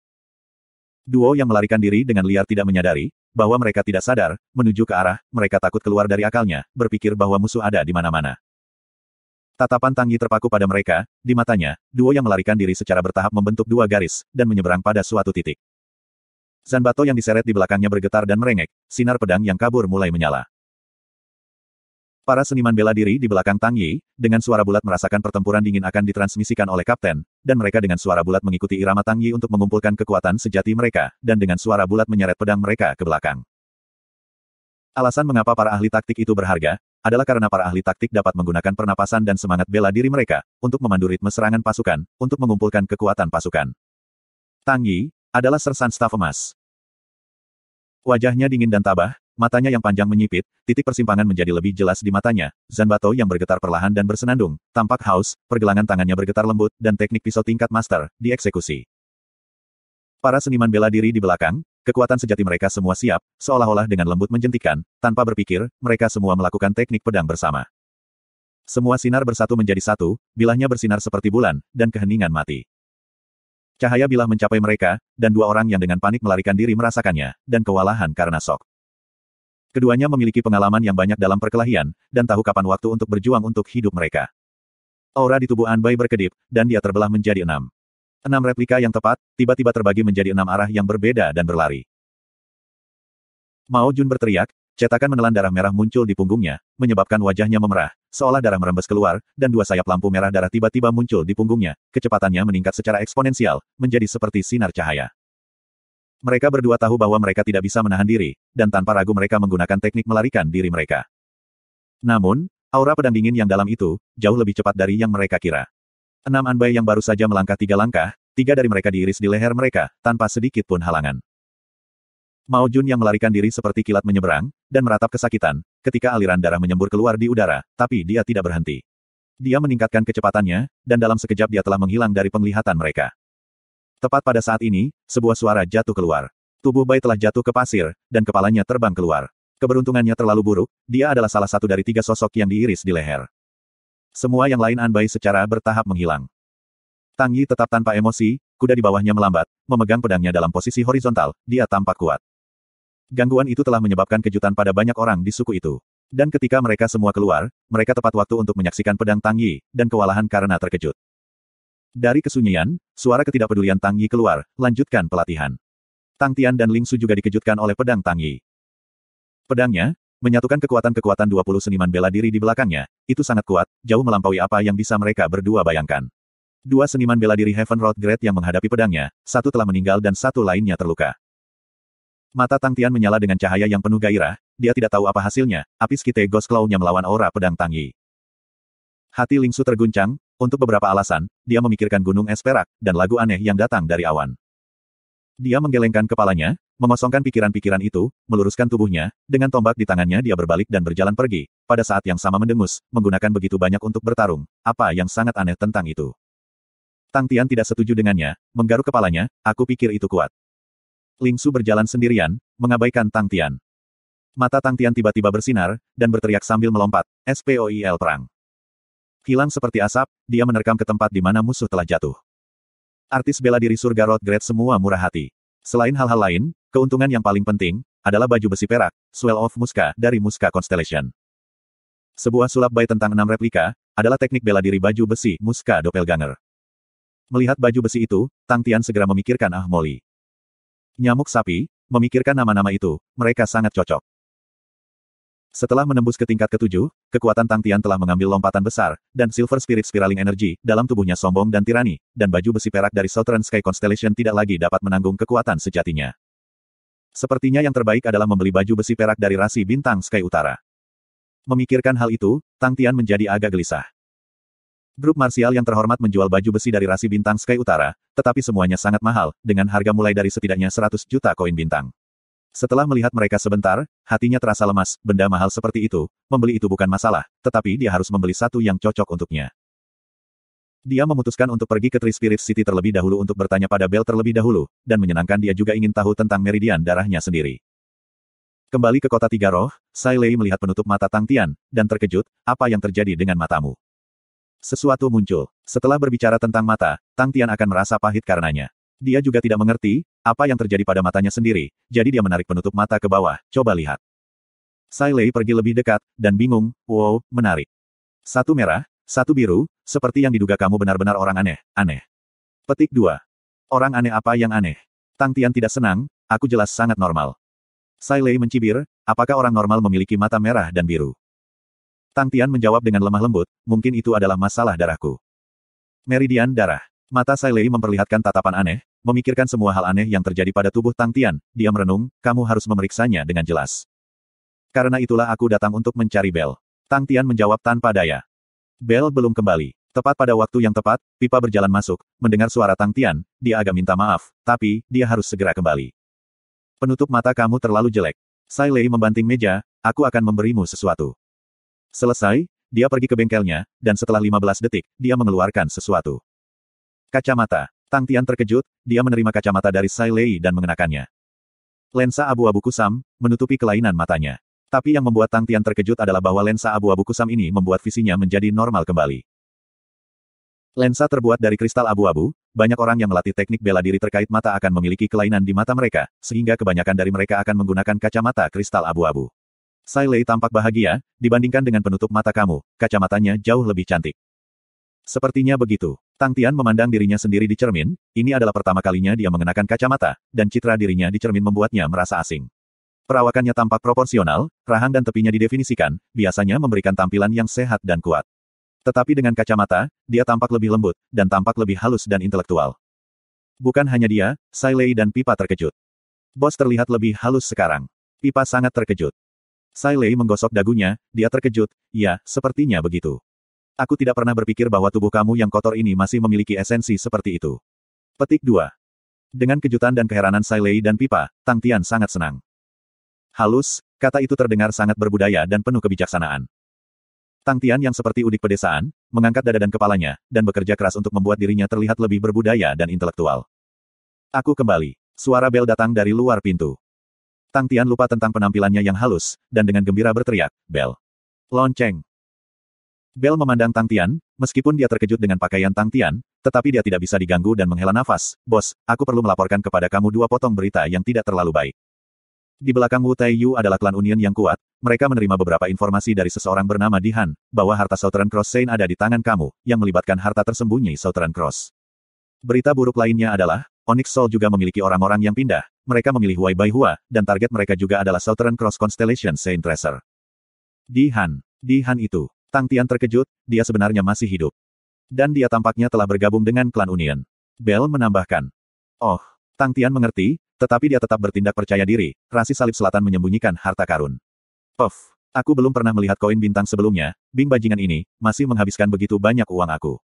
Duo yang melarikan diri dengan liar tidak menyadari bahwa mereka tidak sadar, menuju ke arah, mereka takut keluar dari akalnya, berpikir bahwa musuh ada di mana-mana. Tatapan Tang Yi terpaku pada mereka, di matanya, duo yang melarikan diri secara bertahap membentuk dua garis, dan menyeberang pada suatu titik. Zanbato yang diseret di belakangnya bergetar dan merengek, sinar pedang yang kabur mulai menyala. Para seniman bela diri di belakang Tang Yi, dengan suara bulat merasakan pertempuran dingin akan ditransmisikan oleh kapten, dan mereka dengan suara bulat mengikuti irama Tang Yi untuk mengumpulkan kekuatan sejati mereka, dan dengan suara bulat menyeret pedang mereka ke belakang. Alasan mengapa para ahli taktik itu berharga, adalah karena para ahli taktik dapat menggunakan pernapasan dan semangat bela diri mereka, untuk memandu ritme serangan pasukan, untuk mengumpulkan kekuatan pasukan. Tang Yi adalah sersan staf emas. Wajahnya dingin dan tabah, matanya yang panjang menyipit, titik persimpangan menjadi lebih jelas di matanya, Zanbato yang bergetar perlahan dan bersenandung, tampak haus, pergelangan tangannya bergetar lembut, dan teknik pisau tingkat master, dieksekusi. Para seniman bela diri di belakang, kekuatan sejati mereka semua siap, seolah-olah dengan lembut menjentikkan, tanpa berpikir, mereka semua melakukan teknik pedang bersama. Semua sinar bersatu menjadi satu, bilahnya bersinar seperti bulan, dan keheningan mati. Cahaya bilah mencapai mereka, dan dua orang yang dengan panik melarikan diri merasakannya, dan kewalahan karena shock. Keduanya memiliki pengalaman yang banyak dalam perkelahian, dan tahu kapan waktu untuk berjuang untuk hidup mereka. Aura di tubuh An Bai berkedip, dan dia terbelah menjadi 6. 6 replika yang tepat, tiba-tiba terbagi menjadi 6 arah yang berbeda dan berlari. Mao Jun berteriak, cetakan menelan darah merah muncul di punggungnya, menyebabkan wajahnya memerah, seolah darah merembes keluar, dan dua sayap lampu merah darah tiba-tiba muncul di punggungnya, kecepatannya meningkat secara eksponensial, menjadi seperti sinar cahaya. Mereka berdua tahu bahwa mereka tidak bisa menahan diri, dan tanpa ragu mereka menggunakan teknik melarikan diri mereka. Namun, aura pedang dingin yang dalam itu, jauh lebih cepat dari yang mereka kira. 6 An Bai yang baru saja melangkah 3 langkah, 3 dari mereka diiris di leher mereka, tanpa sedikit pun halangan. Mao Jun yang melarikan diri seperti kilat menyeberang, dan meratap kesakitan, ketika aliran darah menyembur keluar di udara, tapi dia tidak berhenti. Dia meningkatkan kecepatannya, dan dalam sekejap dia telah menghilang dari penglihatan mereka. Tepat pada saat ini, sebuah suara jatuh keluar. Tubuh Bai telah jatuh ke pasir, dan kepalanya terbang keluar. Keberuntungannya terlalu buruk, dia adalah salah satu dari 3 sosok yang diiris di leher. Semua yang lain An Bai secara bertahap menghilang. Tang Yi tetap tanpa emosi, kuda di bawahnya melambat, memegang pedangnya dalam posisi horizontal, dia tampak kuat. Gangguan itu telah menyebabkan kejutan pada banyak orang di suku itu. Dan ketika mereka semua keluar, mereka tepat waktu untuk menyaksikan pedang Tang Yi, dan kewalahan karena terkejut. Dari kesunyian, suara ketidakpedulian Tang Yi keluar, lanjutkan pelatihan. Tang Tian dan Ling Su juga dikejutkan oleh pedang Tang Yi. Pedangnya, menyatukan kekuatan-kekuatan 20 seniman bela diri di belakangnya, itu sangat kuat, jauh melampaui apa yang bisa mereka berdua bayangkan. 2 seniman bela diri Heaven Road Great yang menghadapi pedangnya, 1 telah meninggal dan 1 lainnya terluka. Mata Tang Tian menyala dengan cahaya yang penuh gairah, dia tidak tahu apa hasilnya, api Skite Ghost Claw-nya melawan aura pedang Tang Yi. Hati Ling Su terguncang, untuk beberapa alasan, dia memikirkan gunung es perak, dan lagu aneh yang datang dari awan. Dia menggelengkan kepalanya, mengosongkan pikiran-pikiran itu, meluruskan tubuhnya, dengan tombak di tangannya dia berbalik dan berjalan pergi, pada saat yang sama mendengus, menggunakan begitu banyak untuk bertarung, apa yang sangat aneh tentang itu. Tang Tian tidak setuju dengannya, menggaruk kepalanya, aku pikir itu kuat. Ling Su berjalan sendirian, mengabaikan Tang Tian. Mata Tang Tian tiba-tiba bersinar, dan berteriak sambil melompat, SPOIL perang. Hilang seperti asap, dia menerkam ke tempat di mana musuh telah jatuh. Artis bela diri surga Road Great semua murah hati. Selain hal-hal lain, keuntungan yang paling penting, adalah baju besi perak, Swell of Muska, dari Muska Constellation. Sebuah sulap Bai tentang 6 replika, adalah teknik bela diri baju besi, Muska Doppelganger. Melihat baju besi itu, Tang Tian segera memikirkan Molly. Nyamuk sapi, memikirkan nama-nama itu, mereka sangat cocok. Setelah menembus ke tingkat ketujuh, kekuatan Tang Tian telah mengambil lompatan besar, dan Silver Spirit Spiraling Energy dalam tubuhnya sombong dan tirani, dan baju besi perak dari Southern Sky Constellation tidak lagi dapat menanggung kekuatan sejatinya. Sepertinya yang terbaik adalah membeli baju besi perak dari rasi bintang Sky Utara. Memikirkan hal itu, Tang Tian menjadi agak gelisah. Grup marsial yang terhormat menjual baju besi dari rasi bintang Sky Utara, tetapi semuanya sangat mahal, dengan harga mulai dari setidaknya 100 juta koin bintang. Setelah melihat mereka sebentar, hatinya terasa lemas, benda mahal seperti itu, membeli itu bukan masalah, tetapi dia harus membeli satu yang cocok untuknya. Dia memutuskan untuk pergi ke Tree Spirit City terlebih dahulu untuk bertanya pada Bell terlebih dahulu, dan menyenangkan dia juga ingin tahu tentang meridian darahnya sendiri. Kembali ke kota Tiga Roh, Sai Lei melihat penutup mata Tang Tian, dan terkejut, apa yang terjadi dengan matamu? Sesuatu muncul. Setelah berbicara tentang mata, Tang Tian akan merasa pahit karenanya. Dia juga tidak mengerti, apa yang terjadi pada matanya sendiri, jadi dia menarik penutup mata ke bawah, coba lihat. Sai Lei pergi lebih dekat, dan bingung, wow, menarik. Satu merah, satu biru, seperti yang diduga kamu benar-benar orang aneh, aneh. Petik 2. Orang aneh apa yang aneh? Tang Tian tidak senang, aku jelas sangat normal. Sai Lei mencibir, apakah orang normal memiliki mata merah dan biru? Tang Tian menjawab dengan lemah lembut, mungkin itu adalah masalah darahku. Meridian darah. Mata Sai Lei memperlihatkan tatapan aneh, memikirkan semua hal aneh yang terjadi pada tubuh Tang Tian, dia merenung, kamu harus memeriksanya dengan jelas. Karena itulah aku datang untuk mencari Bell. Tang Tian menjawab tanpa daya. Bell belum kembali. Tepat pada waktu yang tepat, Pipa berjalan masuk, mendengar suara Tang Tian, dia agak minta maaf, tapi, dia harus segera kembali. Penutup mata kamu terlalu jelek. Sai Lei membanting meja, aku akan memberimu sesuatu. Selesai, dia pergi ke bengkelnya, dan setelah 15 detik, dia mengeluarkan sesuatu. Kacamata. Tang Tian terkejut, dia menerima kacamata dari Sai Lei dan mengenakannya. Lensa abu-abu kusam, menutupi kelainan matanya. Tapi yang membuat Tang Tian terkejut adalah bahwa lensa abu-abu kusam ini membuat visinya menjadi normal kembali. Lensa terbuat dari kristal abu-abu, banyak orang yang melatih teknik bela diri terkait mata akan memiliki kelainan di mata mereka, sehingga kebanyakan dari mereka akan menggunakan kacamata kristal abu-abu. Sai Lei tampak bahagia, dibandingkan dengan penutup mata kamu, kacamatanya jauh lebih cantik. Sepertinya begitu. Tang Tian memandang dirinya sendiri di cermin, ini adalah pertama kalinya dia mengenakan kacamata, dan citra dirinya di cermin membuatnya merasa asing. Perawakannya tampak proporsional, rahang dan tepinya didefinisikan, biasanya memberikan tampilan yang sehat dan kuat. Tetapi dengan kacamata, dia tampak lebih lembut, dan tampak lebih halus dan intelektual. Bukan hanya dia, Sai Lei dan Pipa terkejut. Bos terlihat lebih halus sekarang. Pipa sangat terkejut. Sai Lei menggosok dagunya, dia terkejut, ya, sepertinya begitu. Aku tidak pernah berpikir bahwa tubuh kamu yang kotor ini masih memiliki esensi seperti itu. Petik 2. Dengan kejutan dan keheranan Sai Lei dan Pipa, Tang Tian sangat senang. Halus, kata itu terdengar sangat berbudaya dan penuh kebijaksanaan. Tang Tian yang seperti udik pedesaan, mengangkat dada dan kepalanya, dan bekerja keras untuk membuat dirinya terlihat lebih berbudaya dan intelektual. Aku kembali. Suara bel datang dari luar pintu. Tang Tian lupa tentang penampilannya yang halus, dan dengan gembira berteriak, Bel. Lonceng. Bel memandang Tang Tian, meskipun dia terkejut dengan pakaian Tang Tian, tetapi dia tidak bisa diganggu dan menghela nafas. Bos, aku perlu melaporkan kepada kamu 2 potong berita yang tidak terlalu baik. Di belakang Wu Taiyu adalah klan Union yang kuat, mereka menerima beberapa informasi dari seseorang bernama Dihan, bahwa harta Southern Cross Saint ada di tangan kamu, yang melibatkan harta tersembunyi Southern Cross. Berita buruk lainnya adalah, Onyx Soul juga memiliki orang-orang yang pindah, mereka memilih Wei Baihua, dan target mereka juga adalah Southern Cross Constellation Saint Tracer. Dihan itu. Tang Tian terkejut, dia sebenarnya masih hidup. Dan dia tampaknya telah bergabung dengan klan Union. Bell menambahkan. Oh, Tang Tian mengerti, tetapi dia tetap bertindak percaya diri, rasi salib selatan menyembunyikan harta karun. Puff, aku belum pernah melihat koin bintang sebelumnya, Bing bajingan ini, masih menghabiskan begitu banyak uang aku.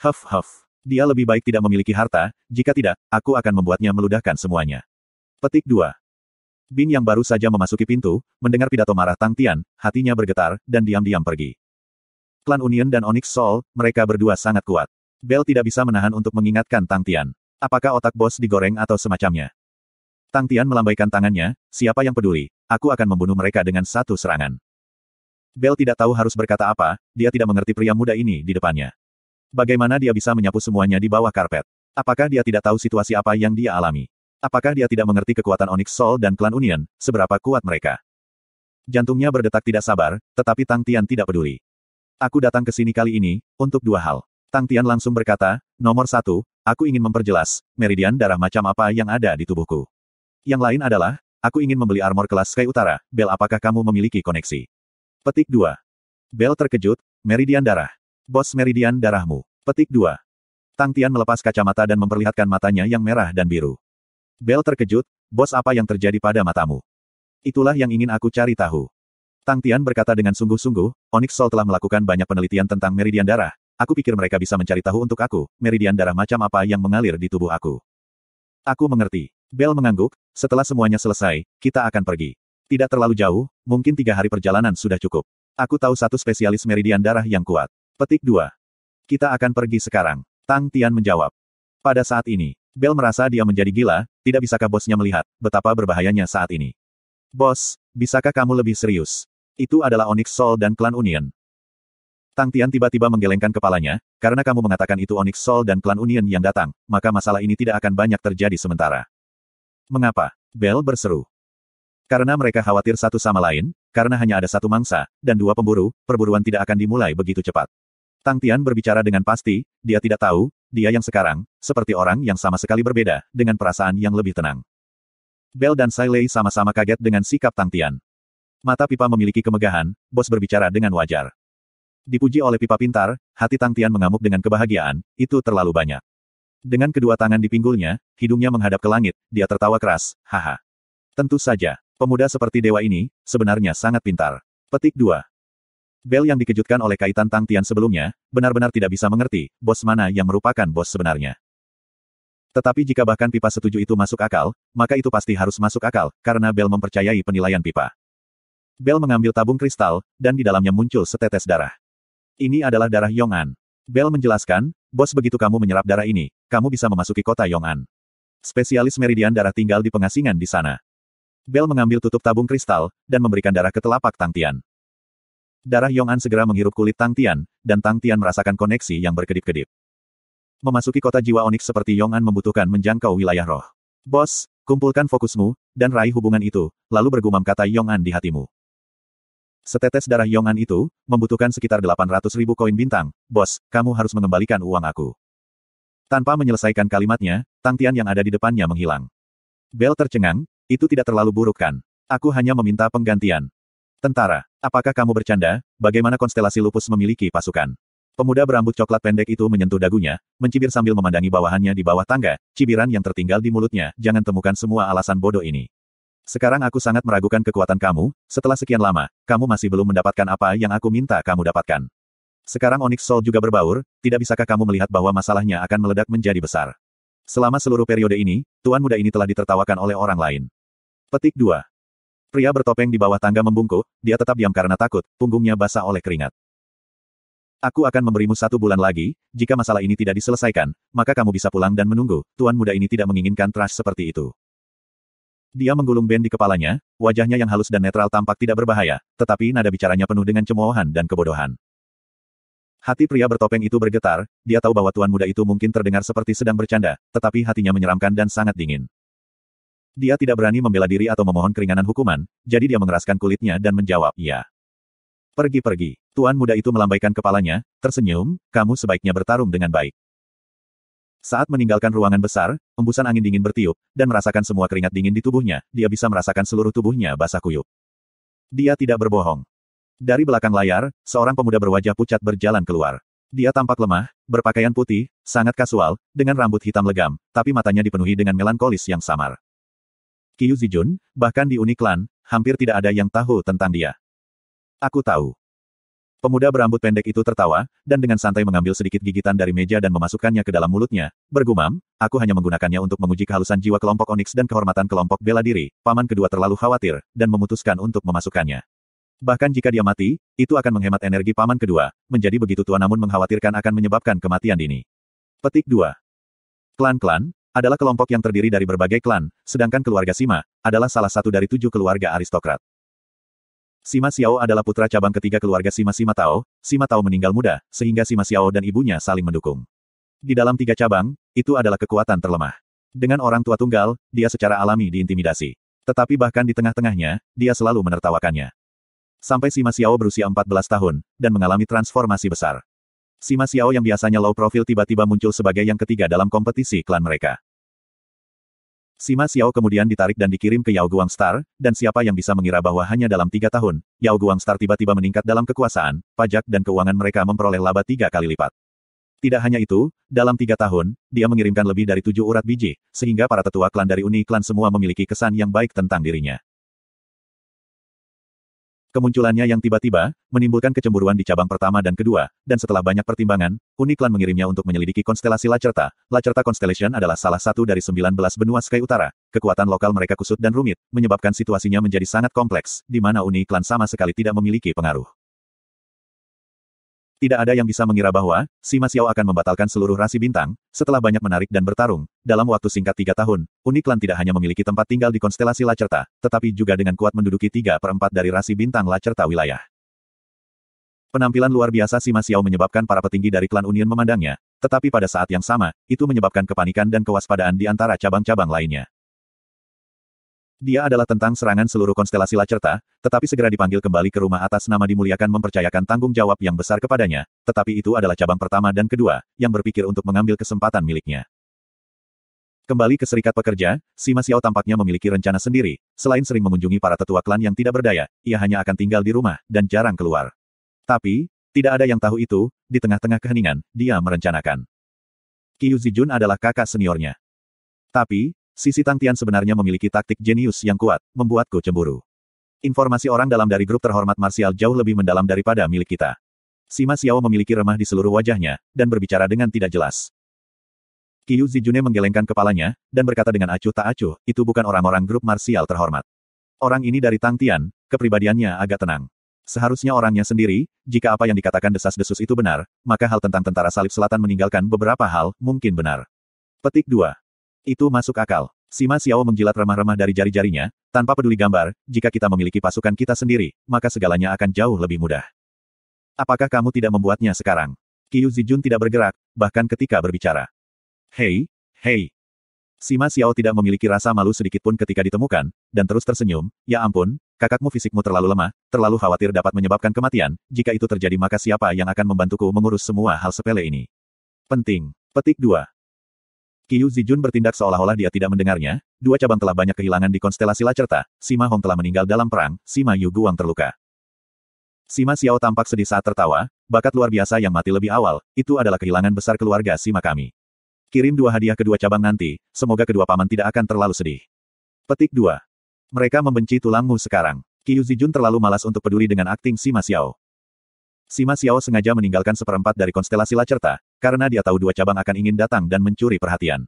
Huff, dia lebih baik tidak memiliki harta, jika tidak, aku akan membuatnya meludahkan semuanya. Petik 2. Bing yang baru saja memasuki pintu, mendengar pidato marah Tang Tian, hatinya bergetar, dan diam-diam pergi. Klan Union dan Onyx Soul, mereka berdua sangat kuat. Bell tidak bisa menahan untuk mengingatkan Tang Tian. Apakah otak bos digoreng atau semacamnya? Tang Tian melambaikan tangannya, siapa yang peduli, aku akan membunuh mereka dengan satu serangan. Bell tidak tahu harus berkata apa, dia tidak mengerti pria muda ini di depannya. Bagaimana dia bisa menyapu semuanya di bawah karpet? Apakah dia tidak tahu situasi apa yang dia alami? Apakah dia tidak mengerti kekuatan Onyx Soul dan klan Union, seberapa kuat mereka? Jantungnya berdetak tidak sabar, tetapi Tang Tian tidak peduli. Aku datang ke sini kali ini, untuk 2 hal. Tang Tian langsung berkata, nomor 1, aku ingin memperjelas, meridian darah macam apa yang ada di tubuhku. Yang lain adalah, aku ingin membeli armor kelas Sky Utara. Bel, apakah kamu memiliki koneksi? Petik 2. Bel terkejut, Meridian Darah. Bos Meridian Darahmu. Petik 2. Tang Tian melepas kacamata dan memperlihatkan matanya yang merah dan biru. Bel terkejut, bos, apa yang terjadi pada matamu? Itulah yang ingin aku cari tahu. Tang Tian berkata dengan sungguh-sungguh, Onyx Soul telah melakukan banyak penelitian tentang Meridian Darah. Aku pikir mereka bisa mencari tahu untuk aku, Meridian Darah macam apa yang mengalir di tubuh aku. Aku mengerti. Bel mengangguk, setelah semuanya selesai, kita akan pergi. Tidak terlalu jauh, mungkin 3 hari perjalanan sudah cukup. Aku tahu satu spesialis Meridian Darah yang kuat. Petik 2. Kita akan pergi sekarang. Tang Tian menjawab. Pada saat ini, Bel merasa dia menjadi gila, tidak bisakah bosnya melihat betapa berbahayanya saat ini. Bos, bisakah kamu lebih serius? Itu adalah Onyx Soul dan Klan Union. Tang Tian tiba-tiba menggelengkan kepalanya, karena kamu mengatakan itu Onyx Soul dan Klan Union yang datang, maka masalah ini tidak akan banyak terjadi sementara. Mengapa? Bel berseru. Karena mereka khawatir satu sama lain, karena hanya ada satu mangsa, dan 2 pemburu, perburuan tidak akan dimulai begitu cepat. Tang Tian berbicara dengan pasti, dia tidak tahu, dia yang sekarang, seperti orang yang sama sekali berbeda, dengan perasaan yang lebih tenang. Bel dan Sai Lei sama-sama kaget dengan sikap Tang Tian. Mata pipa memiliki kemegahan, bos berbicara dengan wajar. Dipuji oleh pipa pintar, hati Tang Tian mengamuk dengan kebahagiaan, itu terlalu banyak. Dengan kedua tangan di pinggulnya, hidungnya menghadap ke langit, dia tertawa keras, haha. Tentu saja, pemuda seperti dewa ini, sebenarnya sangat pintar. Petik 2. Bel yang dikejutkan oleh kaitan Tang Tian sebelumnya, benar-benar tidak bisa mengerti, bos mana yang merupakan bos sebenarnya. Tetapi jika bahkan pipa setuju itu masuk akal, maka itu pasti harus masuk akal, karena Bel mempercayai penilaian pipa. Bel mengambil tabung kristal, dan di dalamnya muncul setetes darah. Ini adalah darah Yong'an. Bel menjelaskan, bos, begitu kamu menyerap darah ini, kamu bisa memasuki kota Yong'an. Spesialis Meridian Darah tinggal di pengasingan di sana. Bel mengambil tutup tabung kristal, dan memberikan darah ke telapak Tang Tian. Darah Yong'an segera menghirup kulit Tang Tian, dan Tang Tian merasakan koneksi yang berkedip-kedip. Memasuki kota jiwa Onyx seperti Yong'an membutuhkan menjangkau wilayah roh. Bos, kumpulkan fokusmu, dan raih hubungan itu, lalu bergumam kata Yong'an di hatimu. Setetes darah Yong'an itu, membutuhkan sekitar 800.000 koin bintang. Bos, kamu harus mengembalikan uang aku. Tanpa menyelesaikan kalimatnya, Tang Tian yang ada di depannya menghilang. Bel tercengang, itu tidak terlalu buruk kan? Aku hanya meminta penggantian. Tentara, apakah kamu bercanda? Bagaimana konstelasi lupus memiliki pasukan? Pemuda berambut coklat pendek itu menyentuh dagunya, mencibir sambil memandangi bawahannya di bawah tangga, cibiran yang tertinggal di mulutnya, jangan temukan semua alasan bodoh ini. Sekarang aku sangat meragukan kekuatan kamu, setelah sekian lama, kamu masih belum mendapatkan apa yang aku minta kamu dapatkan. Sekarang Onyx Soul juga berbaur, tidak bisakah kamu melihat bahwa masalahnya akan meledak menjadi besar? Selama seluruh periode ini, tuan muda ini telah ditertawakan oleh orang lain. Petik 2. Pria bertopeng di bawah tangga membungkuk, dia tetap diam karena takut, punggungnya basah oleh keringat. Aku akan memberimu 1 bulan lagi, jika masalah ini tidak diselesaikan, maka kamu bisa pulang dan menunggu, tuan muda ini tidak menginginkan trash seperti itu. Dia menggulung band di kepalanya, wajahnya yang halus dan netral tampak tidak berbahaya, tetapi nada bicaranya penuh dengan cemoohan dan kebodohan. Hati pria bertopeng itu bergetar, dia tahu bahwa tuan muda itu mungkin terdengar seperti sedang bercanda, tetapi hatinya menyeramkan dan sangat dingin. Dia tidak berani membela diri atau memohon keringanan hukuman, jadi dia mengeraskan kulitnya dan menjawab, iya. Pergi-pergi. Tuan muda itu melambaikan kepalanya, tersenyum, kamu sebaiknya bertarung dengan baik. Saat meninggalkan ruangan besar, embusan angin dingin bertiup, dan merasakan semua keringat dingin di tubuhnya, dia bisa merasakan seluruh tubuhnya basah kuyup. Dia tidak berbohong. Dari belakang layar, seorang pemuda berwajah pucat berjalan keluar. Dia tampak lemah, berpakaian putih, sangat kasual, dengan rambut hitam legam, tapi matanya dipenuhi dengan melankolis yang samar. Qiu Zijun, bahkan di Uni Klan, hampir tidak ada yang tahu tentang dia. Aku tahu. Pemuda berambut pendek itu tertawa, dan dengan santai mengambil sedikit gigitan dari meja dan memasukkannya ke dalam mulutnya, bergumam, aku hanya menggunakannya untuk menguji kehalusan jiwa kelompok Onyx dan kehormatan kelompok bela diri, paman kedua terlalu khawatir, dan memutuskan untuk memasukkannya. Bahkan jika dia mati, itu akan menghemat energi paman kedua, menjadi begitu tua namun mengkhawatirkan akan menyebabkan kematian dini. Petik 2. Klan-klan adalah kelompok yang terdiri dari berbagai klan, sedangkan keluarga Sima adalah salah satu dari 7 keluarga aristokrat. Sima Xiao adalah putra cabang ketiga keluarga Sima Tao. Sima Tao meninggal muda, sehingga Sima Xiao dan ibunya saling mendukung. Di dalam 3 cabang, itu adalah kekuatan terlemah. Dengan orang tua tunggal, dia secara alami diintimidasi. Tetapi bahkan di tengah-tengahnya, dia selalu menertawakannya. Sampai Sima Xiao berusia 14 tahun, dan mengalami transformasi besar. Sima Xiao yang biasanya low profile tiba-tiba muncul sebagai yang ketiga dalam kompetisi klan mereka. Sima Xiao kemudian ditarik dan dikirim ke Yao Guang Star, dan siapa yang bisa mengira bahwa hanya dalam 3 tahun, Yao Guang Star tiba-tiba meningkat dalam kekuasaan, pajak dan keuangan mereka memperoleh laba 3 kali lipat. Tidak hanya itu, dalam 3 tahun, dia mengirimkan lebih dari 7 urat biji, sehingga para tetua klan dari Uni Klan semua memiliki kesan yang baik tentang dirinya. Kemunculannya yang tiba-tiba, menimbulkan kecemburuan di cabang pertama dan kedua, dan setelah banyak pertimbangan, Uni Klan mengirimnya untuk menyelidiki konstelasi Lacerta. Lacerta Constellation adalah salah satu dari 19 benua Sky Utara. Kekuatan lokal mereka kusut dan rumit, menyebabkan situasinya menjadi sangat kompleks, di mana Uni Klan sama sekali tidak memiliki pengaruh. Tidak ada yang bisa mengira bahwa, Sima Xiao akan membatalkan seluruh rasi bintang, setelah banyak menarik dan bertarung. Dalam waktu singkat 3 tahun, Uni Klan tidak hanya memiliki tempat tinggal di konstelasi Lacerta, tetapi juga dengan kuat menduduki 3/4 dari rasi bintang Lacerta wilayah. Penampilan luar biasa Sima Xiao menyebabkan para petinggi dari klan Union memandangnya, tetapi pada saat yang sama, itu menyebabkan kepanikan dan kewaspadaan di antara cabang-cabang lainnya. Dia adalah tentang serangan seluruh konstelasi Lacerta, tetapi segera dipanggil kembali ke rumah atas nama dimuliakan mempercayakan tanggung jawab yang besar kepadanya, tetapi itu adalah cabang pertama dan kedua, yang berpikir untuk mengambil kesempatan miliknya. Kembali ke serikat pekerja, Sima Xiao tampaknya memiliki rencana sendiri, selain sering mengunjungi para tetua klan yang tidak berdaya, ia hanya akan tinggal di rumah, dan jarang keluar. Tapi, tidak ada yang tahu itu, di tengah-tengah keheningan, dia merencanakan. Qiu Zijun adalah kakak seniornya. Tapi, sisi Tang Tian sebenarnya memiliki taktik jenius yang kuat, membuatku cemburu. Informasi orang dalam dari grup terhormat marsial jauh lebih mendalam daripada milik kita. Sima Xiao memiliki remah di seluruh wajahnya, dan berbicara dengan tidak jelas. Qiu Zijun menggelengkan kepalanya, dan berkata dengan acuh tak acuh, itu bukan orang-orang grup marsial terhormat. Orang ini dari Tang Tian, kepribadiannya agak tenang. Seharusnya orangnya sendiri, jika apa yang dikatakan desas-desus itu benar, maka hal tentang tentara salib selatan meninggalkan beberapa hal, mungkin benar. Petik 2. Itu masuk akal. Sima Xiao menjilat remah-remah dari jari-jarinya, tanpa peduli gambar, jika kita memiliki pasukan kita sendiri, maka segalanya akan jauh lebih mudah. Apakah kamu tidak membuatnya sekarang? Qiu Zijun tidak bergerak, bahkan ketika berbicara. Hei, hei. Sima Xiao tidak memiliki rasa malu sedikitpun ketika ditemukan, dan terus tersenyum, ya ampun, kakakmu fisikmu terlalu lemah, terlalu khawatir dapat menyebabkan kematian, jika itu terjadi maka siapa yang akan membantuku mengurus semua hal sepele ini? Penting. Petik 2. Qiu Zijun bertindak seolah-olah dia tidak mendengarnya, 2 cabang telah banyak kehilangan di konstelasi Lacerta, Sima Hong telah meninggal dalam perang, Sima Yu Guang terluka. Sima Xiao tampak sedih saat tertawa, bakat luar biasa yang mati lebih awal, itu adalah kehilangan besar keluarga Sima kami. Kirim 2 hadiah kedua cabang nanti, semoga kedua paman tidak akan terlalu sedih. Petik 2. Mereka membenci tulangmu sekarang. Qiu Zijun terlalu malas untuk peduli dengan akting Sima Xiao. Sima Xiao sengaja meninggalkan 1/4 dari konstelasi Lacerta, karena dia tahu 2 cabang akan ingin datang dan mencuri perhatian.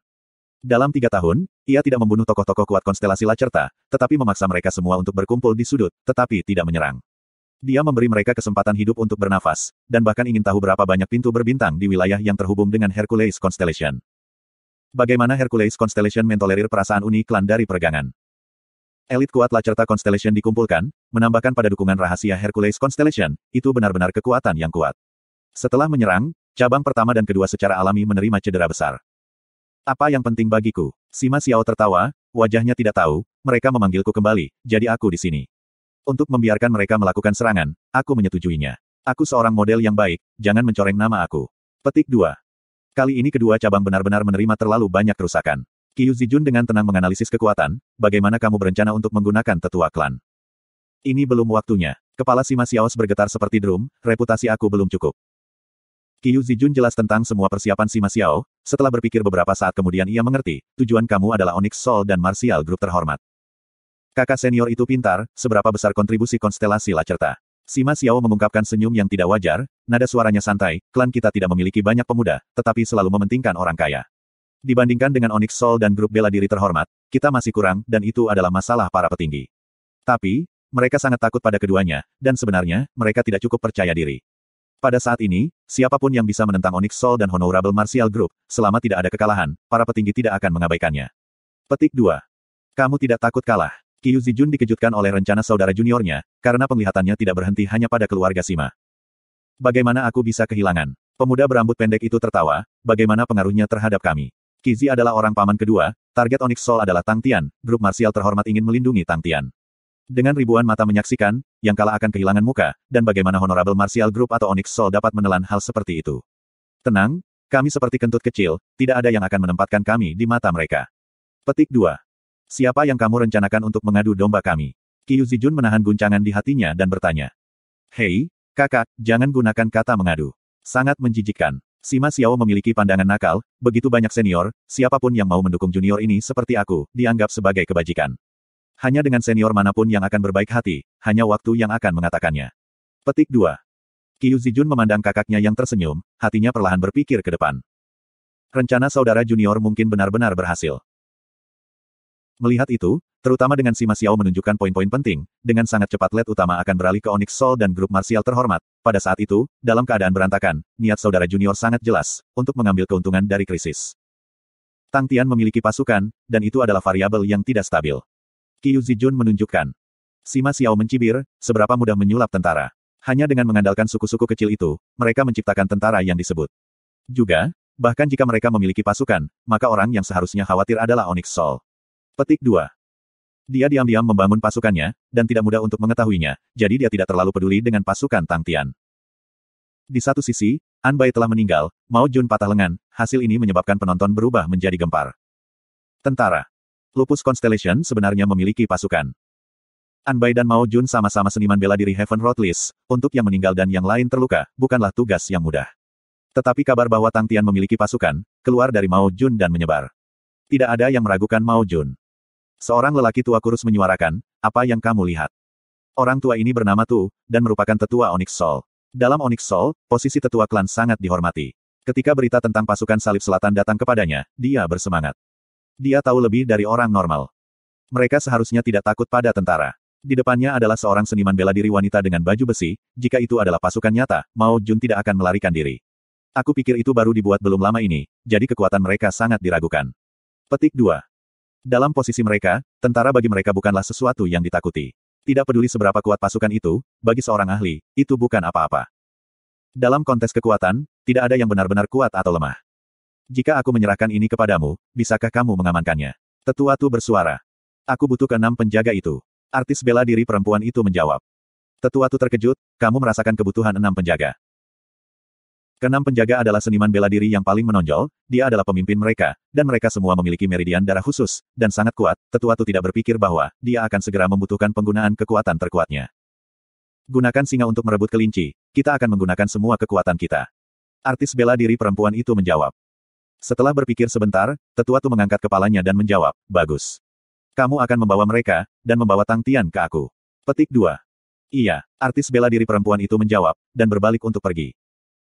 Dalam 3 tahun, ia tidak membunuh tokoh-tokoh kuat konstelasi Lacerta, tetapi memaksa mereka semua untuk berkumpul di sudut, tetapi tidak menyerang. Dia memberi mereka kesempatan hidup untuk bernafas, dan bahkan ingin tahu berapa banyak pintu berbintang di wilayah yang terhubung dengan Hercules Constellation. Bagaimana Hercules Constellation mentolerir perasaan Uni Klan dari peregangan? Elit kuat Lacerta Constellation dikumpulkan, menambahkan pada dukungan rahasia Hercules Constellation, itu benar-benar kekuatan yang kuat. Setelah menyerang, cabang pertama dan kedua secara alami menerima cedera besar. Apa yang penting bagiku? Sima Xiao tertawa, wajahnya tidak tahu, mereka memanggilku kembali, jadi aku di sini. Untuk membiarkan mereka melakukan serangan, aku menyetujuinya. Aku seorang model yang baik, jangan mencoreng nama aku. Petik 2. Kali ini kedua cabang benar-benar menerima terlalu banyak kerusakan. Qiu Zijun dengan tenang menganalisis kekuatan, bagaimana kamu berencana untuk menggunakan tetua klan? Ini belum waktunya. Kepala Sima Xiao bergetar seperti drum, reputasi aku belum cukup. Qiu Zijun jelas tentang semua persiapan Sima Xiao, setelah berpikir beberapa saat kemudian ia mengerti, tujuan kamu adalah Onyx Soul dan Martial Group terhormat. Kakak senior itu pintar, seberapa besar kontribusi konstelasi Lacerta? Sima Xiao mengungkapkan senyum yang tidak wajar, nada suaranya santai, klan kita tidak memiliki banyak pemuda, tetapi selalu mementingkan orang kaya. Dibandingkan dengan Onyx Soul dan grup bela diri terhormat, kita masih kurang, dan itu adalah masalah para petinggi. Tapi, mereka sangat takut pada keduanya, dan sebenarnya, mereka tidak cukup percaya diri. Pada saat ini, siapapun yang bisa menentang Onyx Soul dan Honorable Martial Group, selama tidak ada kekalahan, para petinggi tidak akan mengabaikannya. Petik 2. Kamu tidak takut kalah. Qiu Zijun dikejutkan oleh rencana saudara juniornya, karena penglihatannya tidak berhenti hanya pada keluarga Sima. Bagaimana aku bisa kehilangan? Pemuda berambut pendek itu tertawa, bagaimana pengaruhnya terhadap kami? Qizi adalah orang paman kedua, target Onyx Soul adalah Tang Tian, grup marsial terhormat ingin melindungi Tang Tian. Dengan ribuan mata menyaksikan, yang kalah akan kehilangan muka, dan bagaimana Honorable Martial Group atau Onyx Soul dapat menelan hal seperti itu. Tenang, kami seperti kentut kecil, tidak ada yang akan menempatkan kami di mata mereka. Petik 2. Siapa yang kamu rencanakan untuk mengadu domba kami? Qiu Zijun menahan guncangan di hatinya dan bertanya. Hei, kakak, jangan gunakan kata mengadu. Sangat menjijikkan. Sima Xiao memiliki pandangan nakal, begitu banyak senior, siapapun yang mau mendukung junior ini seperti aku, dianggap sebagai kebajikan. Hanya dengan senior manapun yang akan berbaik hati, hanya waktu yang akan mengatakannya. Petik 2. Qiu Zijun memandang kakaknya yang tersenyum, hatinya perlahan berpikir ke depan. Rencana saudara junior mungkin benar-benar berhasil. Melihat itu, terutama dengan Sima Xiao menunjukkan poin-poin penting, dengan sangat cepat led utama akan beralih ke Onyx Soul dan grup marsial terhormat. Pada saat itu, dalam keadaan berantakan, niat saudara junior sangat jelas, untuk mengambil keuntungan dari krisis. Tang Tian memiliki pasukan, dan itu adalah variabel yang tidak stabil. Qiu Zijun menunjukkan. Sima Xiao mencibir, seberapa mudah menyulap tentara. Hanya dengan mengandalkan suku-suku kecil itu, mereka menciptakan tentara yang disebut. Juga, bahkan jika mereka memiliki pasukan, maka orang yang seharusnya khawatir adalah Onyx Soul. Petik 2. Dia diam-diam membangun pasukannya, dan tidak mudah untuk mengetahuinya, jadi dia tidak terlalu peduli dengan pasukan Tang Tian. Di satu sisi, An Bai telah meninggal, Mao Jun patah lengan, hasil ini menyebabkan penonton berubah menjadi gempar. Tentara. Lupus Constellation sebenarnya memiliki pasukan. An Bai dan Mao Jun sama-sama seniman bela diri Heaven Road List, untuk yang meninggal dan yang lain terluka, bukanlah tugas yang mudah. Tetapi kabar bahwa Tang Tian memiliki pasukan, keluar dari Mao Jun dan menyebar. Tidak ada yang meragukan Mao Jun. Seorang lelaki tua kurus menyuarakan, apa yang kamu lihat? Orang tua ini bernama Tu, dan merupakan tetua Onyx Soul. Dalam Onyx Soul, posisi tetua klan sangat dihormati. Ketika berita tentang pasukan Salib Selatan datang kepadanya, dia bersemangat. Dia tahu lebih dari orang normal. Mereka seharusnya tidak takut pada tentara. Di depannya adalah seorang seniman bela diri wanita dengan baju besi, jika itu adalah pasukan nyata, Mao Jun tidak akan melarikan diri. Aku pikir itu baru dibuat belum lama ini, jadi kekuatan mereka sangat diragukan. Petik 2. Dalam posisi mereka, tentara bagi mereka bukanlah sesuatu yang ditakuti. Tidak peduli seberapa kuat pasukan itu, bagi seorang ahli, itu bukan apa-apa. Dalam kontes kekuatan, tidak ada yang benar-benar kuat atau lemah. Jika aku menyerahkan ini kepadamu, bisakah kamu mengamankannya? Tetua Tu bersuara. Aku butuh ke-6 penjaga itu. Artis bela diri perempuan itu menjawab. Tetua Tu terkejut, kamu merasakan kebutuhan 6 penjaga. Ke-6 penjaga adalah seniman bela diri yang paling menonjol, dia adalah pemimpin mereka, dan mereka semua memiliki meridian darah khusus, dan sangat kuat. Tetua Tu tidak berpikir bahwa dia akan segera membutuhkan penggunaan kekuatan terkuatnya. Gunakan singa untuk merebut kelinci, kita akan menggunakan semua kekuatan kita. Artis bela diri perempuan itu menjawab. Setelah berpikir sebentar, Tetua Tu mengangkat kepalanya dan menjawab, bagus. Kamu akan membawa mereka, dan membawa Tang Tian ke aku. Petik 2. Iya, artis bela diri perempuan itu menjawab, dan berbalik untuk pergi.